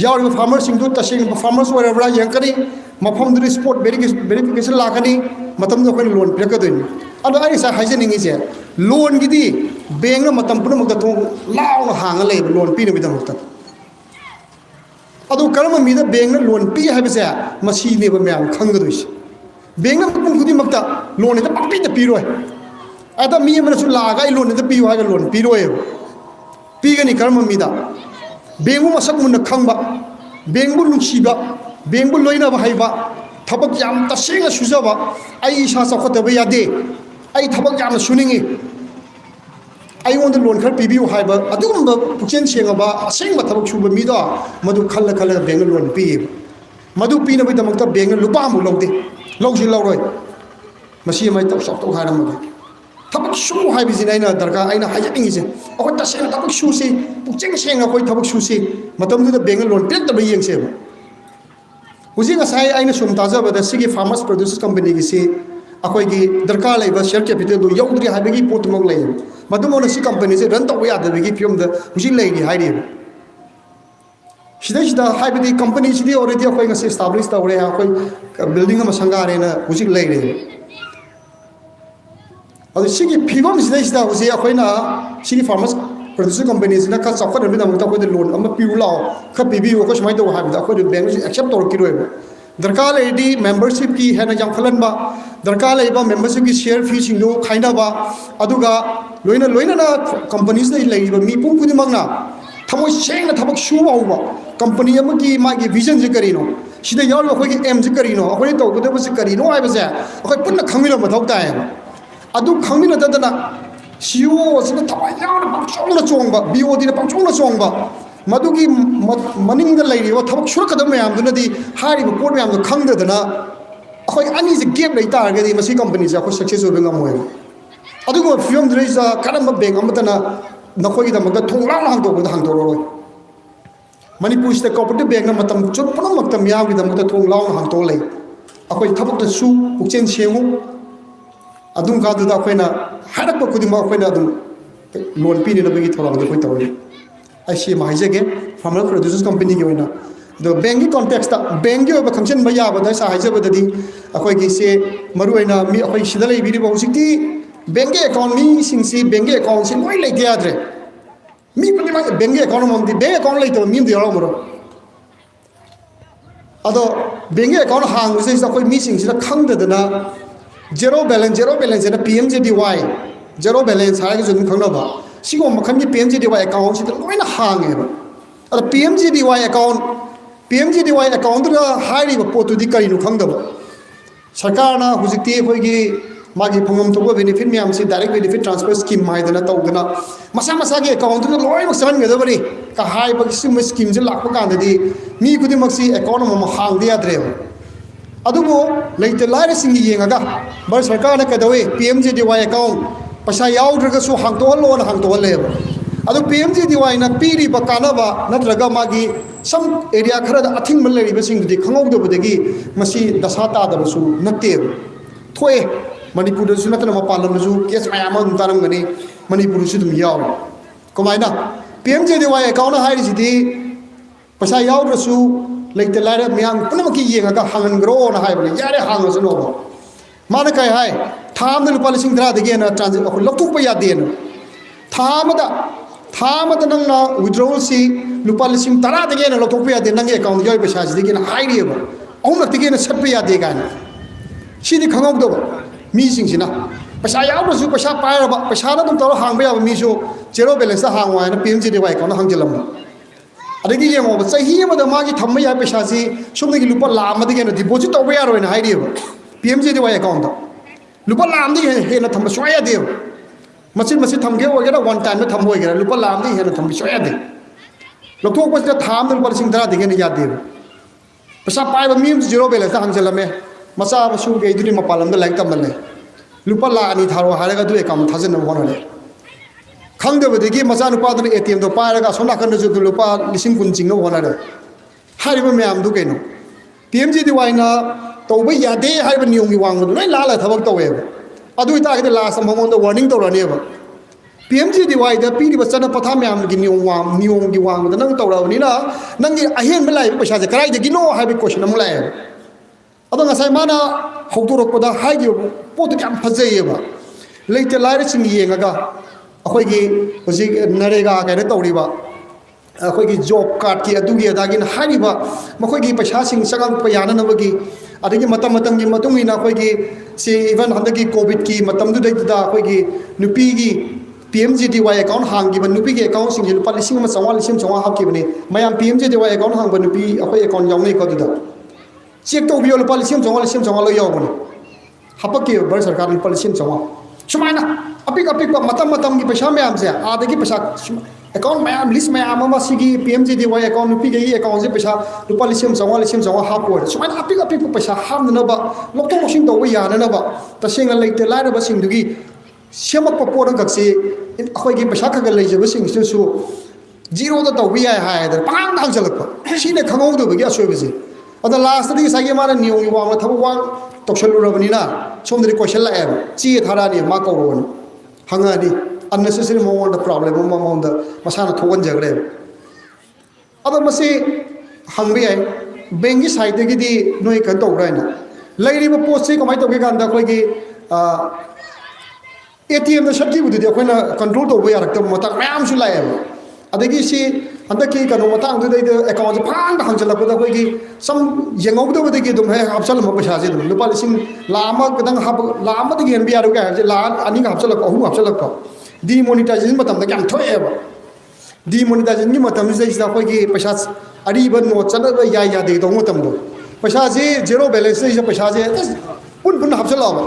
yaw farmer sing du tasing farmers wara bra yang kani mafam du sport verification la kani matam do khoi loan pi ka doin ado ai sa haijening is loan gi di bank na matam pun mak da thong law hang le loan pi na bi da mak adu karama mi da bank na loan pi ha bisa masi ne ba myam khang ga dois bank na pun khudi makta loan ta pi ta pi roi ada mi ma su la ga loan ta pi ha ga loan pi roi pi ga ni karama mi da bank mu masak mun na khang ba bank bu lung si ba bank bu loina ba hai ba thabak yam ta singa su ja ba ai sa sa khota ba ya de ai thabak yam suningi ai want the loan khar pibiu hai ba adum ba pukchen senga ba aseng ba thabak chu ba mi da madu khalla bank loan pi madu pi na ba damak ta bank lupa mu lo de lo ji lo roi masi mai tak sok to haram ma thabak shu hai bi jin aina darka aina ha yang ise akoi ta senga thabak shu se pukchen senga koi thabak shu se matam du bank loan pet ta ba yeng se ba hujing asai aina sum ta ja ba da sigi farmers producers company gi se akoi gi darka lai ba share capital du yodri ha bi pot mok lai madum ona si company se ran to ya da bi pium da huji lai gi hai ri shida hai bi company si already akoi ga se establish ta ore akoi building ma sanga re na huji lai ri adu sigi phigom sida huji akoi na sigi farmers producer companies na ka chakka na bidam ta ko de loan amma piu lao kha pibi ko smai to ha bida ko de bank accept tor ki roi darkar le di membership ki hena jang khalan ba darkar le ba membership ki share fee sing do khaina ba aduga loina na companies nei lei ba mi pum kudi mangna thamoi seng na thabak shu ba company am ki ma gi vision je karino sida yaw lo khoi ki aim je karino khoi to ko de ba se karino ai ba se khoi punna khangmilo ma thau ta ya adu khangmilo da na CEO sida thawai yaw na pangchong na chongba BOD na pangchong na chongba madugi maning da lei wa thabak shur kadam mayam duna di hari ba port mayam khang da na khoi ani je gap lei ta ga di masi company ja ko success obe ngam moy adu ko film dresa karam ba bank am ta na na khoi da magda thong lang hang do ko hang do roi Manipur state cooperative bank na matam chut pura maktam yaw gi da magda thong lang hang to lei akhoi thabak da su pukchen shengu adum ka da khoi na harak ba kudi ma khoi na adum loan pi ni na bagi thorang da khoi tawri ai shi ma haije ge farmer producers company ge oina the banking context ta bank ge ba khangchen ba ya ba da sa haije ba da di akhoi gi se maru oina mi akhoi sida lei biri ba usikti bank account mi sing si bank account sin loi lei ge adre mi pali ma bank account mom di bank account lei to mi di ro moro ado bank account hang se sa khoi mi sing si da khang da na zero balance na PMJDY zero balance ha ga jun khang na ba sigo makhan ki PMJDY account si loina hang e ba ada PMJDY account da hari ba potu di kari nu khang da ba sarkar na hujikti khoi gi magi phangam to benefit mi am si direct benefit transfer scheme mai da na tau da na masa gi account da loina san ga da bari ka hai ba sim scheme je lak pa kan da di mi kudi maksi account ma hang dia dre adugo leite laire singi yengaga bar sarkar na kadawe PMJDY account pasha yaudra su hang to lo na hang to le adu PMJDY na piri ba kana ba natraga magi some area khara da athing mal le ba sing di khangau do bodegi masi dasa ta da su natte thoe manipur su natna ma palam su kes ayama dum taram gani manipur su dum yaw komaina PMJDY account na hairi sidi pasha yaudra su leite laire myang punam ki yengaga hangan gro na hai bale yare hang su no mana kai hai tham na lupa lising dra de ge na transit ko loktuk pa ya de na tham da nang na withdrawal si lupa lising tara de ge na loktuk pa ya de nang account joi pa sa ji de ge na hai ri ba aum na de ge na sat pa ya de ga na si ni khangok do mi sing sina pasa yaw ba su pasa pa ra ba pasa na dum tor hang ba ya mi su zero balance hang wa na PMJDY account na hang jelam adagi ye mo sahi ma da ma gi thamma ya pesa si sumne gi lupa lam ma de na deposit to ya ro na hai ri ba PMJDY account da lupa lam di he na thamma soya de masin tham ge wa ga one time na tham ho ga lupa lam di he na tham soya de lok thok pa da tham lupa sing dara de ge na ya de pesa pai ba mi zero balance hang jela me masa ba su ge idri ma palam da like tam le lupa la ani tharo ha ga du account thajen na wona le khang de de gi masa nu pa da ATM do pa ga sona kan ju du lupa lising kun jing no wona le hari ba me am du ke no PMJDY na to ba ya de hari ba niung gi wang do lai la la thabak to we adu ita ke la sam hong da warning to ra ne ba PMJDY da pi di ba sana patha me am gi niung gi wang da nang to ra ni na nang gi a hen ba lai ba sha je karai de gi no ha bi question am lai adu nga sai mana hok to rok pa da hai gi po to kam phajai ba leite lai ra sing yenga ga akhoi gi hoji narega ka ne to ri ba akhoi gi job card ki adu gi da gi na hai ba makhoi gi paisa sing sagang pa yana na ba gi adagi matam gi matung ina akhoi gi si even handagi covid ki matam du dai da akhoi gi nupi gi PMJDY account hang gi ban nupi gi account sing lupa lising ma sawal lising sawa ha ki bani mayam PMJDY account hang ban nupi akhoi account yaw nei ko du da check to bio lupa lising sawa lo yaw bani hapaki bar sarkar lupa lising sawa sumaina apik pa matam gi paisa me am se adagi paisa account mayam list mayam ma sigi PMJDY account nupi gi account je paisa lupa lising sawa ha ko sumaina apik pa paisa ham na ba lokto machine do ya na ba ta singa leite lai ba sing du gi semak pa por gak se akhoi gi paisa ka ga lei je ba sing su zero da to ya ha da pang dang jalak pa sine khangau do ba gi asoi ba se ada last di sa gi ma na niu wa ma thabu wa tokshal ru ba ni na som di question la e chi thara ni ma ko ro hanga di unnecessary mo the problem mo mo the masana thogan jagre ada masi hangbi ai bengi side gi di noi kan to ra na lairi ba post se kamai to ge kan da koi gi ATM da satki bududi akoina control tawba yarakta matang mayam su laeba adagi si handaki kanu matang du dai account phang da hanjala pada koi gi sam yengau da budagi dum hai hapsal ma paisa je dum lupa lising lama kadang hab lama da gen biaru ga la ani ga hapsal ko hu hapsal ko demonetization matam da kam thoeba demonetization ni matam zai da koi gi paisa ari ban no chala ba ya ya de dong matam do paisa je zero balance je paisa je pun pun hapsal ba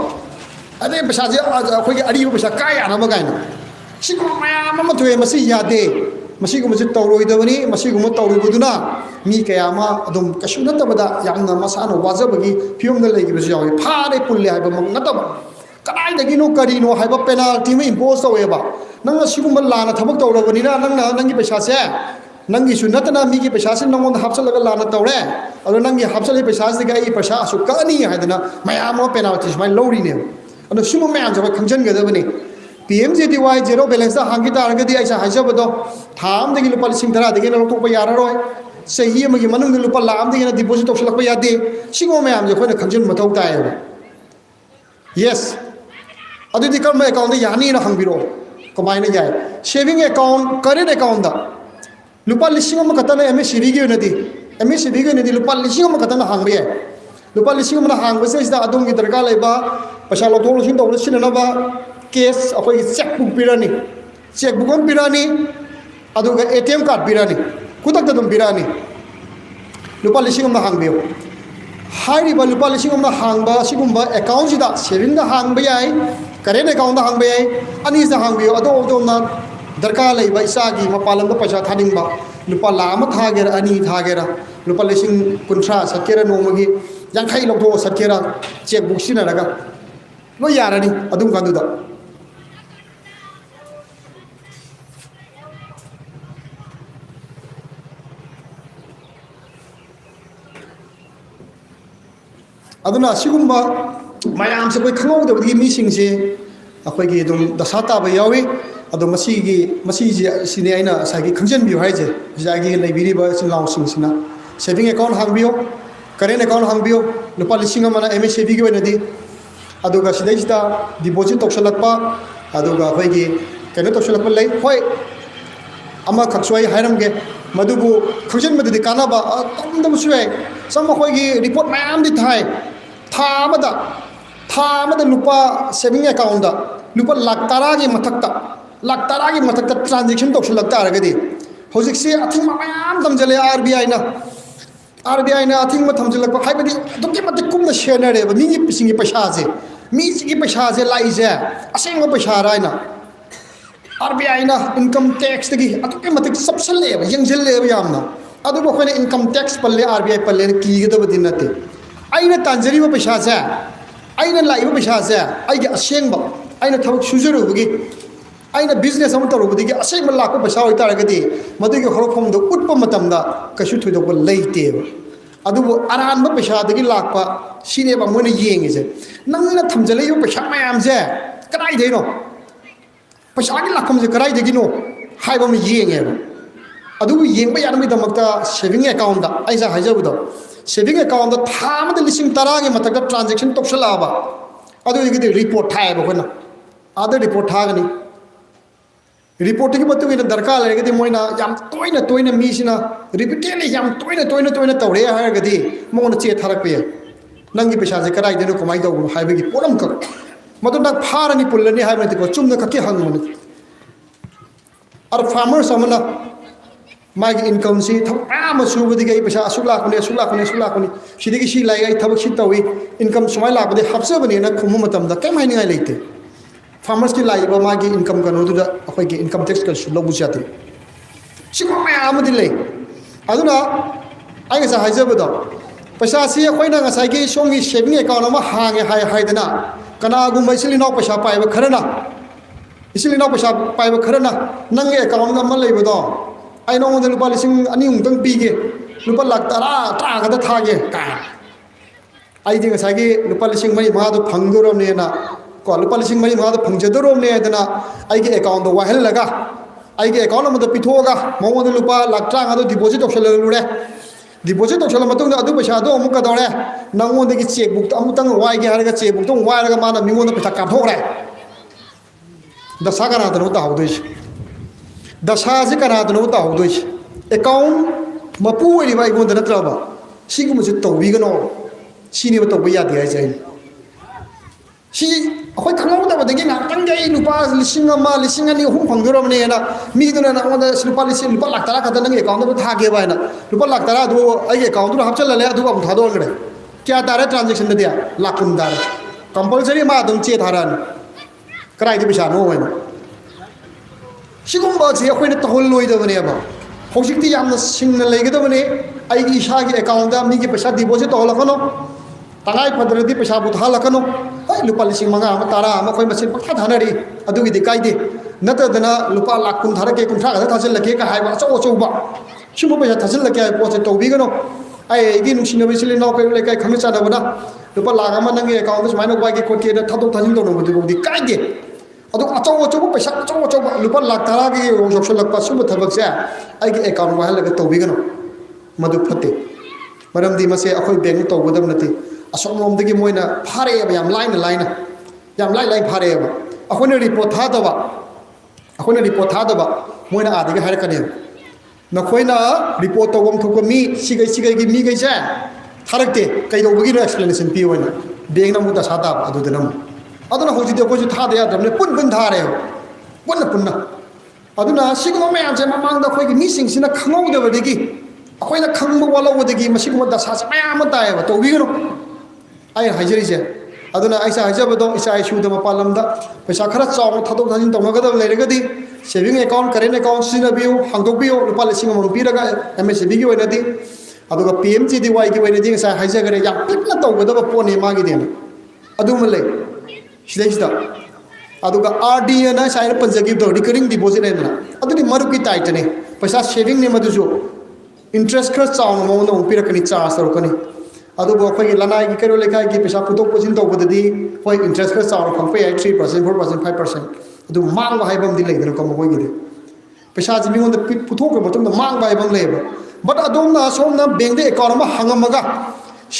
ade paisa je koi gi ari ba paisa kaya na ma ga na si ko ma ma thoe ma si ya de masigu masih tauroi da bani masigu mo tauroi buduna mi kaya ma adum kasuna ta bada yamna masano waza bagi fium da legi bisu yawi phare pulle hai ba ngata ba kadai da gino kari no hai ba penalty me impose tawe ba nang asigu mal lana thabak taura bani na nang gi paisa se nang gi sunata na mi gi paisa se nang on hapsal ga lana taure ado nang gi hapsal paisa se ga I paisa su ka ni hai dana maya mo penalty mai lori ne ado sumo me an ja khangjan ga da bani PMJDY zero balance da hangi ta argadi aisa haja bado tham de lupa lising thara de na to pa yara roi sahi ma gi manung de lupa lam de na deposit option pa yade singo me am je khoi na khanjin mathau ta ya yes adu di kam account de yani na hangbiro kamai na jai saving account current account da lupa lising ma kata na MSCB gi na di MSCB gi na di lupa lising ma kata na hangbe lupa lising ma hangbe se da adum gi darga lai ba pasha lo to lo sin do lo sin na ba case akhoi checkbook pirani checkbook on pirani aduga ATM card pirani kutak da dum pirani lupa lising ma hangbiyo hairi ba lupa lising ma hangba sigumba account sida saving da hangba yai current account da hangba yai ani sa hangbiyo ado na darka lai ba isa gi mapalam da paisa thaning ba lupa lama thagera ani thagera lupa lising kuntra sakera nomagi yankhai lokdo sakera checkbook sina raga lo yarani adum kandu da aduna sigumba mayam se koi khangau da gi mi sing se akhoi gi dum dasata ba yawi ado masi ji sine aina sa gi khangjan bi hai je ja gi nei biri ba sin law sing sina saving account hang bio current account hang bio lupa lising mana MSCB gi wena di ado ga sidai sta deposit toksalak pa ado ga khoi gi kene toksalak pa lai hoi ama khaksoi hairam ge madubu khangjan madu di kana ba tom dam suai sam khoi gi report mayam di thai tha mada lupa saving account da lupa lakh tara gi mathakta transaction toksalak ta aragadi hojik se athing mayam damjale RBI na athing ma thamjalak ba haibadi dumki matik kumna shenare ba mingi pisingi paisa je mi gi paisa je lai je aseng ma paisa raina RBI na income tax tagi aduki matik subsal le ba yangjel le ba yamna adu ba khone income tax palle RBI palle ki ga da badinate aina tanjari ba paisa je aina lai ba paisa je ai ga aseng ba aina thabak sujaru bagi aina business am taru bagi aseng ma lakpa paisa hoi taragadi madui ga horofom do utpa matam da kashu thoi do leite ba adu aran ba paisa dagi lakpa sine ba mona yengi je nangna thamjale yo paisa mayam je kadai de no paisa gi lakham je kadai de gi no hai ba mi yenge ba adu yeng ba yarmi damakta saving account da aisa hajabu do saving account da thama da lising tarang e matak transaction toksala ba adu gi report thai ba khona ada report thagani report ki batu ina darka lage di moina yam toina mi sina repeatedly yam toina tawre ha ga di mona che tharak pe nangi pesa je karai de no komai do hai be gi poram ka madu nak pharani pullani hai me ko chumna ka ke hang mon ar farmer samana magi income si thama su budi ga pesa asula kuni sidigi si lai ai thabak si tawi income somai la bade hapse bani na khum matam da kai mai ni ai leite farmers ki lai ba magi income ka no du da akhoi ki income tax ka su lobu chate sima mai amadi le aduna ai ga hai jaba da paisa si akhoi na nga sai ki songi saving account ma hange hai dana kana gu mai sili no paisa pai ba kharana isili no paisa pai ba kharana nang account ga ma lei ba do ai no ngol lupa lising ani ungtang pi ge lupa lakh tara ga da tha ge ka ai ding sai ki lupa lising mai ma do phang do rom ne na ko lupa lising mai ma do phang je do rom ne dana ai ge account do wahel laga ai ge account ma do pitho ga mo ngol lupa lakh ga do deposit option lu re deposit option ma tung da adu paisa do mu ka do re nang ngol de ki check book amutang wai ge har ga check book tong wai ga ma na mi ngol da paisa ka thok re दशा कनादनो ताहौदोइस दशासे कनादनो ताहौदोइस एकाउंट मपू ओइरिबा इगोंद नत्रबा सिगुमसे तौबिगनो सिनिबा तौबा यादे हाइसे सी अखोय खंगौदबदगी नाक्तंग जै लुपा लिसिंग अमा लिसिंग अनि अहुम फंगदरबनेना मीदुना नांगोदा लुपा लिसिंग लुपा लाख 10 खत नंग एकाउंट दो थागे बायना लुपा लाख 10 दो आई एकाउंट दो हपचलले अदु अम थादोगरे क्या तारे ट्रांजैक्शन दिया लाखुन दार कंपलसरी मा दम चे थारान कराइदि पैसा नो होइना सिगुम्बा से अखोयना तहोल लोइदबनेबा हौजिकति यामना सिंगना लेगदबने आइगी इसागी एकाउंट दा मिगी पैसा डिपॉजिट तहोलकनो तंगाई फदरदी पैसा बुथालकनो हई लुपा लिसिंग मंगा अमा तारा अमा कोई मसिन पक्का थानरी अदुगिदि काइदे नतदना लुपा लाख 10 थारके 30 खदा थाजलके का हाइबा चौ चौबा सिमो पैसा थाजलके हाइ पोसे तौबिगनो आइगी नुसिनबे सिले नाव पे लेkai खंग चानबना लुपा लाख अमा नंगे एकाउंट सुमाइनो बाइगे कोके द थादो थाजिन तौनो बुदि काइदे अदु अचौ अचौ पैसा अचौ लुपा लाख 10 की रोजोक्सलकपा सुब थबकसे आइगी एकाउंट वाहलगे तौबिगनो मदु फते मरमदी मसे अखोय बैंक तौबदम नति असोमोमदगी मोइना फारेबा याम लाइन फारेबा अखोने रिपोर्ट थादबा मोइना आदिगे हारकने नखोइना रिपोर्ट तौबम थोको मी सिगै गी मी गैसे थारकते कैदौबगी नो एक्सप्लेनेशन पियोना बैंक नमु दशा ताब अदुदनम अदुना होजिदे कोजु थादे यादरने पुन थारे पुन्ना अदुना सिगम मयामसे ममांगदा खोइगी मिसिंगसिना खंगौदबदगी अखोइना खंगबा वालौबदगी मसिगम दशा मयाम तायबा तौबिगनो आई हाइजरीसे अदुना ऐसा हाइजबदो इसा इशूद मपालमदा पैसा खरा चाव थादो थाजिन तौनगदब लेरगदी सेविंग अकाउंट करेंट अकाउंट सिनबियो हांदोबियो लुपा लिसिंग अमम पिरगा एमएसबी की ओइनदी अदुगा पीएमजीडीवाई की ओइनदी ऐसा हाइजगरे या पिकना तौगदब पोने मागी देन अदुमले सिदैसदा अदुगा आरडीए ना साइन पंजगी दो रिकरिंग डिपॉजिट लेना अदुनी मरु की टाइटने पैसा सेविंग ने मदुजो इंटरेस्ट खरा चाव ममनो पिरकनी चार्ज तौकनी अदुबो अखोई लनाई की करो लेखाई की पैसा पुतोक पुजिन तौबददी होय इंटरेस्ट खरा चाव फंगपे 3% 4% 5% अदु मांग हाइबम दि लेदन कम होइगिदे पैसा जि मिंगोंद पुथोक मतम मांग हाइबम लेब बट अदोमना सोमना बैंक दे अकाउंट मा हांगमगा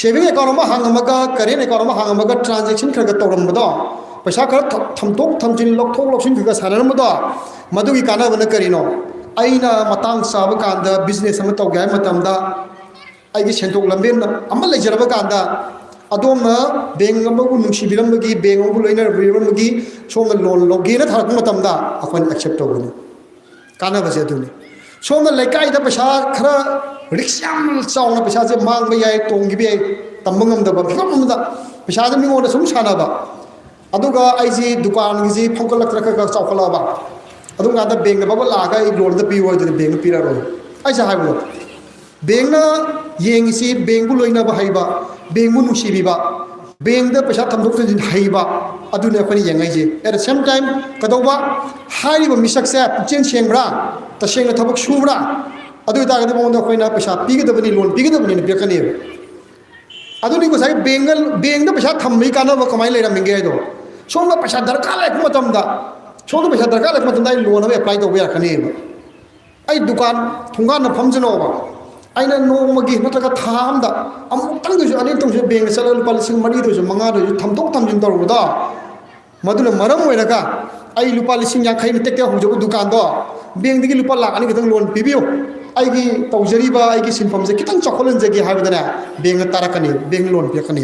सेविंग अकाउंट मा हांगमगा करेंट अकाउंट मा हांगमगा ट्रांजैक्शन खरगा तौरमबदो पैसा खर थमतोक थमजिन लखथोक लखसिन खरगा सानरमबदो मदुगी कानाबना करिनो आइना मतंग साब कांदा बिजनेस अमा तौगे मतमदा आइगी सेंटोक लंबेन अमा लेजरबा कांदा अदोमना बैंक अमबु नुसिबिरमबगी बैंक अमबु लोइनरबिरमबगी सोमना लोन लोगेना थारक मतमदा अखोन एक्सेप्ट तौबनी कानाबसे अदुनी सोमना लेकाइदा पैसा खरा रिक्सयाम चावना पैसा जे मांगबा याय तोंगिबे तंबंगमदबा फिकमदा पैसा जे मिंगोना सुम सानाबा अदुगा आइजी दुकान गिजी फंकलक्त्रका चावखलाबा अदुगा दा बैंक बाबा लागा इ लोन द पिवो द बैंक पिरारो आइसा हाइबो बैंक येंगिसी बैंक बु लोइनबा हाइबा बैंक बु नुसिबिबा बैंक द पैसा थमदोक थजिन हाइबा अदुने अखोनी येंगाइजे एट द सेम टाइम कदौबा हाइबा मिसकसे पुचेन सेंब्रा तसेंग थबक सुब्रा अदु तागदे मोंद अखोइना पैसा पिगदबनी लोन पिगदबनी ने पिरकने अदुनी को साइ बैंक द पैसा थम्मी कानबा कमाइ लेरमिंगे दो सोंगा पैसा दरकार लाइक मतमदा सोंगा पैसा दरकार लाइक मतमदा लोन अब अप्लाई तौबे रखने आई दुकान थुंगान फमजनोबा आइना नोमगी नत्रका थामदा अमुक्तंग दुजु अने तुमसे बैंक चल लुपा लिसिंग मरी दुजु मंगा दुजु थमतोक थमजिन तौरबदा मदुना मरम ओइरका आई लुपा लिसिंग याखै टेक्टे हुजबु दुकान दो बैंक दगी लुपा लाख अनि खतंग लोन पिबियो आइगी तौजरीबा आइगी सिनफम से कितंग चखोलन जगी हाबदना बैंक तारकनी बैंक लोन पिकनी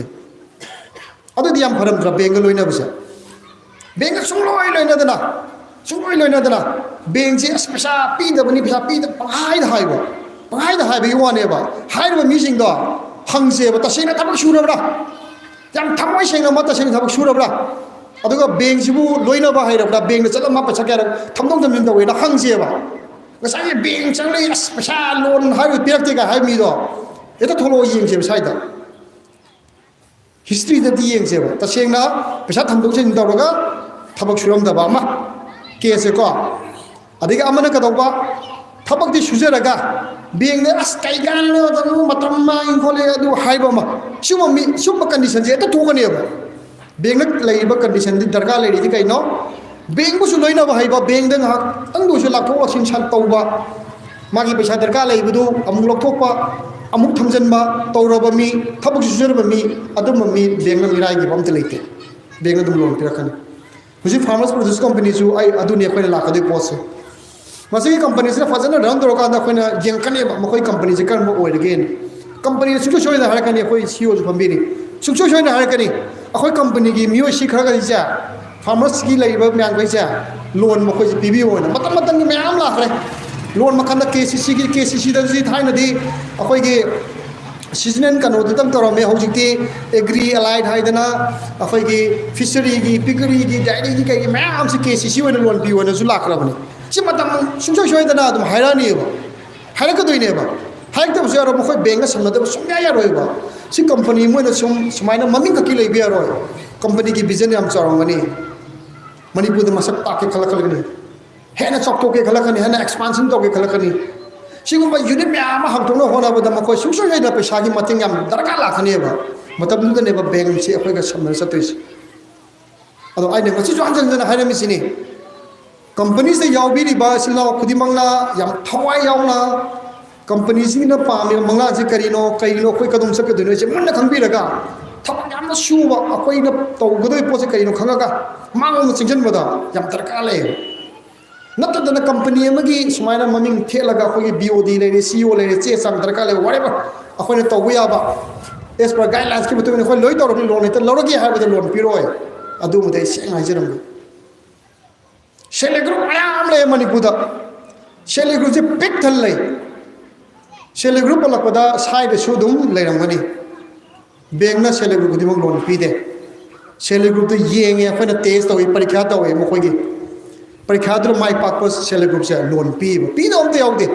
अदुदि याम फरमद्रा बैंक लोइनबसे बैंक सुंलोय लोइनदना बैंक से पैसा पीदबनी पैसा पीद पहाइद हाइबे वानेबा हाइबा मिसिंग दो हंगसेबा तसेना थबक सुरबरा याम थमोय सेंगना म तसेंग थबक सुरबरा अदुगा बैंक सिबु लोइनबा हाइरबरा बैंक चला मा पैसा क्या थमदों थमजिन तौवेना हंगसेबा गसाय बैंक चंगले पैसा लोन हाइबे पिरक्ते का हाइ मिदो एता थोलो येंगसेबा साइदा हिस्ट्री दा येंगसेबा तसेंगना पैसा थमदों थमजिन तौरगा थबक सुरमदबा मा केसे को अदिगा अमना कदौबा थबक दि सुजरगा बैंक ने अस कई गानो दनु मतम मा इंखोले अदु हाइबा मा सुम कंडीशन जे त थोगनेबा बैंक ने लेबा कंडीशन दि दरकार लेरि दि कइनो बैंक बुसु लोइनबा हाइबा बैंक दंग हक तंगदुसु लाथोक लसिन सान तौबा मागी पैसा दरकार लेबदु अमुक लथोकपा अमुक थमजनबा तौरबा मी थबक सुजरबा मी अदुम मी बैंक ने मिराइ गि बमते लेते बैंक ने लोन पिरकनी ꯍꯧꯖꯤꯛ ꯐꯥꯔꯃꯔꯁ ꯄ꯭ꯔꯣꯗ꯭ꯌꯨꯁ ꯀꯝꯄꯅꯤꯁꯨ ꯑꯗꯨꯅꯤ ꯑꯩꯈꯣꯏꯅ ꯂꯥꯛꯀꯗꯣꯏ ꯄꯣꯠꯁꯦ ꯃꯁꯤꯒꯤ ꯀꯝꯄꯅꯤꯁꯤꯅ ꯐꯖꯅ ꯔꯟ ꯇꯧꯔꯀꯥꯟꯗ ꯑꯩꯈꯣꯏꯅ ꯌꯦꯡꯉꯛꯀꯅꯦꯕ ꯃꯈꯣꯏ ꯀꯝꯄꯅꯤꯁꯦ ꯀꯔꯝꯕ ꯑꯣꯏꯔꯒꯦꯅ ꯀꯝꯄꯅꯤꯅ ꯁꯨꯡꯁꯣꯏ ꯁꯣꯏꯗꯅ ꯍꯥꯏꯔꯛꯀꯅꯤ ꯑꯩꯈꯣꯏ CEOꯁꯨ ꯐꯝꯕꯤꯔꯤ ꯁꯨꯡꯁꯣꯏ ꯁꯣꯏꯗꯅ ꯍꯥꯏꯔꯛꯀꯅꯤ ꯑꯩꯈꯣꯏ ꯀꯝꯄꯅꯤꯒꯤ ꯃꯤꯑꯣꯏꯁꯤ ꯈꯔꯒꯩꯁꯦ ꯐꯥꯔꯃꯔꯁꯀꯤ ꯂꯩꯔꯤꯕ ꯃꯌꯥꯝꯈꯩꯁꯦ ꯂꯣꯟ ꯃꯈꯣꯏꯁꯦ ꯄꯤꯕꯤꯌꯣꯅ ꯃꯇꯝꯒꯤ ꯃꯌꯥꯝ ꯂꯥꯛꯈ꯭ꯔꯦ ꯂꯣꯟ ꯃꯈꯜꯗ KCCꯗꯗꯤ ꯊꯥꯏꯅꯗꯤ ꯑꯩꯈꯣꯏꯒꯤ ꯁꯤꯖꯅꯦꯜ ꯀꯩꯅꯣꯗꯨꯇꯪ ꯇꯧꯔꯝꯃꯦ ꯍꯧꯖꯤꯛꯇꯤ ꯑꯦꯒ꯭ꯔꯤ ꯑꯦꯂꯥꯏꯠ ꯍꯥꯏꯗꯅ ꯑꯩꯈꯣꯏꯒꯤ ꯐꯤꯁꯔꯤꯒꯤ ꯄꯤꯒꯔꯤꯒꯤ ꯗꯥꯏꯔꯤꯒꯤ ꯀꯩꯒꯤ ꯃꯌꯥꯝꯁꯤ KCC ꯑꯣꯏꯅ ꯂꯣꯟ ꯄꯤꯌꯣꯅꯁꯨ ꯂꯥꯛꯈ꯭ꯔꯕꯅꯤ ꯁꯤ ꯃꯇꯝ ꯁꯨꯡꯁꯣꯏ ꯁꯣꯏꯗꯅ ꯑꯗꯨꯝ ꯍꯥꯏꯔꯛꯑꯅꯤꯕ ꯍꯥꯏꯔꯛꯀꯗꯣꯏꯅꯦꯕ ꯍꯥꯏꯔꯛꯇꯕꯁꯨ ꯌꯥꯔꯣꯏ ꯃꯈꯣꯏ ꯕꯦꯡꯒ ꯁꯝꯅꯗꯕ ꯁꯨꯡꯌꯥ ꯌꯥꯔꯣꯏꯕ ꯁꯤ ꯀꯝꯄꯅꯤ ꯃꯣꯏꯅ ꯁꯨꯃꯥꯏꯅ ꯃꯃꯤꯡ ꯈꯛꯀꯤ ꯂꯩꯕ ꯌꯥꯔꯣꯏ ꯀꯝꯄꯅꯤꯒꯤ ꯚꯤꯖꯟ ꯌꯥꯝ ꯆꯥꯎꯔꯝꯒꯅꯤ ꯃꯅꯤꯄꯨꯔꯗ ꯃꯁꯛ ꯇꯥꯛꯀꯦ ꯈꯜꯂꯛꯀꯅꯤ ꯍꯦꯟꯅ ꯆꯥꯎꯊꯣꯛꯀꯦ ꯈꯜꯂꯛꯀꯅꯤ ꯍꯦꯟꯅ ꯑꯦꯛꯁꯄꯥꯟꯁꯟ ꯇꯧꯒꯦ ꯈꯜꯂꯛꯀꯅꯤ सिगुम्बा यूनिट मैम हांगथोंनो होनाबदा मखोय सुंसुंगैदा पैसागी मतेंग याम दरकार लाखनेबा मतबदुदनेबा बैंक से अखोयगा समर सतोइस अदो आइने ngasi जो anjang हाइरमिसिनी कंपनी से यावबिरिबा सिलाव खुदिमंगना याम थवाय यावना कंपनी सिंगना पामे मंगला से करिनो कइनो कोई कदम सकदुनो से मन खंबिरगा थबन यामना सुबा अखोयना तौगदोय पोसे करिनो खंगागा मांगो चिंजनबदा याम दरकार ले नतदना कंपनी अमगी सुमाइना ममिंग थेलगा अखोयगी BOD लेरे CEO लेरे चे सांग दरकार ले वरेबा अखोयना तौबो याबा एस पर गाइडलाइंस की बतुने अखोय लोय तौरबि लोन लेते लौरगी हाबदा लोन पिरोय अदु मुदे सेंग हाइजरम सेले ग्रुप आयाम ले मणिपुरदा सेले ग्रुप जे पिक थल ले सेले ग्रुप लकदा साइड सुदुम लेरमगनी बैंक ना सेले ग्रुप दिमक लोन पीदे सेले ग्रुप तो येंगे अखोयना टेस्ट तौई परीक्षा तौई मखोयगी परीक्षा माइ पाक सेल्फ ग्रुप से लोन पीदे यादे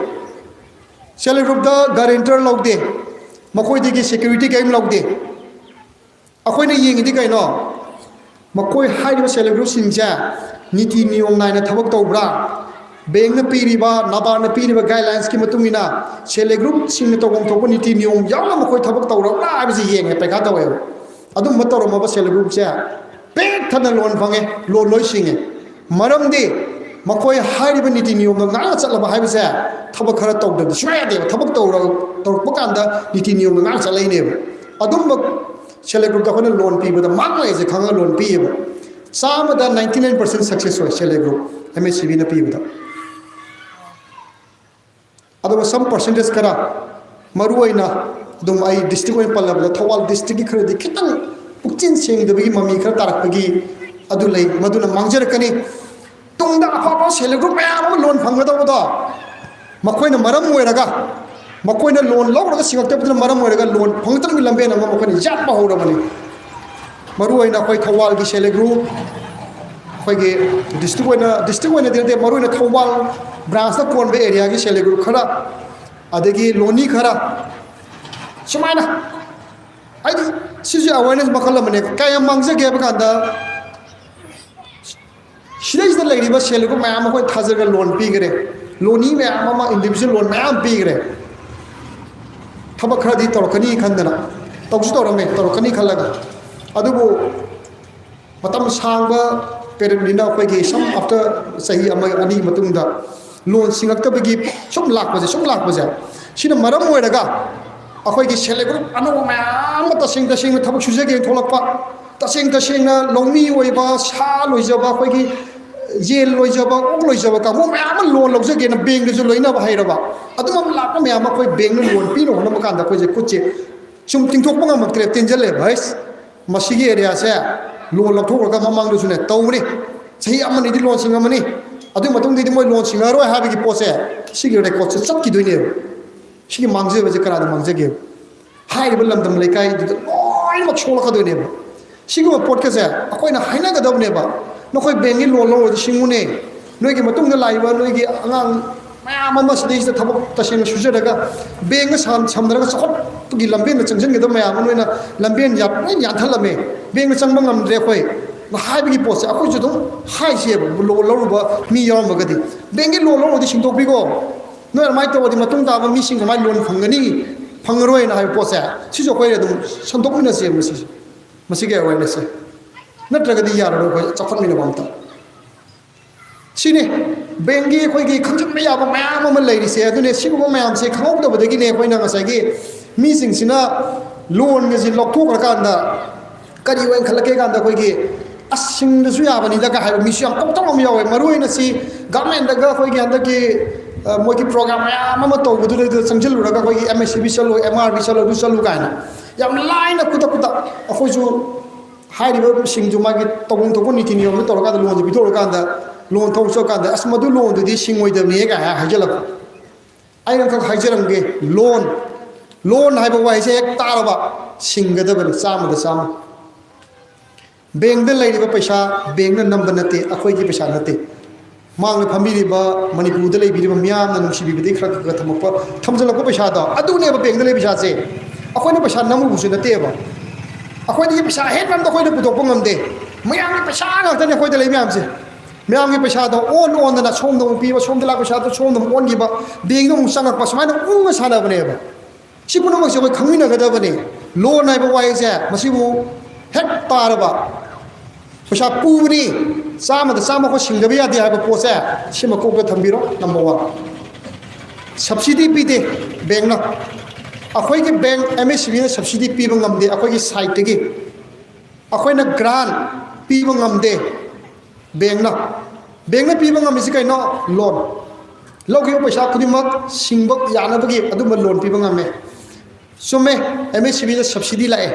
सेल्फ ग्रुप गारंटर लौदे मखोयदगी सिक्योरिटी कई लौदे अखोयना येंगदी कइनो मखोय हाइरिबा सेल्फ ग्रुप सिंजा नीति नियम नायना थबक तौब्रा बैंक न पीरिबा नाबार न पीरिबा गाइडलाइंस की मतुंगिना सेल्फ ग्रुप सिंग तौगम थोप नीति नियम यावना मखोय थबक तौरा आबजी येंगे पैखा तौवे अदुम मतौरमबा सेल्फ ग्रुप से पेक थना लोन फंगे लोन लोय सिंगे मरमदे मखोय हारिबा नीति नियम ना चलबा हाइबसे थबक खरा तौदे सुयादे थबक तौरप कांदा नीति नियम ना चलैने अदुम सेल्फ ग्रुप दा लोन पीबदा मांगलाइजे खंगा लोन पीबा चामदा 99% सक्सेस होय सेल्फ ग्रुप MSCB ना पीबदा अदुम सम परसेंटेज करा मरुइना अदुम आई डिस्ट्रिक्ट ओइन पल्लबदा थवाल डिस्ट्रिक्ट की खरदि खितंग पुक्चिन सेंगदबगी ममी खरा तारकबगी अदु लई मदुना मांगजरकनी तुंगदा अफाबा सेल्फ ग्रुप मैम लोन फंगदबदा मखोयना मरम ओइरगा मखोयना लोन लौरगा सिंगक्तबदना मरम ओइरगा लोन फंगतन लंबेन अमा मखोयना जापा होरबनी मरुइना अखोय थवाल की सेल्फ ग्रुप अखोयगे डिस्ट्रिक्ट ओइना देते मरुइना थवाल ब्रांच दा कोनबे एरिया की सेल्फ ग्रुप खरा अदगी लोनी खरा सुमाइना आइदि सिजु अवेयरनेस मखल मने काय मांगजगे बकांदा सिदाइसदा लेरिबा सेल्फ ग्रुप मैम अखोय थाजरगा लोन पीगरे लोनी मैम अमा इंडिविजुअल लोन मैम पीगरे थबक खरदी तौरकनी खंदना तौसु तौरमे तौरकनी खलगा अदुबो मतम सांगबा पेरेंटनिना अखोयगे सम आफ्टर सही अमा अनि मतुंगदा लोन सिंगक्तबगी सुम लाकबजे सिना मरम ओइरगा अखोयगे सेल्फ ग्रुप अनो मैम तसिंग थबक सुजगे थोलकपा तसिंग लौमी ओइबा सा लोइजबा अखोयगे जेल लोइजबा ओक लोइजबा कामो मैम लोन लौजगे ना बैंक जो लोइना हाइरबा अदुम लाक मैम अखोय बैंक लोन पीनो होना मकांदा अखोयजे कुचे सुम तिंथोकपा ngमक्तरे तेंजले भाइस मसिगे एरिया से लोन लौथोरगा ममांगदुसुने तौरे सही अमनिदि लोन सिंगमनि अदु मतुंगदि मोय लोन सिंगारो हाबिगी पोसे सिगे रेकॉर्ड से चक्किदुइने सिगे मांगजेबजे करादा मांगजेगे हाइरिबा लमदम लेकाय दु लोइनमक सोलखदुइने सिगुम पोटकसे अखोयना हाइनागदबनेबा नखोय बेंगी लोन लौरदि सिंगुने नोयगी मतुंगदा लाइबा नोयगी अंगांग मैम अमा सिदैसदा थबक तसेंग सुजरगा बेंग समदरगा सखटगी लंबेन चंजनगदा मैम नोयना लंबेन याथलमे बेंग चंगबा ngamdre अखोय हाइबिगी पोसे अखोयजु दुम हाइसे लोन लौरबा मी यावमगदि बेंगी लोन लौरदि सिंगतोबिगो नोय माइ तवदि मतुंग दाबा मी सिंग माइ लोन फंगनी फंगरोयना हाइ पोसे सिजो अखोय दुम संतोकमिनसे मसिगे अवेयरनेस नत्रगदि यारो अखोय चखनमिना बमता सिने बेंगी अखोयगी खंजन याबा मैम अमा लैरिसे अदुने सिगुम मैम से खंगदबदगिने अखोयना ngसाइगी मी सिंगसिना लोन गजि लौथोकरकांदा करी वन खलके कांदा अखोयगी ꯑꯁꯤꯡꯗꯁꯨ ꯌꯥꯕꯅꯤꯗꯒ ꯍꯥꯏꯕ ꯃꯤꯁꯨ ꯌꯥꯝ ꯀꯧꯇꯧ ꯑꯃ ꯌꯥꯎꯋꯦ ꯃꯔꯨꯑꯣꯏꯅ ꯁꯤ ꯒꯚꯔꯟꯃꯦꯟꯠꯗꯒ ꯑꯩꯈꯣꯏꯒꯤ ꯍꯟꯗꯛꯀꯤ ꯃꯣꯏꯒꯤ ꯄ꯭ꯔꯣꯒ꯭ꯔꯥꯝ ꯃꯌꯥꯝ ꯑꯃ ꯇꯧꯕꯗꯨꯗ ꯆꯪꯁꯤꯜꯂꯨꯔꯒ ꯑꯩꯈꯣꯏꯒꯤ MSCB ꯆꯠꯂꯨ MRB ꯆꯠꯂꯨ ꯑꯗꯨ ꯆꯠꯂꯨ ꯀꯥꯏꯅ ꯌꯥꯝ ꯂꯥꯏꯅ ꯈꯨꯗꯛꯇ ꯑꯩꯈꯣꯏꯁꯨ ꯍꯥꯏꯔꯤꯕꯁꯤꯡꯁꯨ ꯃꯥꯒꯤ ꯇꯧꯐꯝ ꯊꯣꯛꯄ ꯅꯤꯇꯤ ꯅꯤꯌꯣꯝꯗ ꯇꯧꯔꯀꯥꯟꯗ ꯂꯣꯟꯁꯦ ꯄꯤꯊꯣꯛꯑꯀꯥꯟꯗ ꯂꯣꯟ ꯊꯧ ꯆꯠꯀꯥꯟꯗ ꯑꯁ ꯃꯗꯨ ꯂꯣꯟꯗꯨꯗꯤ ꯁꯤꯡꯉꯣꯏꯗꯕꯅꯤ ꯀꯥꯏ ꯍꯥꯏꯖꯤꯜꯂꯛꯄ ꯑꯩꯅ ꯈꯛ ꯍꯥꯏꯖꯔꯝꯒꯦ ꯂꯣꯟ ꯍꯥꯏꯕ ꯋꯥꯍꯩꯁꯦ ꯍꯦꯛ ꯇꯥꯔꯕ ꯁꯤꯡꯒꯗꯕꯅꯤ 100% ꯕꯦꯡꯗ ꯂꯩꯔꯤꯕ ꯄꯩꯁꯥ ꯕꯦꯡꯅ ꯅꯝꯕ ꯅꯠꯇꯦ ꯑꯩꯈꯣꯏꯒꯤ ꯄꯩꯁꯥ ꯅꯠꯇꯦ ꯃꯥꯡꯗ ꯐꯝꯕꯤꯔꯤꯕ ꯃꯅꯤꯄꯨꯔꯗ ꯂꯩꯕꯤꯔꯤꯕ ꯃꯤꯌꯥꯝꯅ ꯅꯨꯡꯁꯤꯕꯤꯕꯗꯒꯤ ꯈꯔ ꯈꯔ ꯊꯝꯖꯤꯜꯂꯛꯄ ꯄꯩꯁꯥꯗꯣ ꯑꯗꯨꯅꯦꯕ ꯕꯦꯡꯗ ꯂꯩꯕ ꯄꯩꯁꯥꯁꯦ ꯑꯩꯈꯣꯏꯅ ꯄꯩꯁా ꯅꯝꯃꯨꯕꯁꯨ ꯅꯠꯇꯦꯕ ꯑꯩꯈꯣꯏꯗꯒꯤ ꯄꯩꯁꯥ ꯍꯦꯟꯅ ꯑꯝꯇ ꯑꯩꯈꯣꯏꯅ ꯄꯨꯊꯣꯛꯄ ꯉꯝꯗꯦ ꯃꯌꯥꯝꯒꯤ ꯄꯩꯁꯥ ꯉꯥꯛꯇꯅꯦ ꯑꯩꯈꯣꯏꯗ ꯂꯩ ꯃꯌꯥꯝꯁꯦ ꯃꯌꯥꯝꯒꯤ ꯄꯩꯁꯥꯗꯣ ꯑꯣꯟꯗꯅ ꯁꯣꯝꯗ ꯑꯃꯨꯛ ꯄꯤꯕ ꯁꯣꯝꯗ ꯂꯥꯛꯄ ꯄꯩꯁꯥꯗꯣ ꯁꯣꯝꯗ ꯑꯃꯨꯛ ꯑꯣꯟꯈꯤꯕ ꯕꯦꯡꯗ ꯑꯃꯨꯛ ꯆꯪꯉꯛꯄ ꯁꯨꯃꯥꯏꯅ ꯎꯪꯉ ꯁꯥꯟꯅꯕꯅꯦꯕ ꯁꯤ ꯄꯨꯝꯅꯃꯛꯁꯦ ꯑꯩꯈꯣꯏ ꯈꯪꯃꯤꯟꯅꯒꯗꯕꯅꯤ ꯂꯣꯟ ꯍꯥꯏꯕ ꯋꯥꯍꯩꯁꯦ ꯃꯁꯤꯕꯨ ꯍꯦꯛ ꯇꯥꯔꯕ ꯄꯩꯁꯥ ꯄꯨꯕꯅꯤ 100% ꯑꯩꯈꯣꯏ ꯁꯤꯡꯗꯕ ꯌꯥꯗꯦ ꯍꯥꯏꯕ ꯄꯣꯠꯁꯦ ꯁꯤꯃ ꯀꯣꯛꯇ ꯊꯝꯕꯤꯔꯣ ꯅꯝꯕꯔ 1 ꯁꯕꯁꯤꯗꯤ ꯄꯤꯗꯦ ꯕꯦꯡꯅ ꯑꯩꯈꯣꯏꯒꯤ ꯕꯦꯡ MSCBꯅ ꯁꯕꯁꯤꯗꯤ ꯄꯤꯕ ꯉꯝꯗꯦ ꯑꯩꯈꯣꯏꯒꯤ ꯁꯥꯏꯠꯇꯒꯤ ꯑꯩꯈꯣꯏꯅ ꯒ꯭ꯔꯥꯟ ꯄꯤꯕ ꯉꯝꯗꯦ ꯕꯦꯡꯅ ꯄꯤꯕ ꯉꯝꯃꯤꯁꯤ ꯀꯩꯅꯣ ꯂꯣꯟ ꯂꯧꯈꯤꯕ ꯄꯩꯁꯥ ꯈꯨꯗꯤꯡꯃꯛ ꯁꯤꯡꯕ ꯌꯥꯅꯕꯒꯤ ꯑꯗꯨꯝꯕ ꯂꯣꯟ ꯄꯤꯕ ꯉꯝꯃꯦ ꯆꯨꯝꯃꯦ MSCBꯗ ꯁꯕꯁꯤꯗꯤ ꯂꯥꯛꯑꯦ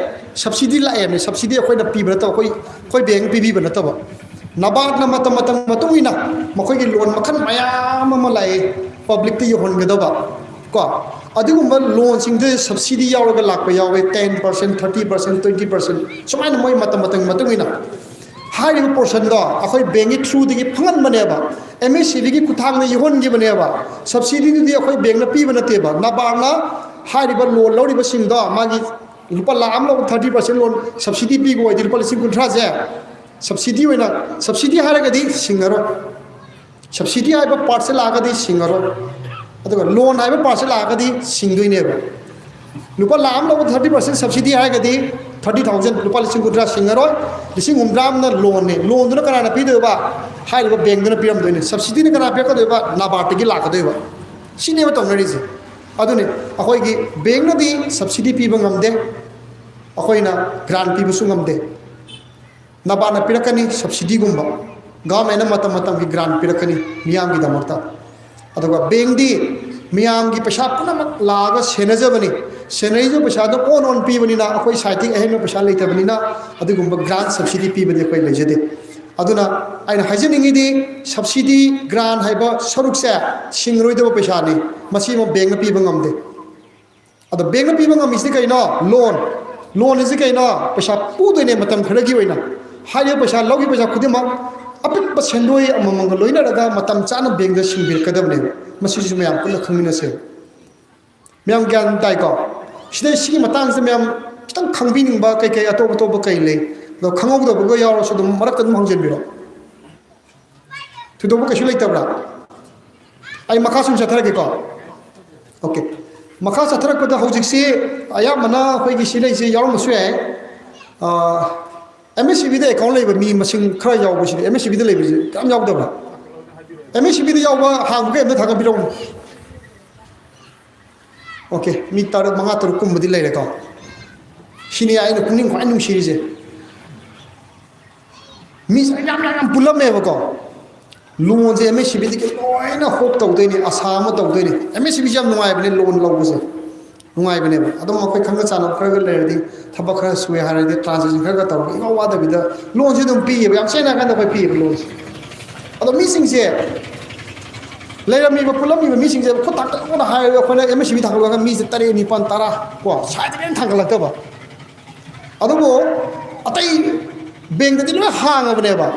ꯁꯕꯁꯤꯗꯤ ꯑꯩꯈꯣꯏꯅ ꯄꯤꯕ ꯅꯠꯇꯕ ꯑꯩꯈꯣꯏ ꯕꯦꯡ ꯄꯤꯕꯤꯕ ꯅꯠꯇꯕ ꯅꯕꯥꯔꯠꯅ ꯃꯇꯝ ꯃꯇꯨꯡ ꯏꯟꯅ ꯃꯈꯣꯏꯒꯤ ꯂꯣꯟ ꯃꯈꯜ ꯃꯌꯥꯝ ꯑꯃ ꯂꯥꯛꯑꯦ ꯄꯕ꯭ꯂꯤꯛꯇ ꯌꯧꯍꯟꯒꯗꯕ ꯀꯣ ꯑꯗꯨꯒꯨꯝꯕ ꯂꯣꯟꯁꯤꯡꯗ ꯁꯕꯁꯤꯗꯤ ꯌꯥꯎꯔꯒ ꯂꯥꯛꯄ ꯌꯥꯎꯋꯦ 10% 30% 20% ꯁꯨꯃꯥꯏꯅ ꯃꯣꯏ ꯃꯇꯝ ꯃꯇꯨꯡ ꯏꯟꯅ ꯍꯥꯏꯔꯤꯕ ꯄꯣꯔꯁꯟꯗꯣ ꯑꯩꯈꯣꯏ ꯕꯦꯡꯒꯤ ꯊ꯭ꯔꯨꯗꯒꯤ ꯐꯪꯍꯟꯕꯅꯦꯕ MSCBꯒꯤ ꯈꯨꯠꯊꯥꯡꯗ ꯌꯧꯍꯟꯈꯤꯕꯅꯦꯕ ꯁꯕꯁꯤꯗꯤꯗꯨꯗꯤ ꯑꯩꯈꯣꯏ ꯕꯦꯡꯅ ꯄꯤꯕ ꯅꯠꯇꯦꯕ ꯅꯕꯥꯔꯠꯅ ꯍꯥꯏꯔꯤꯕ ꯂꯣꯟ ꯂꯧꯔꯤꯕꯁꯤꯡꯗꯣ ꯃꯥꯒꯤ ꯂꯨꯄꯥ 1,00,000 ꯑꯃ ꯂꯧꯕ 30% ꯂꯣꯟ ꯁꯕꯁꯤꯗꯤ ꯄꯤꯕ ꯑꯣꯏꯗꯤ ꯂꯨꯄꯥ 50,000ꯁꯦ ꯁꯕꯁꯤꯗꯤ ꯍꯥꯏꯔꯒꯗꯤ ꯁꯤꯡꯉꯔꯣꯏ ꯁꯕꯁꯤꯗꯤ ꯍꯥꯏꯕ ꯄꯥꯔꯠꯁꯦ ꯂꯥꯛꯑꯒꯗꯤ ꯁꯤꯡꯉꯔꯣꯏ ꯑꯗꯨꯒ ꯂꯣꯟ ꯍꯥꯏꯕ ꯄꯥꯔꯠꯁꯦ ꯂꯥꯛꯑꯒꯗꯤ ꯁꯤꯡꯗꯣꯏꯅꯦꯕ ꯂꯨꯄꯥ 1,00,000 ꯑꯃ ꯂꯧꯕ 30% ꯁꯕꯁꯤꯗꯤ ꯍꯥꯏꯔꯒꯗꯤ 30,000 ꯂꯨꯄा 50,000 ꯁꯤꯡꯉꯔꯣꯏ 50,000 ꯂꯣꯟꯅꯦ ꯂꯣꯟꯗꯨꯅ ꯀꯅꯥꯅ ꯄꯤꯗꯣꯏꯕ ꯍꯥꯏꯔꯤꯕ ꯕꯦꯡꯗꯨꯅ ꯄꯤꯔꯝꯗꯣꯏꯅꯦ ꯁꯕꯁꯤꯗꯤꯅ ꯀꯅꯥ ꯄꯤꯔꯛꯀꯗꯣꯏꯕ ꯅꯕꯥꯔꯠꯇꯒꯤ ꯂꯥꯛꯀꯗꯣꯏꯕ ꯁꯤꯅꯦꯕ ꯇꯧꯅꯔꯤꯁꯦ ꯑꯗꯨꯅꯤ ꯑꯩꯈꯣꯏꯒꯤ ꯕꯦꯡꯅꯗꯤ ꯁꯕꯁꯤꯗꯤ ꯄꯤꯕ ꯉꯝꯗꯦ ꯑꯩꯈꯣꯏꯅ ꯒ꯭ꯔꯥꯟ ꯄꯤꯕꯁꯨ ꯉꯝꯗꯦ ꯅꯕꯥꯔꯠꯅ ꯄꯤꯔꯛꯀꯅꯤ ꯁꯕꯁꯤꯗꯤꯒꯨꯝꯕ ꯒꯚꯔꯟꯃꯦꯟꯠꯅ ꯃꯇꯝꯒꯤ ꯒ꯭ꯔꯥꯟ ꯄꯤꯔꯛꯀꯅꯤ ꯃꯤꯌꯥꯝꯒꯤꯗꯃꯛꯇ ꯑꯗꯨꯒ ꯕꯦꯡꯗꯤ ꯃꯤꯌꯥꯝꯒꯤ ꯄꯩꯁꯥ ꯄꯨꯝꯅꯃꯛ ꯂꯥꯛꯑꯒ ꯁꯦꯟꯅꯖꯕꯅꯤ ꯁꯦꯟꯅꯔꯤꯕ ꯄꯩꯁꯥꯗꯣ ꯑꯣꯟ ꯄꯤꯕꯅꯤꯅ ꯑꯩꯈꯣꯏ ꯁꯥꯏꯠꯇꯒꯤ ꯑꯍꯦꯟꯕ ꯄꯩꯁꯥ ꯂꯩꯇꯕꯅꯤꯅ ꯑꯗꯨꯒꯨꯝꯕ ꯒ꯭ꯔꯥꯟ ꯁꯕꯁꯤꯗꯤ ꯄꯤꯕꯗꯤ ꯑꯩꯈꯣꯏ ꯂꯩꯖꯗꯦ ꯑꯗꯨꯅ ꯑꯩꯅ ꯍꯥꯏꯖꯅꯤꯡꯉꯤꯗꯤ ꯁꯕꯁꯤꯗꯤ ꯒ꯭ꯔꯥꯟ ꯍꯥꯏꯕ ꯁꯔꯨꯛꯁꯦ ꯁꯤꯡꯔꯣꯏꯗꯕ ꯄꯩꯁꯥꯅꯤ ꯃꯁꯤ ꯑꯃ ꯕꯦꯡꯅ ꯄꯤꯕ ꯉꯝꯗꯦ ꯑꯗꯣ ꯕꯦꯡꯅ ꯄꯤꯕ ꯉꯝꯃꯤꯁꯤ ꯀꯩꯅꯣ ꯂꯣꯟ ꯑꯁꯤ ꯀꯩꯅꯣ ꯄꯩꯁꯥ ꯄꯨꯗꯣꯏꯅꯦ ꯃꯇꯝ ꯈꯔꯒꯤ ꯑꯣꯏꯅ ꯍꯥꯏꯔꯤꯕ ꯄꯩꯁꯥ ꯂꯧꯈꯤꯕ ꯄꯩꯁꯥ ꯈꯨꯗꯤꯡꯃꯛ ꯑꯄꯤꯛꯄ ꯁꯦꯟꯗꯣꯏ ꯑꯃꯃꯝꯒ ꯂꯣꯏꯅꯔꯒ ꯃꯇꯝ ꯆꯥꯅ ꯕꯦꯡꯗ ꯁꯤꯡꯕꯤꯔꯛꯀꯗꯕꯅꯦꯕ ꯃꯁꯤꯁꯨ ꯃꯌꯥꯝ ꯄꯨꯟꯅ ꯈꯪꯃꯤꯟꯅꯁꯦ ꯃꯌꯥꯝ ꯒ꯭ꯌꯥꯟ ꯇꯥꯏꯀꯣ ꯁꯤꯒꯤ ꯃꯇꯥꯡꯁꯤꯗ ꯃꯌꯥꯝ ꯈꯤꯇꯪ ꯈꯪꯕꯤꯅꯤꯡꯕ ꯀꯩ ꯑꯇꯣꯞꯄ ꯀꯩ ꯂꯩ ꯑꯗꯣ ꯈꯪꯍꯧꯗꯕꯒ ꯌꯥꯎꯔꯁꯨ ꯑꯗꯨꯝ ꯃꯔꯛꯇ ꯑꯗꯨꯝ ꯍꯪꯖꯟꯕꯤꯔꯣ ꯊꯣꯏꯗꯣꯛꯄ ꯀꯩꯁꯨ ꯂꯩꯇꯕ꯭ꯔꯥ ꯑꯩ ꯃꯈꯥ ꯁꯨꯝ ꯆꯠꯊꯔꯒꯦꯀꯣ ꯑꯣꯀꯦ ꯃꯈꯥ ꯆꯠꯊꯔꯛꯄꯗ ꯍꯧꯖꯤꯛꯁꯤ ꯑꯌꯥꯝꯕꯅ ꯑꯩꯈꯣꯏꯒꯤ ꯁꯤ ꯂꯩꯁꯦ ꯌꯥꯎꯔꯝꯕꯁꯨ ꯌꯥꯏ MSCBꯗ ꯑꯦꯀꯥꯎꯟ ꯂꯩꯕ ꯃꯤ ꯃꯁꯤꯡ ꯈꯔ ꯌꯥꯎꯕꯁꯤꯗꯤ MSCBꯗ ꯂꯩꯕꯁꯤ ꯀꯌꯥꯝ ꯌꯥꯎꯗꯕ꯭ꯔꯥ MSCBꯗ ꯌꯥꯎꯕ ꯍꯥꯡꯕꯒꯩ ꯑꯝꯇ ꯊꯥꯒꯠꯄꯤꯔꯛꯎ ओके मी 5-6 कुंबदी लेरेको सिनी आइनो पुनिंग ख्वाइ नुंसिरिजे मी याम पुलमेबको लोन जे MSCB दि लोइना होप तौदैनि आशा म तौदैनि MSCB जम नुआइबने लोन लौबसे नुआइबने अदम मखै खंग चानो खरग लेरदि थबक खर सुए हारदि ट्रांजैक्शन खरग तौ इवा वादबिदा लोन जे दम पिये याम सेना कांदा खै पिये लोन अदम मी सिंगसे लेरमीबा पुलमीबा मी सिंगसे खुताक तक हाय अखोना MSCB थागलगा मी 3 9 10 को साइडन थागलतबा अदबो अतै बैंक दि लो हांगबनेबा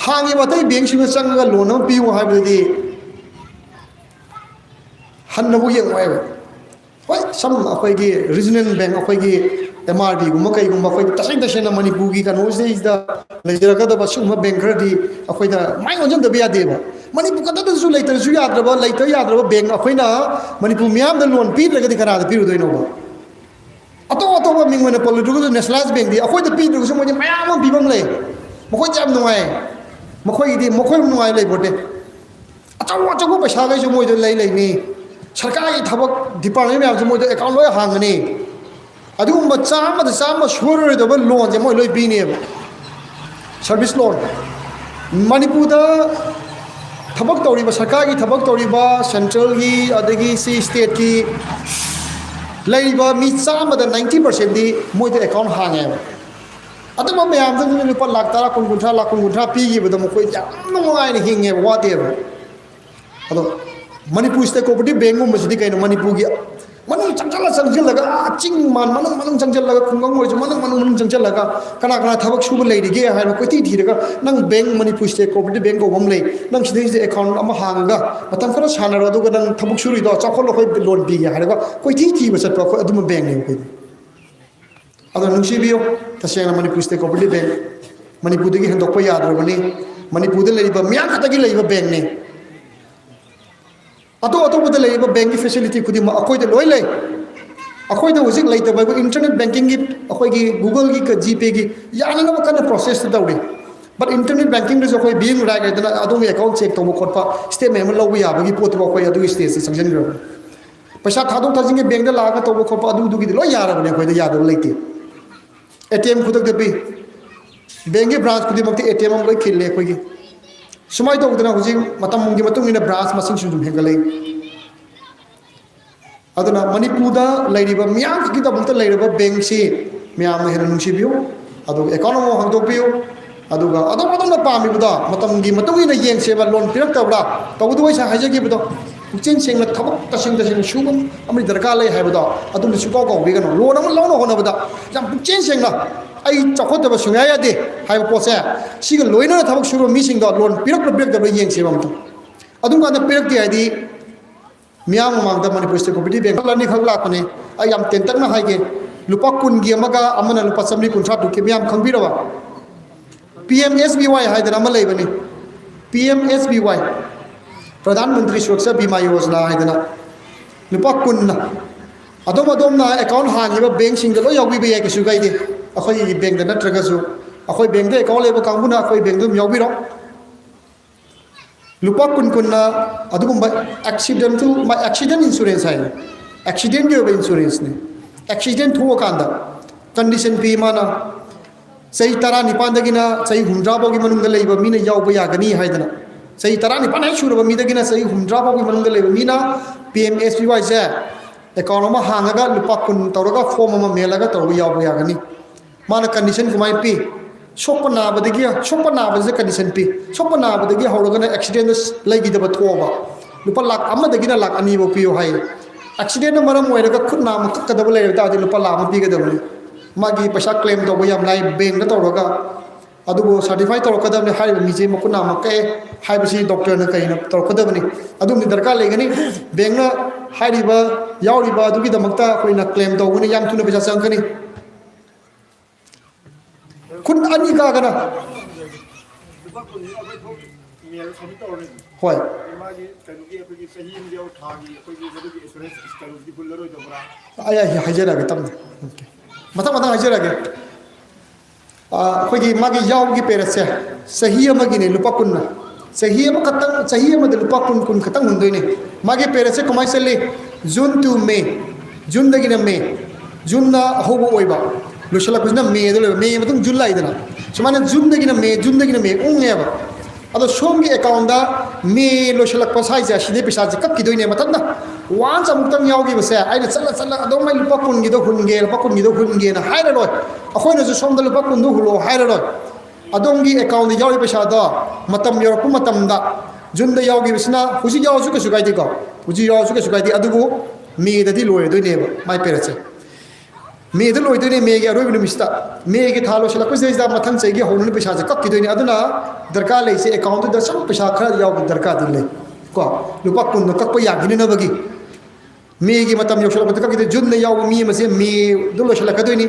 हांगी बातै बैंक सिंग चंगगा लोन पियो हाइबदि हन्नबु येंगवाइबा होय सम अखोइगी रीजनल बैंक अखोइगी MRD गुम कईगुम अखोइगी तसैन मणिपुरगी कनोसिदा लेजरगदबा सुम बैंक खरदि अखोइदा माइ ओजन दबे यादेबा मणिपुर कददसु लेतरसु याद्रबा लेतर याद्रबा बैंक अखोइना मणिपुर मियाम द लोन पीद्रगदि खरादा पिरुदोइनोबा अतो मिंगोने पॉलिटिकल नेशनलाइज बैंक दी अखोइदा पीद्रगसु मोजे मयाम बिबम ले मखोइ जाम नुआय मखोइ नुआय ले बोटे अचौ पैसा गैसु मोइदो लेनी सरकारी थबक डिपार्टमेंट मैम मोइदो अकाउंट लोय हांगनी अदुगुम चाम सुरदब लोन जे मोइ लोय पीनेब ꯁꯔꯚꯤꯁ ꯂꯣꯟ ꯃꯅꯤꯄꯨꯔꯗ ꯊꯕꯛ ꯇꯧꯔꯤꯕ ꯁꯔꯀꯥꯔꯒꯤ ꯊꯕꯛ ꯇꯧꯔꯤꯕ ꯁꯦꯟꯇ꯭ꯔꯦꯜꯒꯤ ꯑꯗꯒꯤ ꯁꯤ ꯁ꯭ꯇꯦꯠꯀꯤ ꯂꯩꯔꯤꯕ ꯃꯤ 90%ꯗꯤ ꯃꯣꯏꯗ ꯑꯦꯀꯥꯎꯟ ꯍꯥꯡꯉꯦꯕ ꯑꯗꯨꯝꯕ ꯃꯌꯥꯝꯗꯨꯅ ꯂꯨꯄꯥ ꯂꯥꯛ 10 ꯀꯨꯟ ꯀꯨꯟꯊ꯭ꯔꯥ ꯂꯥꯛ ꯀꯨꯟ ꯀꯨꯟꯊ꯭ꯔꯥ ꯄꯤꯈꯤꯕꯗ ꯃꯈꯣꯏ ꯌꯥꯝꯅ ꯅꯨꯡꯉꯥꯏꯅ ꯍꯤꯡꯉꯦꯕ ꯋꯥꯗꯦꯕ ꯑꯗꯣ ꯃꯅꯤꯄꯨꯔ ꯁ꯭ꯇꯦꯠ ꯀꯣꯑꯣꯄꯔꯦꯇꯤꯚ ꯕꯦꯡꯒꯨꯝꯕꯁꯤꯗꯤ ꯀꯩꯅꯣ ꯃꯅꯤꯄꯨꯔꯒꯤ ꯃꯅꯨꯡ ꯆꯪꯁꯤꯜꯂꯒ ꯆꯤꯡ ꯃꯥꯟ ꯃꯅꯨꯡ ꯆꯪꯁꯤꯜꯂꯒ ꯈꯨꯡꯒꯪ ꯑꯣꯏꯔꯁꯨ ꯃꯅꯨꯡ ꯆꯪꯁꯤꯜꯂꯒ ꯀꯅꯥ ꯊꯕꯛ ꯁꯨꯕ ꯂꯩꯔꯤꯒꯦ ꯍꯥꯏꯅ ꯀꯣꯏꯊꯤ ꯊꯤꯔꯒ ꯅꯪ bank Manipur state cooperative bank ꯀꯧꯕ ꯑꯃ ꯂꯩ ꯅꯪ ꯁꯤꯗꯩꯁꯤꯗ ꯑꯦꯀꯥꯎꯟ ꯑꯃ ꯍꯥꯡꯉꯒ ꯃꯇꯝ ꯈꯔ ꯁꯥꯟꯅꯔꯣ ꯑꯗꯨꯒ ꯅꯪ ꯊꯕꯛ ꯁꯨꯔꯤꯗꯣ ꯆꯥꯎꯈꯠꯂꯣ ꯑꯩꯈꯣꯏ ꯂꯣꯟ ꯄꯤꯒꯦ ꯍꯥꯏꯔꯒ ꯀꯣꯏꯊꯤ ꯊꯤꯕ ꯆꯠꯄ ꯑꯩꯈꯣꯏ ꯑꯗꯨꯝꯕ ꯕꯦꯡꯅꯦꯕ ꯑꯩꯈꯣꯏꯗꯤ ꯑꯗꯣ ꯅꯨꯡꯁꯤꯕꯤꯌꯨ ꯇꯁꯦꯡꯅ ꯃꯅꯤꯄꯨꯔ ꯁ꯭ꯇꯦꯠ ꯀꯣꯑꯣꯄꯔꯦꯇꯤꯚ ꯕꯦꯡ ꯃꯅꯤꯄꯨꯔꯗꯒꯤ ꯍꯦꯟꯗꯣꯛꯄ ꯌꯥꯗ꯭ꯔꯕꯅꯤ ꯃꯅꯤꯄꯨꯔꯗ ꯂꯩꯔꯤꯕ ꯃꯤꯌꯥꯝ ꯈꯛꯇꯒꯤ ꯂꯩꯔꯤꯕ ꯕꯦꯡꯅꯤ ꯑꯇꯣꯞꯄꯗ ꯂꯩꯔꯤꯕ ꯕꯦꯡꯒꯤ ꯐꯦꯁꯤꯂꯤꯇꯤ ꯈꯨꯗꯤꯡꯃꯛ ꯑꯩꯈꯣꯏꯗ ꯂꯣꯏ ꯂꯩ ꯑꯩꯈꯣꯏꯗ ꯍꯧꯖꯤꯛ ꯂꯩꯇꯕ ꯑꯩꯈꯣꯏ ꯏꯟꯇꯔꯅꯦꯠ ꯕꯦꯡꯀꯤꯡꯒꯤ ꯑꯩꯈꯣꯏꯒꯤ ꯒꯨꯒꯜꯒꯤ ꯖꯤꯄꯦꯒꯤ ꯌꯥꯅꯅꯕ ꯀꯟꯅ ꯄ꯭ꯔꯣꯁꯦꯁꯇ ꯇꯧꯔꯤ ꯕꯠ ꯏꯟꯇꯔꯅꯦꯠ ꯕꯦꯡꯀꯤꯡꯗꯁꯨ ꯑꯩꯈꯣꯏ ꯕꯤꯡ ꯔꯥꯏꯠ ꯍꯥꯏꯗꯅ ꯑꯗꯣꯝꯒꯤ ꯑꯦꯀꯥꯎꯟ ꯆꯦꯛ ꯇꯧꯕ ꯈꯣꯠꯄ ꯁ꯭ꯇꯦꯠꯃꯦꯟ ꯑꯃ ꯂꯧꯕ ꯌꯥꯕꯒꯤ ꯄꯣꯠꯇꯨ ꯑꯩꯈꯣꯏ ꯑꯗꯨꯒꯤ ꯁ꯭ꯇꯦꯖꯇ ꯆꯪꯁꯤꯟꯈ꯭ꯔꯕꯅꯤ ꯄꯩꯁꯥ ꯊꯥꯗꯣꯛ ꯊꯥꯖꯤꯟꯒꯤ ꯕꯦꯡꯗ ꯂꯥꯛꯑꯒ ꯇꯧꯕ ꯈꯣꯠꯄ ꯑꯗꯨꯒꯤꯗꯤ ꯂꯣꯏ ꯌꯥꯔꯕꯅꯤ ꯑꯩꯈꯣꯏꯗ ꯌꯥꯗꯕ ꯂꯩꯇꯦ ATM ꯈꯨꯗꯛꯇ ꯄꯤ ꯕꯦꯡꯒꯤ ꯕ꯭ꯔꯥꯟꯁ ꯈꯨꯗꯤꯡꯃꯛꯇꯤ ATM ꯑꯃ ꯂꯣꯏ ꯈꯤꯜꯂꯦ ꯑꯩꯈꯣꯏꯒꯤ ꯁꯨꯃꯥꯏꯅ ꯇꯧꯗꯅ ꯍꯧꯖꯤꯛ ꯃꯇꯝꯒꯤ ꯃꯇꯨꯡ ꯏꯟꯅ ꯕ꯭ꯔꯥꯟꯁ ꯃꯁꯤꯡꯁꯨ ꯑꯗꯨꯝ ꯍꯦꯟꯒꯠꯂꯛꯏ ꯑꯗꯨꯅ ꯃꯅꯤꯄꯨꯔꯗ ꯂꯩꯔꯤꯕ ꯃꯤꯌꯥꯝꯒꯤꯗꯃꯛꯇ ꯂꯩꯔꯤꯕ ꯕꯦꯡꯁꯤ ꯃꯌꯥꯝꯅ ꯍꯦꯟꯅ ꯅꯨꯡꯁꯤꯕꯤꯌꯨ ꯑꯗꯨꯒ ꯑꯦꯀꯥꯎꯟ ꯑꯃ ꯍꯥꯡꯗꯣꯛꯄꯤꯌꯨ ꯑꯗꯨꯒ ꯑꯗꯣꯝꯅ ꯄꯥꯝꯃꯤꯕꯗꯣ ꯃꯇꯝꯒꯤ ꯃꯇꯨꯡ ꯏꯟꯅ ꯌꯦꯡꯁꯦꯕ ꯂꯣꯟ ꯄꯤꯔꯛꯇꯕ꯭ꯔꯥ ꯇꯧꯕꯗꯨ ꯑꯩ ꯍꯥꯏꯖꯈꯤꯕꯗꯣ ꯄꯨꯛꯆꯦꯜ ꯁꯦꯡꯅ ꯊꯕꯛ ꯇꯁꯦꯡꯅ ꯁꯨꯕ ꯑꯃꯗꯤ ꯗꯔꯀꯥꯔ ꯂꯩ ꯍꯥꯏꯕꯗꯣ ꯑꯗꯨꯝꯅ ꯁꯨꯀꯥꯎ ꯀꯥꯎꯕꯤꯒꯅꯨ ꯂꯣꯟ ꯑꯃ ꯂꯧꯅ ꯍꯣꯠꯅꯕꯗ ꯌꯥꯝ ꯄꯨꯛꯆꯦꯜ ꯁꯦꯡꯅ ꯑꯩ ꯆꯥꯎꯈꯠꯇꯕ ꯁꯨꯡꯌꯥ ꯌꯥꯗꯦ ꯍꯥꯏꯕ ꯄꯣꯠꯁꯦ ꯁꯤꯒ ꯂꯣꯏꯅꯅ ꯊꯕꯛ ꯁꯨꯕ ꯃꯤꯁꯤꯡꯗꯣ ꯂꯣꯟ ꯄꯤꯔꯛꯇꯕ꯭ꯔꯥ ꯌꯦꯡꯁꯦꯕ ꯑꯝꯇ ꯑꯗꯨꯝ ꯀꯥꯟꯗ ꯄꯤꯔꯛꯇꯦ ꯍꯥꯏꯗꯤ ꯃꯤꯌꯥꯝ ꯃꯃꯥꯡꯗ ꯃꯅꯤꯄꯨꯔ ꯁ꯭ꯇꯦꯠ ꯀꯣꯑꯣꯄꯔꯦꯇꯤꯚ ꯕꯦꯡꯛ ꯑꯅꯤꯈꯛ ꯂꯥꯛꯄꯅꯦ ꯑꯩ ꯌꯥꯝ ꯇꯦꯟꯇꯛꯅ ꯍꯥꯏꯒꯦ ꯂꯨꯄꯥ 10ꯒꯤ ꯑꯃꯒ ꯑꯃꯅ ꯂꯨꯄꯥ 130 ꯄꯨꯈꯤ ꯃꯌꯥꯝ ꯈꯪꯕꯤꯔꯕ PMSBY ꯍꯥꯏꯗꯅ ꯑꯃ ꯂꯩꯕꯅꯤ PMSBY ꯄ꯭ꯔꯙꯥꯟ ꯃꯟꯇ꯭ꯔꯤ ꯁꯨꯔꯛꯁꯥ ꯕꯤꯃꯥ ꯌꯣꯖꯅꯥ ꯍꯥꯏꯗꯅ ꯂꯨꯄꯥ 10ꯅ ꯑꯗꯣꯝꯅ ꯑꯦꯀꯥꯎꯟ ꯍꯥꯡꯉꯤꯕ ꯕꯦꯡꯁꯤꯡꯗ ꯂꯣꯏ ꯌꯥꯎꯕꯤꯕ ꯌꯥꯏ ꯀꯩꯁꯨ ꯀꯥꯏꯗꯦ ꯑꯩꯈꯣꯏꯒꯤ ꯕꯦꯡꯗ ꯅꯠꯇ꯭ꯔꯒꯁꯨ ꯑꯩꯈꯣꯏ ꯕꯦꯡꯗ ꯑꯦꯀꯥꯎꯟ ꯂꯩꯕ ꯀꯥꯡꯕꯨꯅ ꯑꯩꯈꯣꯏ ꯕꯦꯡꯗ ꯑꯗꯨꯝ ꯌꯥꯎꯕꯤꯔꯣ ꯂꯨꯄꯥ 10ꯅ ꯑꯗꯨꯒꯨꯝꯕ ꯑꯦꯛꯁꯤꯗꯦꯟ ꯏꯟꯁꯨꯔꯦꯟꯁ ꯍꯥꯏꯅ ꯑꯦꯛꯁꯤꯗꯦꯟꯒꯤ ꯑꯣꯏꯕ ꯏꯟꯁꯨꯔꯦꯟꯁꯅꯤ ꯑꯦꯛꯁꯤꯗꯦꯟ ꯊꯣꯛꯑꯀꯥꯟꯗ ꯀꯟꯗꯤꯁꯟ ꯄꯤ ꯃꯥꯅ ꯆꯍꯤ 19ꯗꯒꯤꯅ ꯆꯍꯤ 60 ꯐꯥꯎꯒꯤ ꯃꯅꯨꯡꯗ ꯂꯩꯕ ꯃꯤꯅ ꯌꯥꯎꯕ ꯌꯥꯒꯅꯤ ꯍꯥꯏꯗꯅ ꯆꯍꯤ 19 ꯍꯦꯛ ꯁꯨꯔꯕ ꯃꯤꯗꯒꯤꯅ ꯆꯍꯤ 60 ꯐꯥꯎꯒꯤ ꯃꯅꯨꯡꯗ ꯂꯩꯕ ꯃꯤꯅ PMSBY ꯁꯦ ꯑꯦꯀꯥꯎꯟ ꯑꯃ ꯍꯥꯡꯉꯒ ꯂꯨꯄꯥ 10 ꯇꯧꯔꯒ ꯐꯣꯔꯝ ꯑꯃ ꯃꯦꯜꯂꯒ ꯇꯧꯔꯒ ꯌꯥꯎꯕ ꯌꯥꯒꯅꯤ ꯃꯥꯅ ꯀꯟꯗꯤꯁꯟ ꯀꯃꯥꯏꯅ ꯄꯤ ꯁꯣꯛꯄ ꯅꯥꯕꯁꯦ ꯀꯟꯗꯤꯁꯟ ꯄꯤ ꯁꯣꯛꯄ ꯅꯥꯕꯗꯒꯤ ꯍꯧꯔꯒꯅ ꯑꯦꯛꯁꯤꯗꯦꯟꯗ ꯂꯩꯈꯤꯗꯕ ꯊꯣꯛꯑꯕ ꯂꯨꯄꯥ ꯂꯥꯛ 1ꯗꯒꯤꯅ ꯂꯥꯛ 2 ꯐꯥꯎ ꯄꯤꯌꯨ ꯍꯥꯏ ꯑꯦꯛꯁꯤꯗꯦꯟꯅ ꯃꯔꯝ ꯑꯣꯏꯔꯒ ꯈꯨꯠ ꯅꯥꯝꯃ ꯀꯛꯀꯗꯕ ꯂꯩꯔꯕ ꯇꯥꯔꯗꯤ ꯂꯨꯄꯥ ꯂꯥꯛ 1 ꯄꯤꯒꯗꯕꯅꯤ ꯃꯥꯒꯤ ꯄꯩꯁꯥ ꯀ꯭ꯂꯦꯝ ꯇꯧꯕ ꯌꯥꯝ ꯂꯥꯏ ꯕꯦꯡꯗ ꯇꯧꯔꯒ ꯑꯗꯨꯕꯨ ꯁꯔꯇꯤꯐꯥꯏ ꯇꯧꯔꯛꯀꯗꯕꯅꯤ ꯍꯥꯏꯔꯤꯕ ꯃꯤꯁꯦ ꯃꯈꯨꯠ ꯅꯥꯝꯃ ꯀꯛꯑꯦ ꯍꯥꯏꯕꯁꯤ ꯗꯣꯛꯇꯔꯅ ꯀꯩꯅ ꯇꯧꯔꯛꯀꯗꯕꯅꯤ ꯑꯗꯨꯝꯗꯤ ꯗꯔꯀꯥꯔ ꯂꯩꯒꯅꯤ ꯕꯦꯡꯅ ꯍꯥꯏꯔꯤꯕ ꯌꯥꯎꯔꯤꯕ ꯑꯗꯨꯒꯤꯗꯃꯛꯇ ꯑꯩꯈꯣꯏꯅ ꯀ꯭ꯂꯦꯝ ꯇꯧꯒꯅꯤ ꯌꯥꯝ ꯊꯨꯅ ꯄꯩꯁꯥ ꯆꯪꯒꯅꯤ ꯈꯨꯠ 2 ꯀꯥꯒꯅ ꯍꯣꯏ ꯑꯩ ꯍꯥꯏꯖꯔꯛꯑꯒꯦ ꯇꯞꯅ ꯃꯊꯪ ꯍꯥꯏꯖꯔꯛꯑꯒꯦ ꯑꯩꯈꯣꯏꯒꯤ ꯃꯥꯒꯤ ꯌꯥꯎꯒꯤ ꯄꯦꯔꯦꯠꯁꯦ ꯆꯍꯤ ꯑꯃꯒꯤꯅꯦ ꯂꯨꯄꯥ 10ꯅ ꯆꯍꯤ ꯑꯃꯗ ꯂꯨꯄा 10 खत्म होंदोइने मागे पेरेट से कमाई चले जून टू मे जून मे जून ना होबो ओइबा लोशला कुजना मे दो मे मतुं जुलाई दना सुमाने जून मे उंगेबा अदो सोमगी अकाउंट दा मे लोशला पसाई जा सिदे पैसा जे कप किदोइने मतंदा वान समुक्तम यावगी बसे आइना चला अदो मै लुपा 10 गिदो हुनगे लुपा 10 गिदो हुनगे ना हाइरा लोय अखोइना जो सोमदा लुपा 10 दो हुलो हाइरा लोय अदोंगी अकाउंट यावगी पैसा दा मतम योरपु मतमदा जून दा यावगी बिसना हुजि यावसु कसु गाइदे को हुजि यावसु कसु गाइदे अदुबो मे ददि लोय दोइनेबा माइ पेरेसे मे द लोय दोइने मे गे अरोइबि निमिस्ता मे गे थालो सला कुजेदा मथन चैगे होनुनि पैसा जे कक्की दोइने अदुना दरकार लेसे अकाउंट दा सम पैसा खरा यावगी दरकार दिले को लुपा 10 कक्प यागिने नबगी मे गे मतम योसला मत कक्की जून दा याव मी मसे मे दो लोसला कदोइनि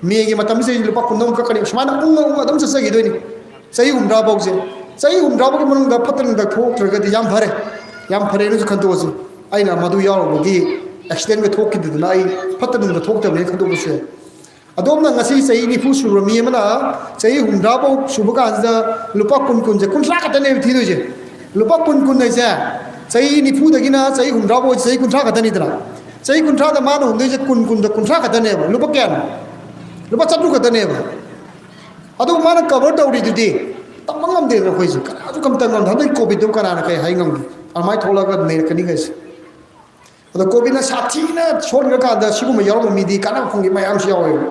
मे गे मतम से लुपा 10 कक्कनि सुमाना उंग अदम ससगी दोइनि सही हुमरा बोगजे सही हुमरा बोग मनुंग दा फतन दा थोक्त्रगदि याम फरे नु खंतोसि आइना मदु यावबगी एक्सीडेंट में थोक्किदुना आई फतन दा थोक्तबने खंतोबसे अदोमना ngasi सही निफु सुरमी मना सही हुमरा बोग सुबकांदा लुपा 10 जे कुंट्रा कतने थिदुजे लुपा 10 नै जे सही निफु दगिना सही हुमरा बोग सही कुंट्रा कतनि दरा सही कुंट्रा दा मानो हुंदे जे 10 दा कुंट्रा कतने लुपा क्या लुपा 4 कतने ꯑꯗꯨ ꯃꯥꯅ ꯀꯕꯔ ꯇꯧꯔꯤꯗꯨꯗꯤ ꯇꯝꯕ ꯉꯝꯗꯦꯗꯅ ꯑꯩꯈꯣꯏꯁꯦ ꯀꯅꯥꯁꯨ ꯀꯝꯇ ꯉꯝꯗꯦ ꯍꯟꯗꯛ ꯀꯣꯚꯤꯗꯇꯨ ꯀꯅꯥꯅ ꯀꯩ ꯍꯥꯏ ꯉꯝꯒꯦ ꯑꯗꯨꯃꯥꯏꯅ ꯊꯣꯛꯂꯒ ꯂꯩꯔꯛꯀꯅꯤ ꯀꯩꯁꯦ ꯑꯗꯣ ꯀꯣꯚꯤꯗꯅ ꯁꯥꯊꯤꯅ ꯁꯣꯟꯈ꯭ꯔꯀꯥꯟꯗ ꯁꯤꯒꯨꯝꯕ ꯌꯥꯎꯔꯝꯕ ꯃꯤꯗꯤ ꯀꯥꯟꯅꯕ ꯐꯪꯈꯤ ꯃꯌꯥꯝꯁꯨ ꯌꯥꯎꯋꯦꯕ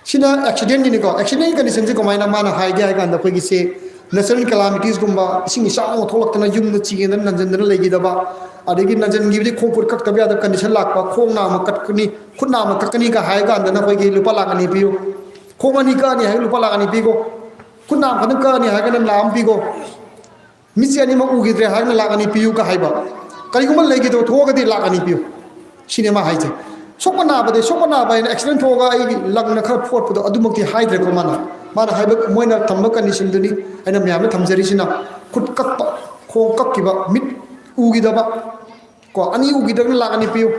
ꯁꯤꯅ ꯑꯦꯛꯁꯤꯗꯦꯟꯒꯤꯅꯤꯀꯣ ꯑꯦꯛꯁꯤꯗꯦꯟꯒꯤ ꯀꯟꯗꯤꯁꯟꯁꯦ ꯀꯃꯥꯏꯅ ꯃꯥꯅ ꯍꯥꯏꯒꯦ ꯍꯥꯏ ꯀꯥꯟꯗ ꯑꯩꯈꯣꯏꯒꯤꯁꯦ ꯅꯦꯆꯔꯦꯜ ꯀꯦꯂꯥꯃꯤꯇꯤꯁꯒꯨꯝꯕ ꯏꯁꯤꯡ ꯏꯆꯥꯎ ꯊꯣꯛꯂꯛꯇꯅ ꯌꯨꯝꯗ ꯆꯤꯡꯗꯅ ꯅꯟꯖꯟꯗꯅ ꯂꯩꯈꯤꯗꯕ ꯑꯗꯒꯤ ꯅꯟꯖꯟꯈꯤꯕꯗꯤ ꯈꯣꯡ ꯈꯨꯠ ꯀꯛꯇꯕ ꯌꯥꯗꯕ ꯀꯟꯗꯤꯁꯟ ꯂꯥꯛꯄ ꯈꯣꯡ ꯅꯥꯝꯃ ꯀꯠꯀꯅꯤ ꯈꯨꯠ ꯅꯥꯝꯃ ꯀꯛꯀꯅꯤꯒ ꯍꯥꯏ ꯀꯥꯟꯗꯅ ꯑꯩꯈꯣꯏꯒꯤ ꯂꯨꯄꯥ ꯂꯥꯛ 2 ꯄꯤꯌꯨ ꯈꯣꯡ 2 ꯀꯛꯑꯅꯤ ꯍꯥꯏꯔꯒ ꯂꯨꯄꯥ ꯂꯥꯛ 2 ꯄꯤꯒꯣ ꯈꯨꯠ ꯅꯥꯝꯃ ꯈꯛꯇꯪ ꯀꯛꯑꯅꯤ ꯍꯥꯏꯔꯒꯅ ꯂꯥꯛ 1 ꯄꯤꯒꯣ ꯃꯤꯠꯁꯦ ꯑꯅꯤꯃꯛ ꯎꯈꯤꯗ꯭ꯔꯦ ꯍꯥꯏꯔꯒꯅ ꯂꯥꯛ 2 ꯄꯤꯌꯨꯒ ꯍꯥꯏꯕ ꯀꯔꯤꯒꯨꯝꯕ ꯂꯩꯈꯤꯗꯕ ꯊꯣꯛꯑꯒꯗꯤ ꯂꯥꯛ 2 ꯄꯤꯌꯨ ꯁꯤꯅꯦ ꯃꯥ ꯍꯥꯏꯁꯦ ꯁꯣꯛꯄ ꯅꯥꯕ ꯍꯥꯏꯅ ꯑꯦꯛꯁꯤꯗꯦꯟ ꯊꯣꯛꯑꯒ ꯑꯩꯒꯤ ꯂꯪꯅ ꯈꯔ ꯐꯣꯠꯄꯗꯣ ꯑꯗꯨꯃꯛꯇꯤ ꯍꯥꯏꯗ꯭ꯔꯦꯀꯣ ꯃꯥꯅ ꯍꯥꯏꯕ ꯃꯣꯏꯅ ꯊꯝꯕ ꯀꯟꯗꯤꯁꯟꯗꯨꯅꯤ ꯑꯩꯅ ꯃꯌꯥꯝꯅ ꯊꯝꯖꯔꯤꯁꯤ나 ꯈꯨꯠ ꯀꯛꯄ ꯈꯣꯡ ꯀꯛꯈꯤꯕ ꯃꯤꯠ ꯎꯈꯤꯗꯕ ꯀꯣ 2 ꯎꯈꯤꯗꯕꯅ ꯂꯥꯛ 2 ꯄꯤꯌꯨ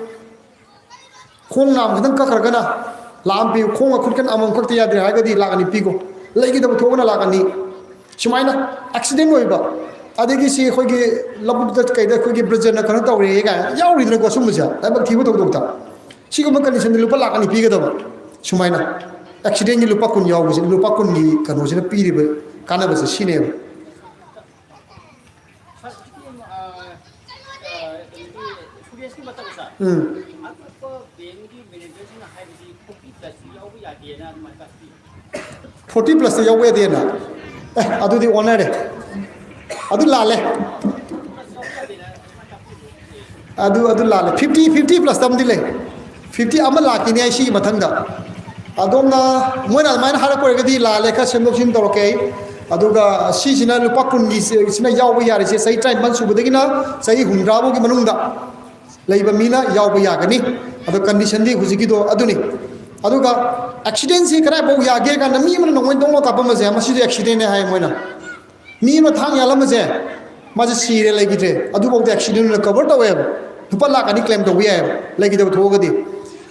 ꯈꯣꯡ ꯅꯥꯝ ꯈꯛꯇꯪ ꯀꯛꯈ꯭ꯔꯒꯅ ꯂꯥꯛ 1 ꯄꯤꯌꯨ ꯈꯣꯡꯒ ꯈꯨꯠꯀꯅ ꯑꯃꯃꯝ ꯀꯛꯇ ꯌꯥꯗ꯭ꯔꯦ ꯍꯥꯏꯔꯒꯗꯤ ꯂꯥꯛ 2 ꯄꯤꯒꯣ ꯂꯩꯈꯤꯗꯕ ꯊꯣꯛꯑꯒꯅ ꯂꯥꯛ 2 ꯁꯨꯃꯥꯏꯅ ꯑꯦꯛꯁꯤꯗꯦꯟ ꯑꯣꯏꯕ ꯑꯗꯒꯤ ꯁꯤ ꯑꯩꯈꯣꯏꯒꯤ ꯂꯧꯕꯨꯛꯇ ꯀꯩꯗ ꯑꯩꯈꯣꯏꯒꯤ ꯕ꯭ꯔꯖꯅ ꯀꯩꯅꯣ ꯇꯧꯔꯦ ꯀꯥꯏꯅ ꯌꯥꯎꯔꯤꯗꯅꯀꯣ ꯁꯨꯝꯕꯁꯦ ꯂꯥꯏꯕꯛ ꯊꯤꯕ ꯊꯧꯗꯣꯛꯇ ꯁꯤꯒꯨꯝꯕ ꯀꯟꯗꯤꯁꯟꯗ ꯂꯨꯄꯥ ꯂꯥꯛ 2 ꯄꯤꯒꯗꯕ ꯁꯨꯃꯥꯏꯅ ꯑꯦꯛꯁꯤꯗꯦꯟꯒꯤ ꯂꯨꯄꯥ 10 ꯌꯥꯎꯕꯁꯦ ꯂꯨꯄꯥ 10ꯒꯤ ꯀꯩꯅꯣꯁꯤꯅ ꯄꯤꯔꯤꯕ ꯀꯥꯟꯅꯕꯁꯦ ꯁꯤꯅꯦꯕ ꯎꯝ 40 + ꯌꯥꯎꯕ ꯌꯥꯗꯦꯅ ꯑꯗꯨꯗꯤ ꯑꯣꯟꯅꯔꯦ ꯑꯗꯨ ꯂꯥꯜꯂꯦ ꯑꯗꯨ ꯂꯥꯜꯂꯦ 50 + ꯑꯃꯗꯤ ꯂꯩ 50 ꯑꯃ ꯂꯥꯛꯈꯤꯅꯤ ꯑꯩ ꯁꯤꯒꯤ ꯃꯊꯪꯗ ꯑꯗꯣꯝꯅ ꯃꯣꯏꯅ ꯑꯗꯨꯃꯥꯏꯅ ꯍꯥꯏꯔꯛꯄ ꯑꯣꯏꯔꯒꯗꯤ ꯂꯥꯜꯂꯦ ꯈꯔ ꯁꯦꯝꯗꯣꯛ-ꯁꯦꯝꯖꯤꯟ ꯇꯧꯔꯛꯀꯦ ꯑꯩ ꯑꯗꯨꯒ ꯁꯤꯁꯤꯅ ꯂꯨꯄꯥ 10ꯒꯤ ꯁꯤꯅ ꯌꯥꯎꯕ ꯌꯥꯔꯤꯁꯦ ꯆꯍꯤ 59 ꯁꯨꯕꯗꯒꯤꯅ ꯆꯍꯤ 60 ꯐꯥꯎꯒꯤ ꯃꯅꯨꯡꯗ ꯂꯩꯕ ꯃꯤꯅ ꯌꯥꯎꯕ ꯌꯥꯒꯅꯤ ꯑꯗꯣ ꯀꯟꯗꯤꯁꯟꯗꯤ ꯍꯧꯖꯤꯛꯀꯤꯗꯣ ꯑꯗꯨꯅꯤ ꯑꯗꯨꯒ ꯑꯦꯛꯁꯤꯗꯦꯟꯁꯤ ꯀꯗꯥꯏꯐꯥꯎ ꯌꯥꯒꯦ ꯀꯥꯟꯗ ꯃꯤ ꯑꯃꯅ ꯅꯣꯡꯃꯩ ꯗꯣꯡꯂꯣ ꯀꯥꯞꯄꯝꯕꯁꯦ ꯃꯁꯤꯁꯨ ꯑꯦꯛꯁꯤꯗꯦꯟꯅꯦ ꯍꯥꯏ ꯃꯣꯏꯅ ꯃꯤ ꯑꯃ ꯊꯥꯡ ꯌꯥꯜꯂꯝꯕꯁꯦ ꯃꯥꯁꯦ ꯁꯤꯔꯦ ꯂꯩꯈꯤꯗ꯭ꯔꯦ ꯑꯗꯨꯐꯥꯎꯗ ꯑꯦꯛꯁꯤꯗꯦꯟꯅ ꯀꯚꯔ ꯇꯧꯋꯦꯕ ꯂꯨꯄꯥ ꯂꯥꯛ 2 ꯀ꯭ꯂꯦꯝ ꯇꯧꯕ ꯌꯥꯏꯑꯕ ꯂꯩꯈꯤꯗꯕ ꯊꯣꯛꯑꯒꯗꯤ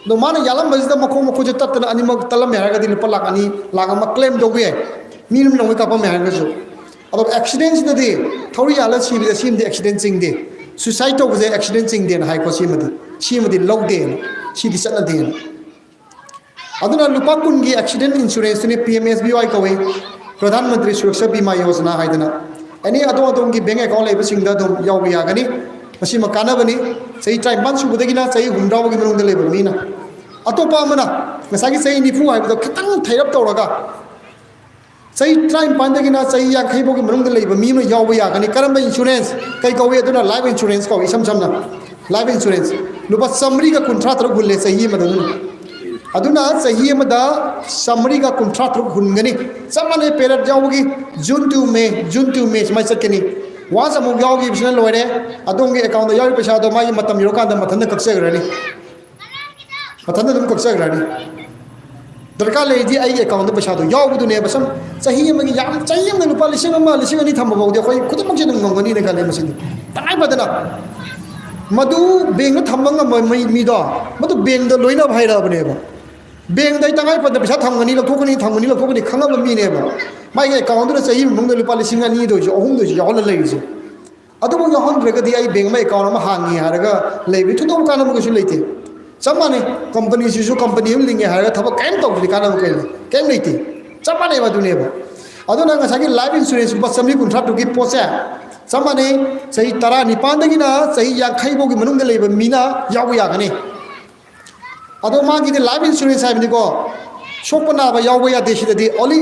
ꯑꯗꯣ ꯃꯥꯅ ꯌꯥꯜꯂꯝꯕꯁꯤꯗ ꯃꯈꯣꯡ ꯃꯈꯨꯠꯁꯦ ꯇꯠꯇꯅ ꯑꯅꯤꯃꯛ ꯇꯠꯂꯝꯃꯦ ꯍꯥꯏꯔꯒꯗꯤ ꯂꯨꯄा लाख 2 लाख 1 ꯀ꯭ꯂꯦꯝ ꯇꯧꯕ ꯌꯥꯏ ꯃꯤ ꯑꯃꯅ ꯅꯣꯡꯃꯩ ꯀꯥꯞꯄꯝꯃꯦ ꯍꯥꯏꯔꯒꯁꯨ ꯑꯗꯣ ꯑꯦꯛꯁꯤꯗꯦꯟꯁꯤꯗꯗꯤ ꯊꯧꯔꯤ ꯌꯥꯜꯂ ꯁꯤꯕꯗ ꯁꯤꯃꯗꯤ ꯑꯦꯛꯁꯤꯗꯦꯟ ꯆꯤꯡꯗꯦ ꯁꯨꯏꯁꯥꯏꯠ ꯇꯧꯕꯁꯦ ꯑꯦꯛꯁꯤꯗꯦꯟ ꯆꯤꯡꯗꯦꯅ ꯍꯥꯏꯀꯣ ꯁꯤꯃꯗꯤ ꯂꯧꯗꯦꯅ ꯁꯤꯗꯤ ꯆꯠꯅꯗꯦꯅ ꯑꯗꯨꯅ ꯂꯨꯄꯥ 10ꯒꯤ ꯑꯦꯛꯁꯤꯗꯦꯟ ꯏꯟꯁꯨꯔꯦꯟꯁꯇꯨꯅꯤ PMSBY ꯀꯧꯏ ꯄ꯭ꯔꯙꯥꯟ ꯃꯟꯇ꯭ꯔꯤ ꯁꯨꯔꯛꯁꯥ ꯕꯤꯃꯥ ꯌꯣꯖꯅꯥ ꯍꯥꯏꯗꯅ ꯑꯦꯅꯤ ꯑꯗꯣꯝꯒꯤ ꯕꯦꯡ ꯑꯦꯀꯥꯎꯟ ꯂꯩꯕꯁꯤꯡꯗ ꯑꯗꯨꯝ ꯌꯥꯎꯕ ꯌꯥꯒꯅꯤ ꯃꯁꯤꯃ ꯀꯥꯟꯅꯕꯅꯤ ꯆꯍꯤ 59 ꯁꯨꯕꯗꯒꯤꯅ ꯆꯍꯤ 60 ꯐꯥꯎꯒꯤ ꯃꯅꯨꯡꯗ ꯂꯩꯕ ꯃꯤꯅ ꯑꯇꯣꯞꯄ ꯑꯃꯅ ꯉꯁꯥꯏꯒꯤ ꯆꯍꯤ 90 ꯍꯥꯏꯕꯗꯣ ꯈꯤꯇꯪ ꯊꯩꯔꯞ ꯇꯧꯔꯒ चही 53 चही 50 फौगी मनुंग लेबा मी याव यागनी करम इंश्योरेंस कई कौवे अदुना लाइफ इंश्योरेंस कौ इसम समना लाइफ इंश्योरेंस लुपा समरी का कुंट्रा तरु हुल्ले चही मदन अदुना चही मदा समरी का कुंट्रा तरु हुनगनी समने पेरेट यावगी जून टू मे समै चकनी वास अमु यावगी बिसना लोरे अदोंगे अकाउंट याव पैसा दो माई मतम योकांद मथन कक्सेग्रनी मथन दम कक्सेग्रनी दरकार लेदी आई अकाउंट पैसा दो यावदुने बसम चही मगी याम चही म लुपा लिसिंग अनि थम बाउदे खोई खुदमक से ngongani ने गाले मसिन ताई बदना मधु बेंग थमंग मीदो मधु बेंग द लोइना भाइराबने बा बेंग दई तंगाई पद पैसा थमगनी लथोकनी खंगब मीने बा माई अकाउंट द चही मंग लुपा लिसिंग अनि दो जो अहुम दो यावल लेइसे अदुबो याहन द्रगदी आई बेंग मा अकाउंट मा हांगी हारगा लेबि थुदो कानम गसु लेते चमाने कंपनी सिसु कंपनी हम लिंगे हारगा थब कैम तौदि कानम कैम लेते चमाने बदुने बा अदुना ngसागी लाइफ इंश्योरेंस बसमली कुंट्रा टुकी पोसे चमाने सही 19 दगिना सही 50 बोगी मनुंग लेबा मीना याव यागनी अदो मागी दे लाइफ इंश्योरेंस हाइबनिको सोपना बा याव या देशिदि ओली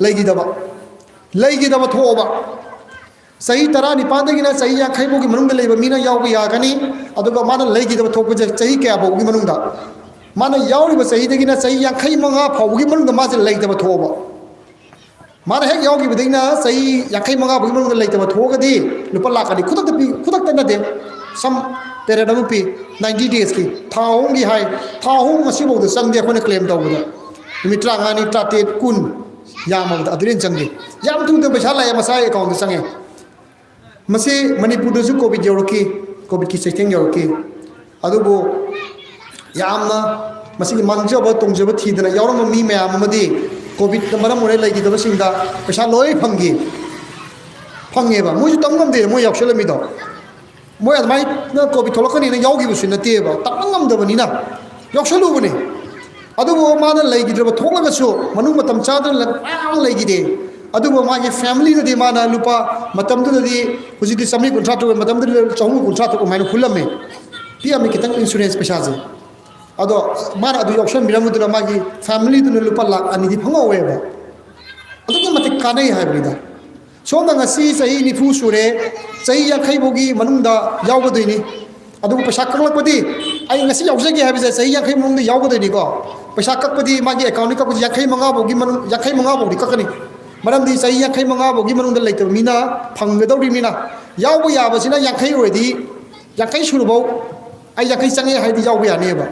लेगिदबा थोबा सही 19 दगिना सही 50 बोगी मनुंग लेबा मीना याव यागनी अदुगा माना लेगिदबा थोपजे सही क्या बोगी मनुंगदा माना यावरिबा सही दगिना सही 55 फावगी मनुंगदा माजे लेगिदबा थोबा माना हेक यावगी बदिना सही 55 बोगी मनुंगदा लेगिदबा थोगदी लुपा लाखनी खुदक नदे सम पेरेडम पी 90 डेज की थाउंगी हाई थाउंग मसिबोद संगदे कोने क्लेम तौबदा मित्रा गानी ताते कुन यामद अदरिन संगदे याम तुंदे पैसा लाय मसाय अकाउंट संगे मसे मणिपुर दसु कोविड यौरकी कोविड की सेटिंग यौरकी अदुबो यामना मसिगी मांगजब तोंजब थीदना यौरम मी मयाम मदी कोविड मरम मोरे लगिदब सिंदा पैसा लोय फंगेबा मोजु तंगमदे मो यावसलमिदो मोय अदमाय न कोविड थोलकनी न यावगी बुसु नतेबा तंगमदबनिना यावसलुबने adugo mana leigidreba thoklagasu manung matam chadana lam leigide adugo magi family da di mana lupa matam da di hujiki samri contract matam da chawmu contract ko mainu khulame pia mi kitang insurance pesaje ado mana adu option miramu da magi family da lupa lak ani di phango weba adugo mate kanai haibida somna ngasi sahi ni fu sure sahi ya khai bogi manung da yawgodoini adugo pesa kaklakpadi ai ngasi yawjage haibise sahi ya khai manung da yawgodoini ko pesa kakpadi magi account ka ya khai manga bogi manung ya khai manga bogi kakani maram di sahi ya khai manga bogi manung da leiter mina phanggadori mina yawbo yabasina ya khai oidi ya khai surubo ai ya khai change haidi yawbo ya neba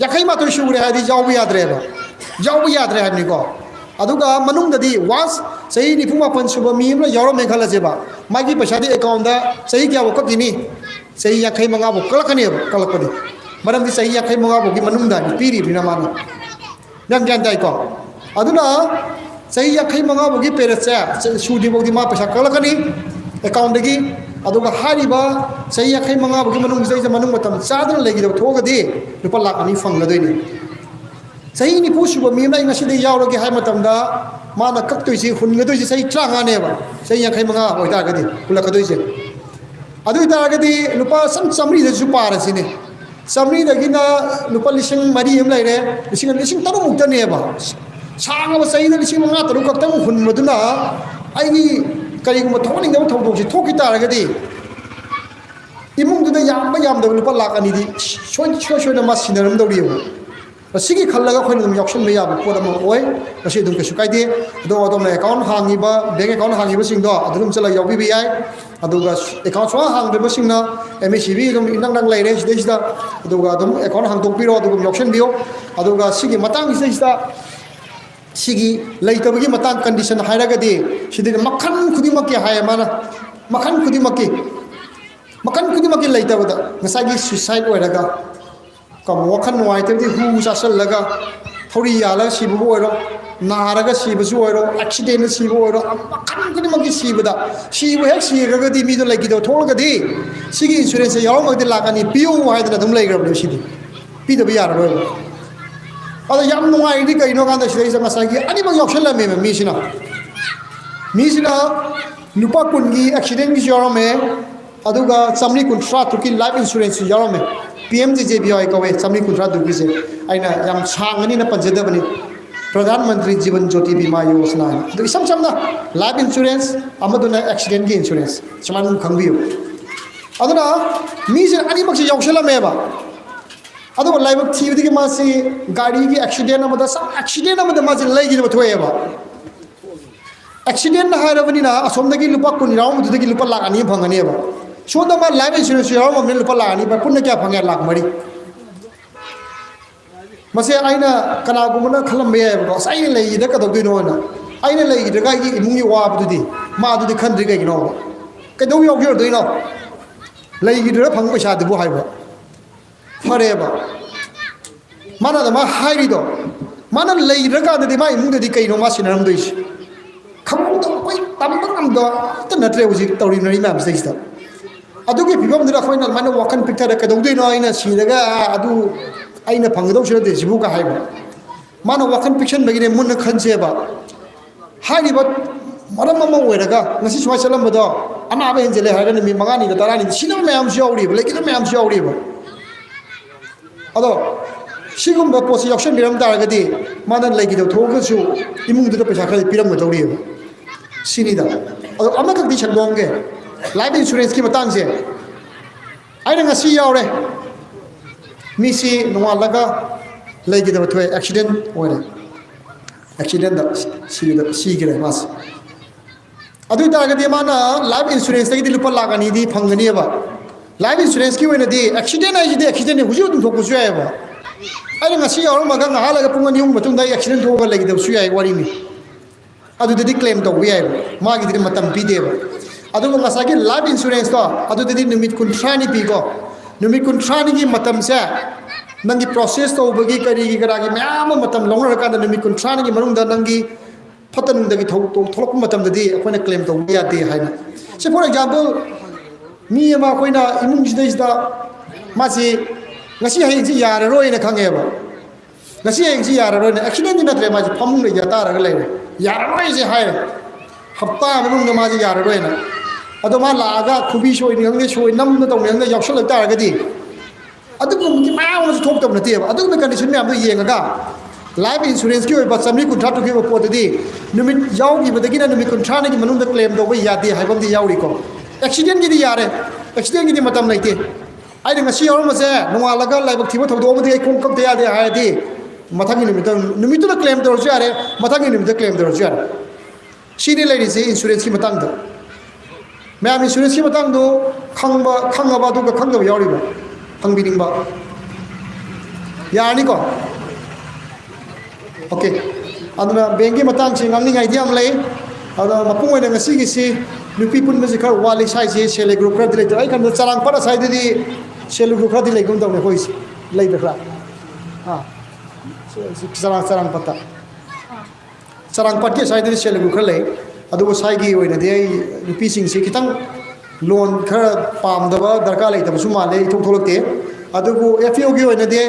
ya khai ma to shure haidi yawbo yadreba yawbo yadre haibni ko aduga manung da di once sahi ni phuma pan suba mi la yawro me khala jeba magi pesa di account da sahi kya bokak ini sahi ya khai manga bok kalakani kalakpadi maram di sahi ya khai manga bogi manung da ni piri bina mana yang jantai ko aduna sahi ya khai manga bogi peretsa sudi bogi ma pesa kalakani account dagi aduga hariba sahi ya khai manga bogi manung sahi manung matam sadana legi da thogadi lupa lakani fangladoi sahi ni pusuba mi na ngasi de yawroge hai matamda mana kaktoi hungadoi sahi tranga neba sahi ya khai manga hoita gadi kulakadoi se adu ta gadi lupa samri de supara sine samri de gina lupa lising mari em laire lising taru mukta neba sanga ba sahi de lising manga taru kaktang hun maduna ai ni kari ma thoning da thongdong si thoki ta gadi imung du da yam da lupa lakani di shoi na masinaram doriyo sigi khallaga khoin dum yakshan me ya bu podam oi asi dum ke sukai de do odom na account hangi ba bank account hangi ba sing do adum chala yobi bi ai aduga account so hang de ba sing na MCB dum inang nang lai re de sida aduga dum account hang tok piro adum yakshan bio aduga sigi matang sida sigi lai ta bagi matang condition hairaga de sidi makhan khudi makki haya mana makhan khudi makki lai ta bada ngasagi suicide oiraga kam wakhan nuai te di hu sasal laga thori yala sibu oiro naraga sibu su oiro accident sibu oiro makhan kuni magi sibada sibu hek siraga di mi do lagi do tholga di sigi insurance yaw mag di lagani piu haidna dum lai grab sidi pi do biar ro ada yam nuai di kai no ganda sidai sama sagi ani mag option la me mi sina lupa kungi accident gi yaw me aduga samni kuntra to ki life insurance yaw me PMJJBI kawe samni kuntra du bise aina yam changani na panjada bani Pradhan Mantri Jivan Jyoti Bima Yojana do isam samna life insurance amaduna accident ki insurance saman khangbiyo aduna mi je ani mak se yaushala meba adu life thi di ma se gari ki accident amada sa accident amada ma je lai gi ba thoyeba accident na harabani na asomda ki lupa kun raum du ki lupa lakani phangani ba so da ma life insurance yaw ma lupa lakani ba punna kya phangya lak mari mase aina kana gumana khalam be ba sai lai da ka doi no na aina lai da ga gi imungi wa bu di ma du di khan ri ga gi no ka doi yaw gi doi no lai gi da phang paisa du bu hai ba phare ba mana da ma hai ri do mana lai da ka da ma imung da di kai no ma sinaram doi kham do koi tam tam do ta na tre uji tori nari ma sai sta adugi bibam dira khoina mana wakan picture da ka doi no aina siraga adu aina phangdo sira de jibu ka haiba mana wakan picture bagine mun khanse ba hari ba maram mama weraga ngasi swa salam bado ana ba henjele harani mi mangani da tarani sino me am shawri ba lekin me am shawri ba ado sigum ba posi option biram da ga di mana legi do thoga su imung du da pesa kha piram ga dori ba sini da ado ama ka di chandonge life insurance ki matang se aina ngasi yaure misi nuwa laga lagi da batwe accident ore accident da si gire mas adu ta ga di mana life insurance da di lupa laga ni di phangani ba life insurance ki wena di accident ai di accident ni huju dum thok su ya ba ai ngasi yaur ma ga ngala ga punga ni um batung da accident thok ga lagi da su ya wari mi adu di claim da wi ai ma gi di matam pi de ba adu ma sa ki life insurance da adu di numit kun thani pi ko numit kun thani gi matam sa nangi process to bagi kari gi gara gi myam matam long ra ka da numit kun thani gi marung da nangi phatan da gi thok matam da di akoina claim to wi ya de haina say for example mi ma koina imung ji da ma si ngasi hai ji ya ro ina khange ba ngasi yang si yara roina accident ni natre maji phamung le jata ra le yara roi se hai hafta manung ma ji yara roina ado ma la ga khubi shoi ni ngang shoi nam na tong ngang yaksal ta ra ga di adu ko mi ma wa thok tam na ti ba adu me condition me am yeng ga life insurance ki oi ba samri kun thatu ki po de di numit yaw gi ba de gi na numit kun thana gi manung da claim do ba ya di hai bam di yaw ri ko accident gi di yare accident gi di matam lai ti ai ngasi yaw ma se nunga la ga lai ba thi ba thok do ma di kong kam te ya de hai di mathang numit to claim do jare mathang numit claim do jare sini lai se insurance ki matang da मैं इंश्योरेंस की मतंग दो खंगबा दो खंगब यावरीबा खंगबिनिंगबा यानी को ओके अदना बैंक की मतंग से ngamning idea am lay ada mapung oina ngasi gi si nupi pun me khar wali sai si sele group kra dile ai kan charang para sai di sele group kra dile gum dawne hoi lay da kra ha charang pata charang pat ke sai di sele group kra lay अदुगो साइगी ओइना दे रुपी सिंग से खितंग लोन खर पाम दबा दरकार ले तब सुमाले इथोक थोलकते अदुगो एफओ गी ओइना दे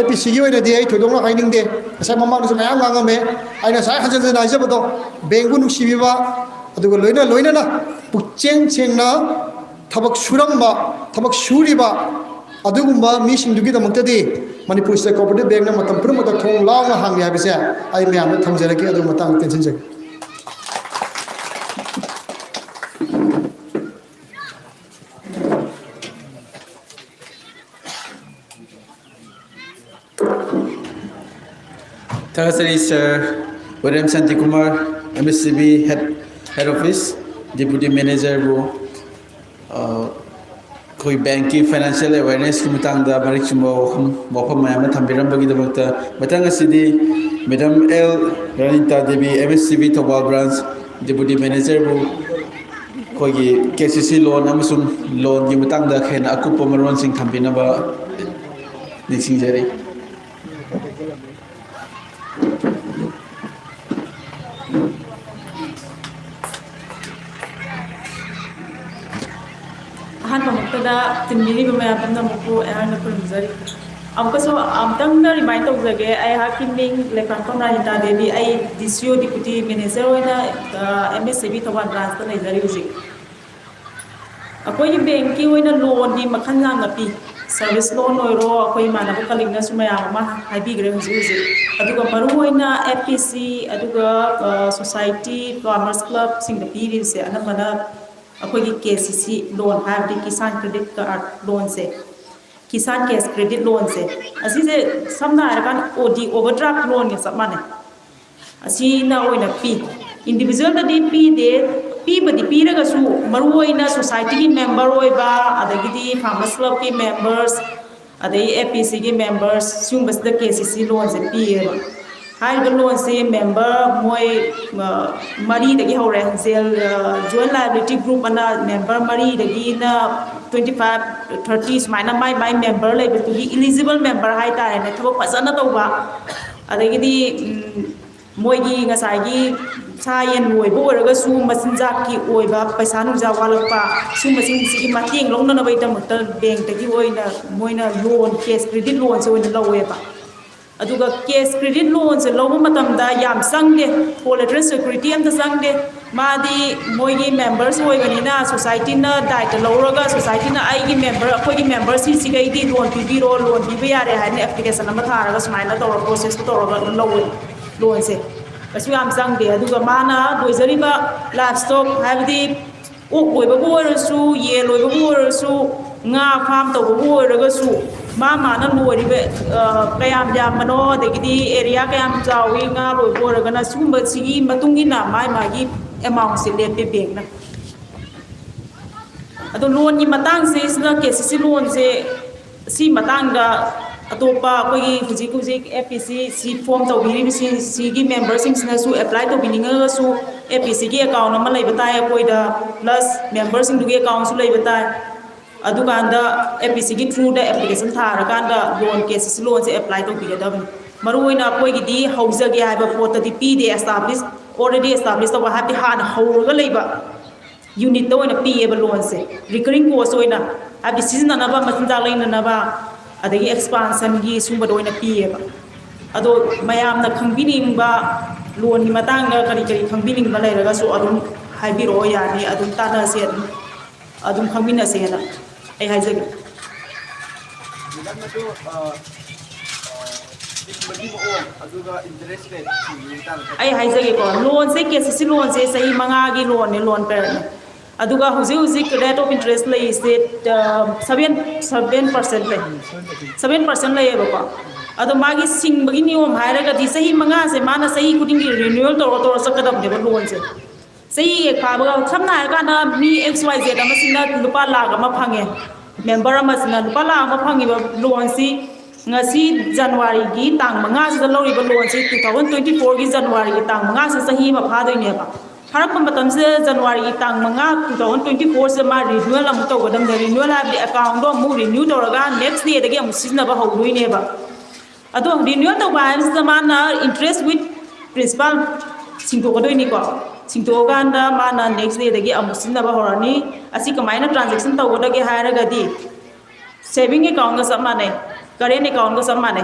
एपीसी गी ओइना दे थोदोंग हाइनिंग दे साइ ममांग सु मयाम गांगमे आइना साइ हजन नाइजे बदो बेंगु नुसिबिबा अदुगो लोइना ना पुचेंग चेंगना थबक सुरंबा थबक सुरिबा अदुगुम्बा मिसिंग दुगी दमक्तदि मणिपुर स्टेट कोऑपरेटिव बैंक ना मतम पुरम मत थोंग लांग हांग याबिसे आई म्याम थमजरके अदु मतंग टेंशन जग Thakasari Sir William Santi Kumar, MSCB Head Office, Deputy Manager bu koi bank ki financial awareness ki mutang da marik chumbo mofam mayam thambiram bagi da bakta matang asidi Madam L Ranita Devi, MSCB Thobal Branch, Deputy Manager bu koi ki KCC loan amasung loan ki mutang da khen akupo maron sing thambina ba nising jari. ꯑꯍꯥꯟꯕꯃꯛꯇꯗ ꯇꯤꯟꯕꯤꯔꯤꯕ ꯃꯌꯥꯝ ꯄꯨꯝꯅꯃꯛꯄꯨ ꯑꯩꯍꯥꯛꯅ ꯈꯨꯔꯨꯝꯖꯔꯤ ꯑꯃꯨꯛꯀꯁꯨ ꯑꯃꯨꯛꯇꯪꯗ ꯔꯤꯃꯥꯏꯟ ꯇꯧꯖꯒꯦ ꯑꯩꯍꯥꯛꯀꯤ ꯃꯤꯡ ꯂꯩꯐꯝ ꯔꯥꯅꯤꯇꯥ ꯗꯦꯕꯤ ꯑꯩ DCO ꯗꯤꯄꯨꯇꯤ ꯃꯦꯅꯦꯖꯔ ꯑꯣꯏꯅ MSCB ꯊꯧꯕꯥꯜ ꯕ꯭ꯔꯥꯟꯁꯇ ꯂꯩꯖꯔꯤ ꯍꯧꯖꯤꯛ ꯑꯩꯈꯣꯏꯒꯤ ꯕꯦꯡꯀꯤ ꯑꯣꯏꯅ ꯂꯣꯟꯗꯤ ꯃꯈꯜ ꯌꯥꯝꯅ ꯄꯤ ꯁꯔꯚꯤꯁ ꯂꯣꯟ ꯑꯣꯏꯔꯣ ꯑꯩꯈꯣꯏ ꯏꯃꯥꯟꯅꯕ ꯀꯂꯤꯛꯅꯁꯨ ꯃꯌꯥꯝ ꯑꯃ ꯍꯥꯏꯕꯤꯈ꯭ꯔꯦ ꯍꯧꯖꯤꯛ ꯑꯗꯨꯒ ꯃꯔꯨꯑꯣꯏꯅ FPC ꯑꯗꯨꯒ ꯁꯣꯁꯥꯏꯇꯤ ꯐꯥꯔꯃꯔꯁ ꯀ꯭ꯂꯕꯁꯤꯡꯗ ꯄꯤꯔꯤꯕꯁꯦ ꯑꯅꯝꯕꯅ ꯑꯩꯈꯣꯏꯒꯤ KCC ꯂꯣꯟ ꯍꯥꯏꯕꯗꯤ ꯀꯤꯁꯥꯟ ꯀ꯭ꯔꯦꯗꯤꯠ ꯀꯥꯔꯗ ꯂꯣꯟꯁꯦ ꯀꯤꯁꯥꯟ ꯀꯦꯁ ꯀ꯭ꯔꯦꯗꯤꯠ ꯂꯣꯟꯁꯦ ꯑꯁꯤꯁꯦ ꯁꯝꯅ ꯍꯥꯏꯔꯀꯥꯟꯗ OD ꯑꯣꯚꯔꯗ꯭ꯔꯥꯐ ꯂꯣꯟꯒ ꯆꯞ ꯃꯥꯟꯅꯩ ꯑꯁꯤꯅ ꯑꯣꯏꯅ ꯄꯤ ꯏꯟꯗꯤꯕꯤꯖꯨꯋꯦꯜꯗꯗꯤ ꯄꯤꯗꯦ ꯄꯤꯕꯗꯤ ꯄꯤꯔꯒꯁꯨ ꯃꯔꯨꯑꯣꯏꯅ ꯁꯣꯁꯥꯏꯇꯤꯒꯤ ꯃꯦꯝꯕꯔ ꯑꯣꯏꯕ ꯑꯗꯒꯤꯗꯤ ꯐꯥꯔꯃꯔꯁ ꯀ꯭ꯂꯕꯀꯤ ꯃꯦꯝꯕꯔꯁ ꯑꯗꯒꯤ FPCꯒꯤ ꯃꯦꯝꯕꯔꯁ ꯁꯤꯒꯨꯝꯕꯁꯤꯗ KCC ꯂꯣꯟꯁꯦ ꯄꯤꯌꯦꯕ ꯍꯥꯏꯔꯤꯕ ꯂꯣꯟꯁꯦ ꯃꯦꯝꯕꯔ ꯃꯣꯏ ꯃꯔꯤꯗꯒꯤ ꯍꯧꯔꯦ ꯖꯣꯏꯟ ꯂꯥꯏꯕꯤꯂꯤꯇꯤ ꯒ꯭ꯔꯨꯞ ꯑꯅ ꯃꯦꯝꯕꯔ ꯃꯔꯤꯗꯒꯤꯅ 25-30 ꯁꯨꯃꯥꯏꯅ ꯃꯥꯏ ꯃꯦꯝꯕꯔ ꯂꯩꯕꯗꯨꯒꯤ ꯏꯂꯤꯖꯤꯕꯜ ꯃꯦꯝꯕꯔ ꯍꯥꯏꯇꯥꯔꯦꯅꯦ ꯊꯕꯛ ꯐꯖꯅ ꯇꯧꯕ ꯑꯗꯒꯤꯗꯤ ꯃꯣꯏꯒꯤ ꯉꯁꯥꯏꯒꯤ ꯁꯥ ꯌꯦꯟ ꯂꯣꯏꯕ ꯑꯣꯏꯔꯒꯁꯨ ꯃꯆꯤꯟꯖꯥꯛꯀꯤ ꯑꯣꯏꯕ ꯄꯩꯁꯥ ꯅꯨꯡꯁꯥ ꯋꯥꯠꯂꯛꯄ ꯁꯤꯒꯨꯝꯕꯁꯤꯡꯁꯤꯒꯤ ꯃꯇꯦꯡ ꯂꯧꯅꯅꯕꯒꯤꯗꯃꯛꯇ ꯕꯦꯡꯛꯇꯒꯤ ꯑꯣꯏꯅ ꯃꯣꯏꯅ ꯂꯣꯟ ꯀꯦꯁ ꯀ꯭ꯔꯦꯗꯤꯠ ꯂꯣꯟꯁꯦ ꯑꯣꯏꯅ ꯂꯧꯋꯦꯕ ꯑꯗꯨꯒ ꯀꯦꯁ ꯀ꯭ꯔꯦꯗꯤꯠ ꯂꯣꯟꯁꯦ ꯂꯧꯕ ꯃꯇꯝꯗ ꯌꯥꯝ ꯆꯪꯗꯦ ꯀꯣꯂꯦꯇꯔꯦꯜ ꯁꯦꯀꯨꯔꯤꯇꯤ ꯑꯝꯇ ꯆꯪꯗꯦ ꯃꯥꯗꯤ ꯃꯣꯏꯒꯤ ꯃꯦꯝꯕꯔꯁ ꯑꯣꯏꯕꯅꯤꯅ ꯁꯣꯁꯥꯏꯇꯤꯅ ꯗꯥꯏꯇ ꯂꯧꯔꯒ ꯁꯣꯁꯥꯏꯇꯤꯅ ꯑꯩꯒꯤ ꯃꯦꯝꯕꯔ ꯑꯩꯈꯣꯏꯒꯤ ꯃꯦꯝꯕꯔꯁꯤꯡꯁꯤꯒꯩꯗꯤ ꯂꯣꯟ ꯄꯤꯕꯤꯔꯣ ꯂꯣꯟ ꯄꯤꯕ ꯌꯥꯔꯦ ꯍꯥꯏꯅ ꯑꯦꯄ꯭ꯂꯤꯀꯦꯁꯟ ꯑꯃ ꯊꯥꯔꯒ ꯁꯨꯃꯥꯏꯅ ꯇꯧꯔꯒ ꯄ꯭ꯔꯣꯁꯦꯁꯇꯨ ꯇꯧꯔꯒ ꯂꯧꯋꯦ ꯂꯣꯟꯁꯦ ꯀꯩꯁꯨ ꯌꯥꯝ ꯆꯪꯗꯦ ꯑꯗꯨꯒ ꯃꯥꯅ ꯂꯣꯏꯖꯔꯤꯕ ꯂꯥꯏꯐ ꯁ꯭ꯇꯣꯛ ꯍꯥꯏꯕꯗꯤ ꯑꯣꯛ ꯂꯣꯏꯕꯕꯨ ꯑꯣꯏꯔꯁꯨ ꯌꯦꯟ ꯂꯣꯏꯕꯕꯨ ꯑꯣꯏꯔꯁꯨ ꯉꯥ ꯐꯥꯝ ꯇꯧꯕꯕꯨ ꯑꯣꯏꯔꯒꯁꯨ ꯃꯥꯅ ꯂꯣꯏꯔꯤꯕ ꯀꯌꯥꯝ ꯌꯥꯝꯕꯅꯣ ꯑꯗꯒꯤꯗꯤ ꯑꯦꯔꯤꯌꯥ ꯀꯌꯥꯝ ꯆꯥꯎꯏ ꯉꯥ ꯂꯣꯏꯕ ꯑꯣꯏꯔꯒꯅ ꯁꯤꯒꯨꯝꯕꯁꯤꯒꯤ ꯃꯇꯨꯡ ꯏꯟꯅ ꯃꯥꯒꯤ ꯑꯦꯃꯥꯎꯟꯁꯦ ꯂꯦꯞꯄꯦ ꯕꯦꯡꯛꯅ ꯑꯗꯣ ꯂꯣꯟꯒꯤ ꯃꯇꯥꯡꯁꯦ ꯁꯤꯗ KCC ꯂꯣꯟꯁꯦ ꯁꯤ ꯃꯇꯥꯡꯗ ꯑꯇꯣꯞꯄ ꯑꯩꯈꯣꯏꯒꯤ ꯍꯧꯖꯤꯛ FPC ꯁꯤ ꯐꯣꯝ ꯇꯧꯕꯤꯔꯤꯕꯁꯤꯒꯤ ꯃꯦꯝꯕꯔꯁꯤꯡꯁꯤꯅꯁꯨ ꯑꯦꯄ꯭ꯂꯥꯏ ꯇꯧꯕꯤꯅꯤꯡꯉꯒꯁꯨ FPCꯒꯤ ꯑꯦꯀꯥꯎꯟ ꯑꯃ ꯂꯩꯕ ꯇꯥꯏ ꯑꯩꯈꯣꯏꯗ ꯄ꯭ꯂꯁ ꯃꯦꯝꯕꯔꯁꯤꯡꯗꯨꯒꯤ ꯑꯦꯀꯥꯎꯟꯁꯨ ꯂꯩꯕ ꯇꯥꯏ ꯑꯗꯨꯀꯥꯟꯗ FPCꯒꯤ ꯊ꯭ꯔꯨꯗ ꯑꯦꯄ꯭ꯂꯤꯀꯦꯁꯟ ꯊꯥꯔꯀꯥꯟꯗ ꯂꯣꯟ KCC ꯂꯣꯟꯁꯦ ꯑꯦꯄ꯭ꯂꯥꯏ ꯇꯧꯕꯤꯒꯗꯕꯅꯤ ꯃꯔꯨꯑꯣꯏꯅ ꯑꯩꯈꯣꯏꯒꯤꯗꯤ ꯍꯧꯖꯒꯦ ꯍꯥꯏꯕ ꯄꯣꯠꯇꯗꯤ ꯄꯤꯗꯦ ꯑꯣꯜꯔꯦꯗꯤ ꯑꯦꯁꯇꯥꯕ꯭ꯂꯤꯁ ꯇꯧꯕ ꯍꯥꯏꯕꯗꯤ ꯍꯥꯟꯅ ꯍꯧꯔꯒ ꯂꯩꯕ ꯌꯨꯅꯤꯠꯇ ꯑꯣꯏꯅ ꯄꯤꯌꯦꯕ ꯂꯣꯟꯁꯦ ꯔꯤꯀꯔꯤꯡ ꯀꯣꯁ ꯑꯣꯏꯅ ꯍꯥꯏꯕꯗꯤ ꯁꯤꯖꯤꯟꯅꯅꯕ ꯃꯆꯤꯟꯖꯥꯛ ꯂꯩꯅꯅꯕ ꯑꯗꯒꯤ ꯑꯦꯛꯁꯄꯥꯟꯁꯟꯒꯤ ꯁꯨꯝꯕꯗ ꯑꯣꯏꯅ ꯄꯤꯌꯦꯕ ado mayamna khangbining ba loan ni matang ga kari kari khangbining ba lai raga so adum haibiro yani adum tana se adum khangmina se na ai haijagi ai haijagi ko loan se KCC loan se sahi manga gi loan ne loan per aduga huzi rate of interest lay is 7% lay 7% lay ba ado magi sing bagi niom haira ga di sahi manga se mana sahi kuding di renewal to sakadam de loan se sahi ek pa ba samna ka na mi XYZ amasina lupa lakh ama phange member amasina lupa lakh ama phangi ba loan si ngasi January gi tang manga se lori ba loan si 2024 gi January gi tang manga se sahi ma pha doi ne ba harap matam se January gi tang manga 2024 se ma renewal am to gadam de renewal ab di account do mu renew to raga next day de gi am sisna ba hodoi ne ba ado renewal to ba se mana interest with principal singto gadoi ni ko singto ganda mana next day de gi am sisna ba horani asi kamaina transaction to goda gi haira ga di saving account ga samane current account ga samane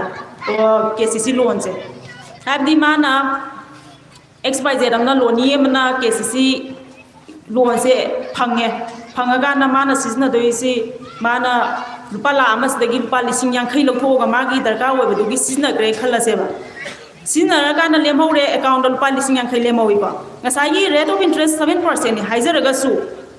KCC loan se ab di mana XYZ amna loan ye mana KCC loan se phangaga na mana sisna doi se mana lupa la amas dagi lupa lising yang khai lokho ga magi darka we bedu gi sisna gre khala se ba sisna ra kana lemhore account lupa lising yang khai lemoi ba ngasai gi rate of interest 7% ni haizer ga su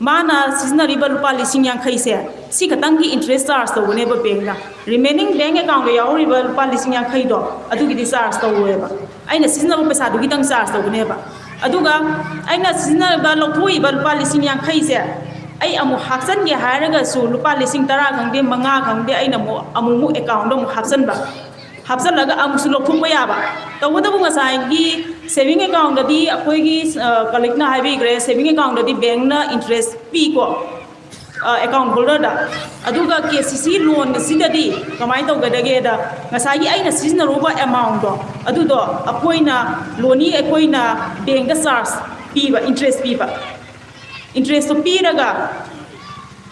mana sisna riba lupa lising yang khai se si katang gi interest charge to ne ba bank na remaining bank account ga yaw riba lupa lising yang khai do adu gi charge to we ba aina sisna ba pesa du gi tang charge to ne ba aduga aina sisna ba lothoi ba lupa lising yang khai se ai amu haksan ge haraga su lupa lising tara khangde manga khangde aina mo amu account do haksan ba haksan laga amu su lokthum ba ya ba tawda bu ngasai gi saving account da di akoi gi collect na haibi gre saving account da di bank na interest pi ko account holder da aduga KCC loan sida di kamai to gadage da ngasai gi aina seasonal roba amount do adu do akoina loni akoina bank da charge pi ba interest pi ba interest to pi raga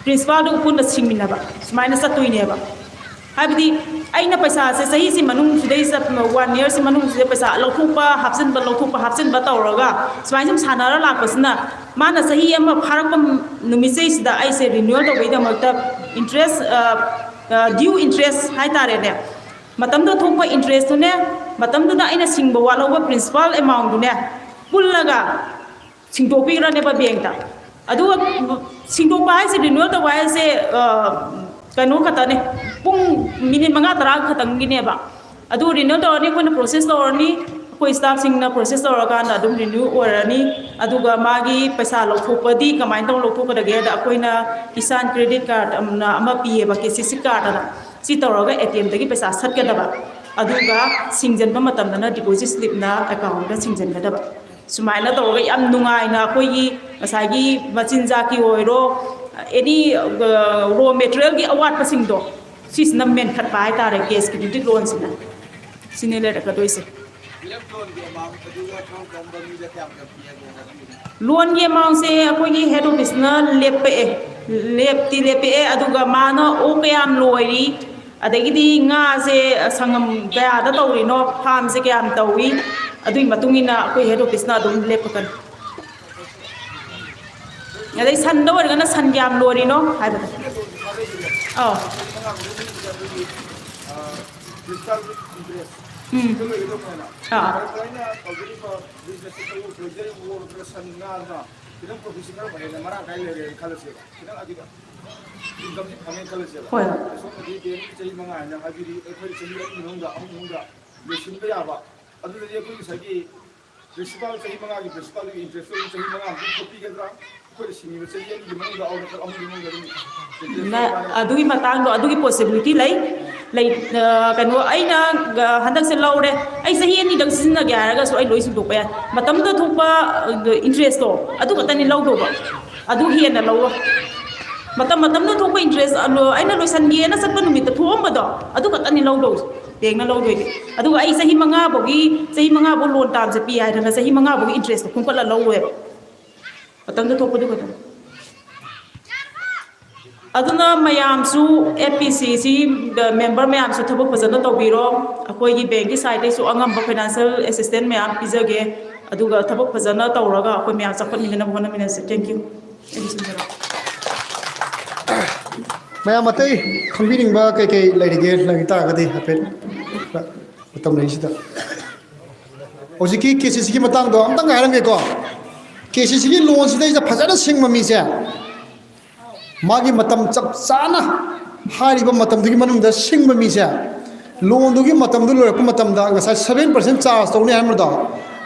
principal do pun da singmina ba sumaina satui ne ba habidi aina paisa se sahi si manung sidai sa 1 year si manung sidai paisa lokhupa hapsen ba tawraga sumaina sam sanara lakpasna mana sahi ama pharak numise sida ai se renewal to bai da makta interest due interest hai tare ne matam do thokpa interest to ne matam do da aina singba waloba principal amount ne pullaga singtopi ra ne ba bank ta adu singtopa hai se renewal to wai se kanu khata ne pung minute manga tara khatang gi ne ba adu renewal to ne ko process to ni koi staff sing na process to ga na dum renew orani aduga magi paisa lothopadi kamai tong lothok da ge da koina kisan credit card amna ama piye ba KCC card na si tawraga ATM dagi paisa sat ga da ba aduga singjan ba matam na deposit slip na account da singjan ga da ba sumaina tawraga yam nungai na koi gi asagi machinja ki oiro any raw material gi awat pasing do sis na men khat pai ta re case credit loan sina sinele ra ka doise loan ye amount se akoi gi head office na lepe aduga mana o kayam loiri adagi di nga se sangam kaya da tawri no farm se kayam tawi adui matungina akoi head office na dum lepakan adai san do ga na san kayam lori no hai ba adugi matang do adugi possibility lai kanu aina handak se laure ai sahi ani dang sinna gyara ga so ai loi sing to pa matam do thokpa interest to adu katani lau do ba adu hi na lau matam do thokpa interest aina loi san gi na satpa numit to thom ba do adu katani lau do deng na lau do adu ai sahi manga bo loan tam se pi ai na sahi manga bo interest to kun la lau we matam do thokpa do ka aduna mayamsu APC si member mayamsu thabak fazana tawbiro akoi gi bank gi side su angam financial assistance mayam pizage aduga thabak fazana tawraga akoi mayam chakpat ni na bhona minase. Thank you. mayam matai khangbining ba kai lairige langita gadi hapet matam nei sida oziki KCC ki matang do amtang ngai range ko KCC ki loan sida ja phajana sing mami se magi matam chap chana hariba matam dugi manung da sing mami se loan dugi matam du lor ko matam da nga 7% charge to ne hamra da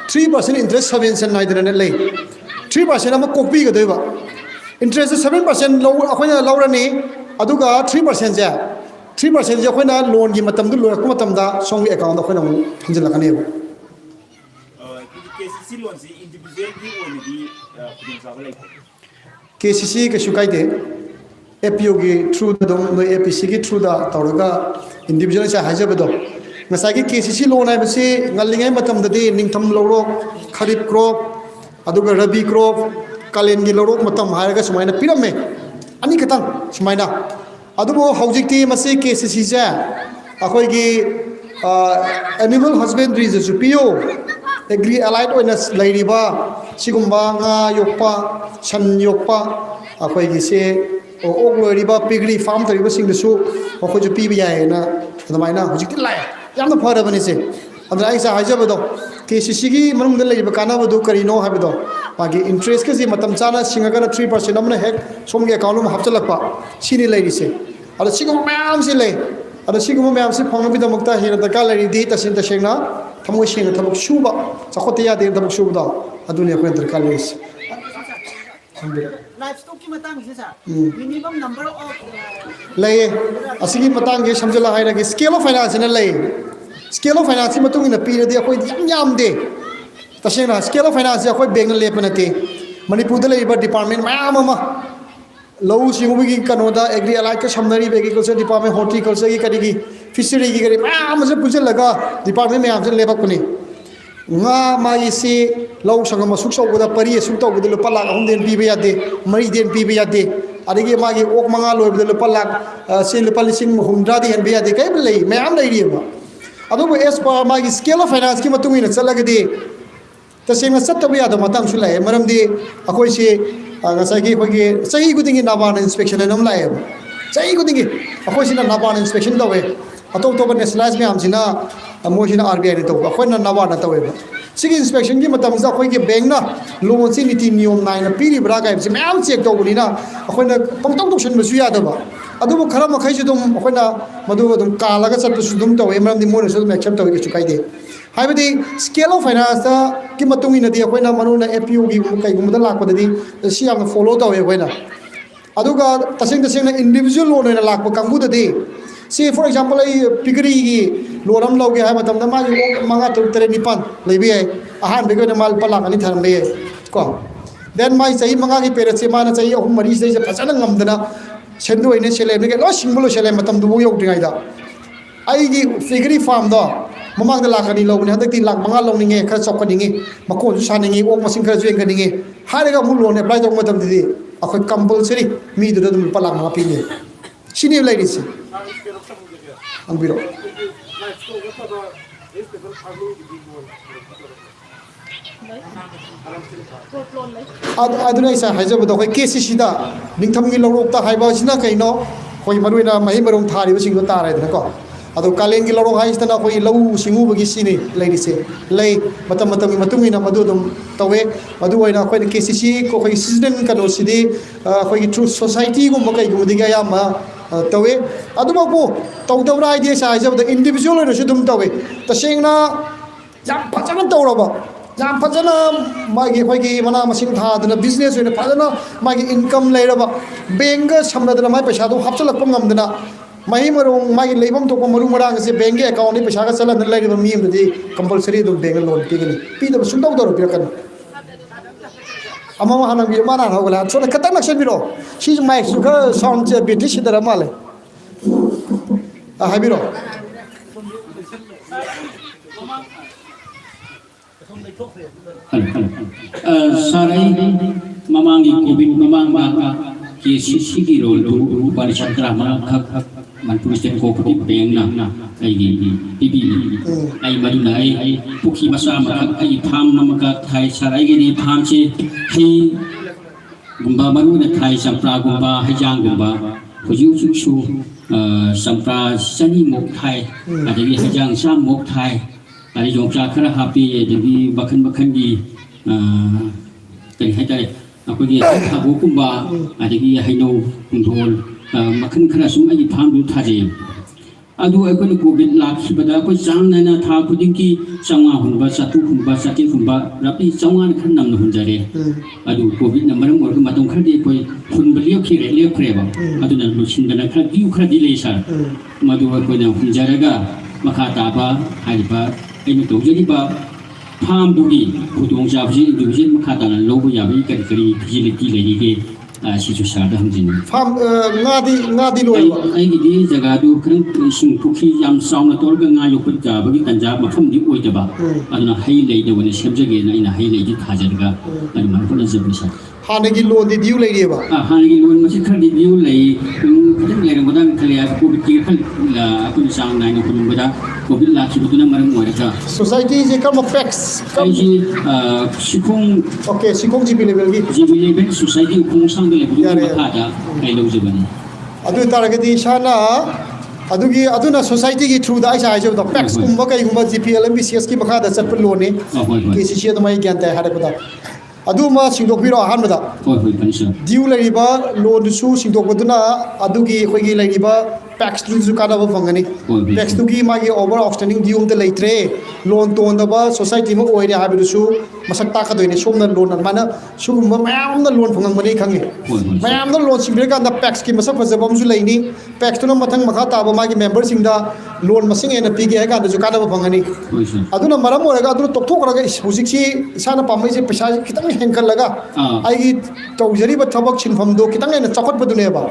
3% interest 7 sen nai dana le 3% ama copy ga deba interest 7% low akhona low rani aduga 3% ja 3% ja akhona loan gi matam du lor ko matam da song account da akhona hanjil lakane ba KCC loan si individual di one di puding sa balai. KCC ke sukai de APO gi through the dom no APC gi through da tawraga individual sa haja bedo ngasai gi KCC loan ai basi ngalingai matam da de ningtham lorok kharif crop aduga rabi crop kalen gi lorok matam haraga sumaina pirame ani katang sumaina adubo haujikti masi KCC ja akoi gi animal husbandry je supio agri allied oina lairiba sigumba nga yokpa san yokpa akhoi gi se ok loiriba pigri farm tariba singdasu akhoi ju pi biya na adamaina hujik lai yamna phara bani se andra ai sa haja bodo KCC gi manung da lairiba kana bodo karino habido magi interest ke ji matam chana singaga 3% amna hek somge account ma hapchalakpa sini lairi se ala sigum mayam se le ada sigum mayam se phangna bidamakta hena da ka lairi di tasin tasengna thamoi sing thabak shuba chakhote ya de thabak shuba da aduni ko enter kalis livestock ki matang se sa minimum number of lay asigi matang ge samjala haira ge scale of finance na lay scale of finance matung ina pi de akoi yam de tasena scale of finance akoi bank na lepana te manipur da lay department mama low singu gi kanoda agri allied ka samnari agriculture department horticulture gi kadigi fishery gi kari mama se pujal laga department me am se lebak kuni nga ma isi low sanga masuk so goda pari suk to goda lupa lak hom den pi be yade mari den pi be yade adigi ma gi ok manga loy goda lupa lak se lupa lising humdra di hen be yade kai belai me am dai ri ba adu bo es pa ma gi scale of finance ki matung ina chalaga di tasena satta be yada matang su lai maram di akoi se ngasai gi khogi sahi gudingi naban inspection nam lai sahi gudingi akoi sina naban inspection dawe ato to ban nationalized me am sina motion RBI ni to akoi na naban na tawe sigi inspection gi matam za khoi gi bank na loan si niti niyom nai na piri bra ga se me am check to buni na akoi na pamtong to shin su ya da ba adu bo khara ma khai ju dum akoi na madu dum kala ga chat su dum to we maram di mo su me accept to gi chu kai de haibadi scale of finance ki matung ina di akoi na manu na APO gi kai gum da lak pa di si am follow to we akoi na aduga tasing na individual loan na lak pa kangbu da di see for example ai pigri gi loram loge hai matam na ma manga tu tere nipan lebi ai ahan be na mal palak ani tharam be ko then mai chai manga gi pere che mana chai ahum mari sei phajana ngamdana sendu ine sele ne lo singbulo sele matam du yok dingai da ai gi pigri farm do mamang da lakani lo ne hadak ti lak manga lo ninge khar chok kaningi makon su saningi ok masing khar jueng kaningi haraga mu lo ne apply to matam di akhoi compulsory mi du dum palak ma pi ni sini ladies Ambiro. Aduna isa haja bodo koi KCC da ningtham gi lorok ta haiba sina kaino koi maruina mahi marong thari basing do tarai da ko ado kalen gi lorok hai stana koi lau singu bagi sini lady se lay matam ina madu dum tawe madu waina koi KCC ko koi season kano sidi koi true society go makai go diga ya ma tawe aduma ko tawdawra idea sa haja bodo individual no su dum tawe tasengna yam phajana tawraba yam phajana magi khoi mana masing tha dana business oina phajana magi income leiraba bank samna dana mai paisa do hapchalak pangam dana mai marung magi leibam to ko marung marang se bank account ni paisa ga chalan leiraba mi mdi compulsory do bank loan pigani pi da sundaw do pirakan ama hanang bi mana ho gala so katang nak biro shi mai su ka sound che british dara male ha biro sarai mamangi kubin mamang KCC ki role tu parisan kerama khak manpur state cooperative bank na ai PB ai maduna ai pukhi masa ma ai pham ma thai sarai ge ni pham che hai gumba manu na thai sampra gumba hajang gumba huju chu chu sampra sani mok thai adagi hajang sam mok thai ari jong cha khara happy adagi bakhan gi kani hai tare akogi thabu kumba adagi haino kunthol makhan khara sum ai pham du thaje adu aikon covid lakhibada ko chang na tha khuding ki changa hunba satu hunba sati hunba rapi changan khan nam hunjare adu covid na maram or matong khadi ko hun baliyo khire le khreba adu na lusin dana khra view khra di le sa madu ko na hunjaraga makha ta ba haiba ai to jeli ba pham du gi khudong ja bji du jin makha ta na lo bu ya bi kari kari facility le ni ge situ sada hamjin farm ngadi loi ai gi jaga du kran sing pukhi yam saung na tor ga nga yo put ja bagi tanja mafam di oi ba aduna hai le de woni semjage na ina hai le ji thajar ga ani man ko na jabni sa hanagi loan di diu lai ba hanagi loan ma sikha di diu lai kadang le ga dan khale ko bi ki khal la ko sang nai no ko ba ko bi la ki butuna maram mo ra society je kam pex ai ji sikung okay sikung ji level gi society kung sang de le bu ma kha da ai lo je bani adu taragadi shana adugi aduna society gi through da ai jo da pex umba kai umba GPL MBCS ki makha da chat loan ni KCC da mai gyan ta hada ko da aduma singdok biro ahan da diu lariba loan su singdok baduna adugi khoi gi lariba pex tu zu kana ba fangani pex tu gi magi over outstanding diu um te leitre loan ton da ba society mo oi re ha bi su masak ta ka doine somna loan mana su ma mayam na loan fangang bani khangi mayam na loan singre ka da pex ki masak faza bam zu leini pex tu na mathang makha ta ba magi member sing da loan masing ena pi gi ha ka da zu kana ba fangani aduna maram ora ga adu tok thok ra ga husik si isana pamai je pesa kitang hengkal laga ai tawjari ba thabak chinfam do kitang ena chakot ba dune ba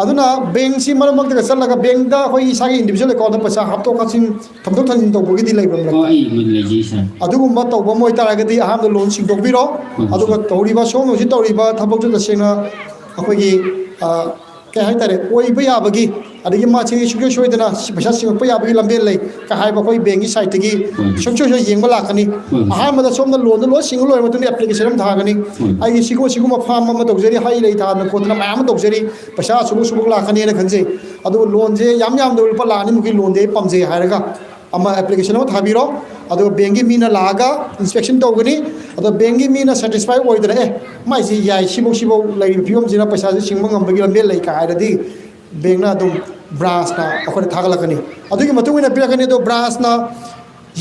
aduna bank si maram mak sal laga bank da hoi sagi individual account da pesa hapto ka sin thamdok than to bogi di lai bam la ai min le ji sa adu gum ba taw ba moi tara ga di aham da loan sing dok biro adu ga tawri ba som no ji tawri ba thabok da sena akoi gi kai hai tare oi ba ya bagi adigi ma chi shu shoi dana pesa sing pa ya bagi lambe lai ka hai ba koi bank gi site gi shong shoi yeng ba la kani aham da som da loan lo sing loi ma tu application am tha gani ai gi sigo ma farm ma tawjari hai lai tha na ko na ma am tawjari pesa subu la kani na khanje adu loan je yam do pa la ni mu gi loan de pam je hai ga ama application am thabiro adu bank gi mina laga inspection tawgani adu bank gi mina satisfy oi dana mai ji yai sibo lai piom jina pesa je sing mangam bagi lambe lai ka ai di bank na dum branch na akhore thagala kani adu gi matung ina pira kani do branch na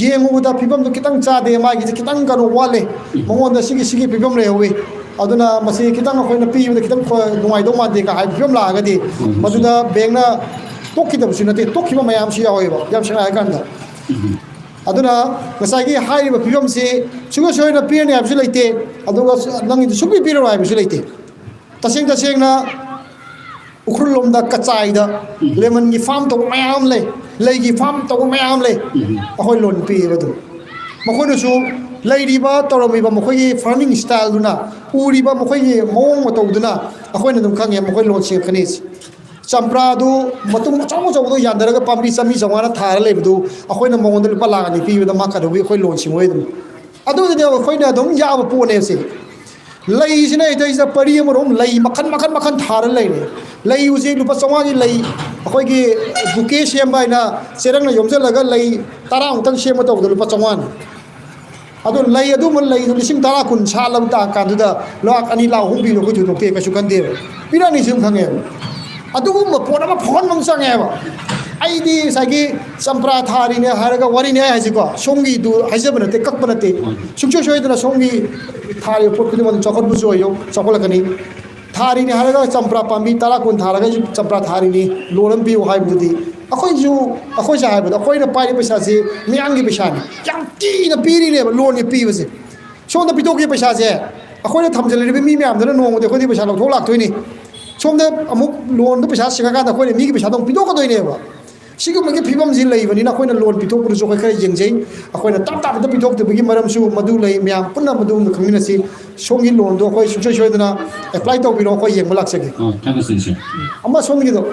yengu da pibam do kitang cha de ma gi kitang kanu wale mongon da sigi pibam le howe aduna masi kitang akhoi na pi da kitang ngai do ma de ka ai pibam la ga di madu da bank na tokki da businate tokki ma mayam si howe ba yam sha kan da aduna ngasai gi hai ba pibam si chugo soi na pi ne absu leite aduga nang di subi pi ro ai absu leite taseng na ukhul lom da kachai da lemon gi farm to mayam le gi farm to mayam le ahoi lon pi ba du makhoi nu su lei ri ba toromi ba makhoi gi farming style du na uri ba makhoi gi mong ma to du na ahoi na dum khang ye makhoi lon si khani champra du matung chang do yandara ga pamri sami jangwana thar le du ahoi na mong da lupa la ni pi da ma ka do ahoi lon si ngoi dum adu de ahoi na dum ya ba pu ne se lei sine ita isa pari amorom lei makhan thar lei ne lei uji lupa changwa gi lei akhoi gi buke sem bai na serang na yomjal laga lei tara ungtang sem ma to lupa changwa adu lei adu man lei lising tara kun cha lam ta kan du da lak ani la hum bi lo ko ju ke ka su kan de pira ni sim khange adu ma pona ma phon mang sang e ba ai di sagi sampra thari ne haraga wari ne haji ko songi du haja bana te kak bana te sukcho shoi dana songi thari pot kudi man chakot bu jo yo chakol kani thari ne haraga sampra pambi tara kun tharaga sampra thari ni lolam bi hai bu di akhoi ja hai bu akhoi na pai paisa se miang gi paisa ni yang ti na piri ne ba lon ni pi ba se so na pitok gi paisa se akhoi na thamjal ri mi miam da no ngo de khoi di paisa lo thok lak thoi ni som da amuk lon du paisa sika ka da khoi ni mi gi paisa dong pitok ka doi ne ba सिगुम्बगी फिबमजी लेबनिना अखोइना लोन पिथोकपुरसु अखोइ खरा येंगजै अखोइना ताप ताप पिथोकतबगी मरमसु मदु लै म्याम पुन्ना मदु खंगिनासि सोंगी लोन दो अखोइ सुसोइ सोइदना एप्लाई तौबिरो अखोइ येंगबा लाक्सगे अमा सोंगिदो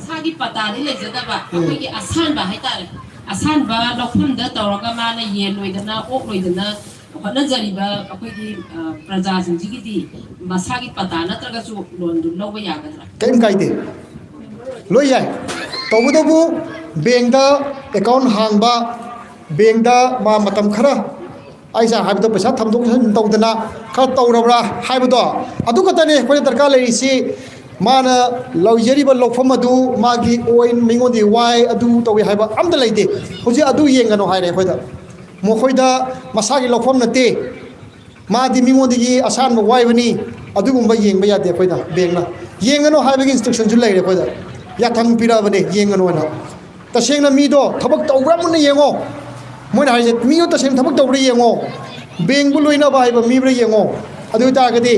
सागी पतादी लेजदबा अखोइगी असानबा हाइतारे असानबा लौफमदा तौरगा माना येन लोइदना ओक लोइदना होनजरिबा अखोइगी प्रजासिंजिगिदी मसागी पता नत्रगसु लोनदु लौबा यागदरा केम काइदे लोइ याय तौबदबु बैंकदा अकाउंट हांगबा बैंकदा मा मतम खरा आइसा हाइबदो पैसा थमदोक तौदना खरा तौरबरा हाइबदो अदु कतने कोइ दरकार लेरिसि माना लौजरीब लौफम अदु मागी ओइन मिंगोदी वाई अदु तौइ हाइबा अमदा लेते हुजि अदु येंगनो हाइरे खोइदा मोखोइदा मसागी लौफम नते मादी मिंगोदी असान वाइबनी अदुगुंबा येंगबा यादे खोइदा बेंगना येंगनो हाइबगी इंस्ट्रक्शन जु लेरे खोइदा या थंग पिराबने येंगनो ना तसेंगना मीदो थबक तौब्रा मुन येंगो मोइना हाइजे मीओ तसेंग थबक तौब्रा येंगो बेंगबु लोइना बाइबा मीब्रा येंगो अदु तागदि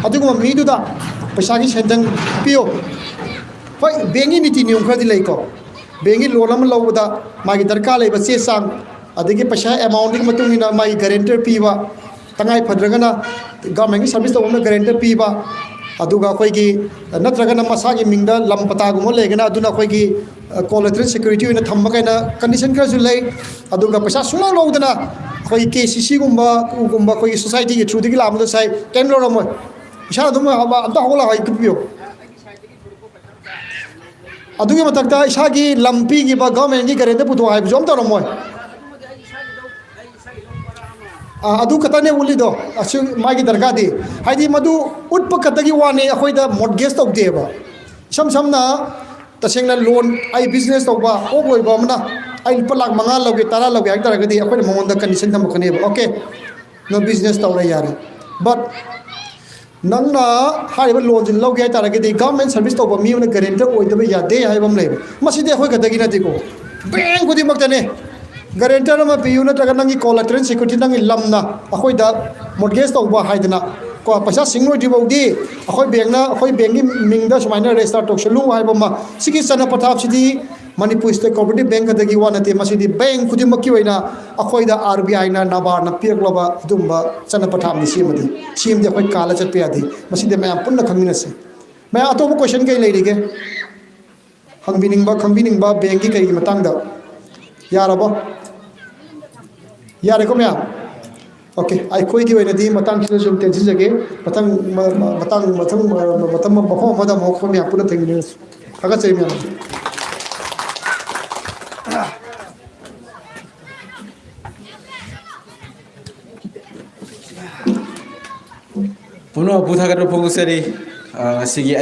अदुगुंबा मीदुदा पैसा की सेंटन पियो होय बेंगी नीति नियम खरदी लेको बेंगी लोन अम लौबदा मागी दरकार लेबा चे सांग अदगी पैसा अमाउंट की मतुंगिना मागी गारंटर पीबा तंगाई फद्रगना गवर्नमेंट की सर्विस तौबना गारंटर पीबा अदुगा अखोइगी नत्रगना मसागी मिंगदा लम पतागुम लेगना अदुना अखोइगी कोलेटरल सिक्योरिटी ओइना थम्मा काइना कंडीशन खरजु लै अदुगा पैसा सुंग लौदना अखोइ केसीसी गुम्बा उगुम्बा अखोइगी सोसाइटी की थ्रू दगी लामदा साइ केम लौरमोय इसा अदुम अमता हौला हाइ कुपियो अदुगी मतकता इसागी लंपी की बा गवर्नमेंट की गारंटी पुथो हाइ जोम तौरमोय अदु कतने उलिदो असु मागी दरकार दी हाइदी मदु उटप कतगी वाने अखोइदा मॉर्गेज तौदेबा सम समना तसेंगना लोन आई बिजनेस तौबा ओक लोइबा मना आई लुप लाख मंगा लौगे तारा लौगे हाइ तरगदी अखोइदा ममोंदा कंडीशन थमखनेबा ओके नो बिजनेस तौरा यारे बट नंगना हाइबा लोन जिन लौगे हाइ तरगदी गवर्नमेंट सर्विस तौबा मीना गारंटर ओइदबा यादे हाइबम लेबा मसिदे अखोइ कतगी नदिको बैंक खुदी मक्तने गारंटर में पीयू नत्रगा नंगी कोलेटरल सिक्योरिटी नंगी लमना अखोइदा मॉर्गेज तौबा हाइदना को पैसा सिंगलोइदिबौदी अखोइ बैंकना अखोइ बैंक की मिंगदा सुमाइना रजिस्टर तौसलु हाइबमा सिगी सना पथाप सिदी मणिपुर स्टेट कोऑपरेटिव बैंक दगी वानते मसिदी बैंक खुदिमकी ओइना अखोइदा आरबीआई ना नाबार्ड ना पियकलबा दुंबा सना पथाप नि सिमदी सिमदे अखोइ काला चटपे यादे मसिदे मैं पुन्ना खंगिनसे मैं अतोब क्वेश्चन कई लेरिगे खंबिनिंगबा बैंक की कई मतंगदा यारबो यारे को मैं ओके आई कोई की वजह दी मतंग से जो टेंशन जगे मतंग बखो मदा मोख में पूरा थेंगे अगर चाहिए मैं पुनः बुधा कर फोकस करी सिगी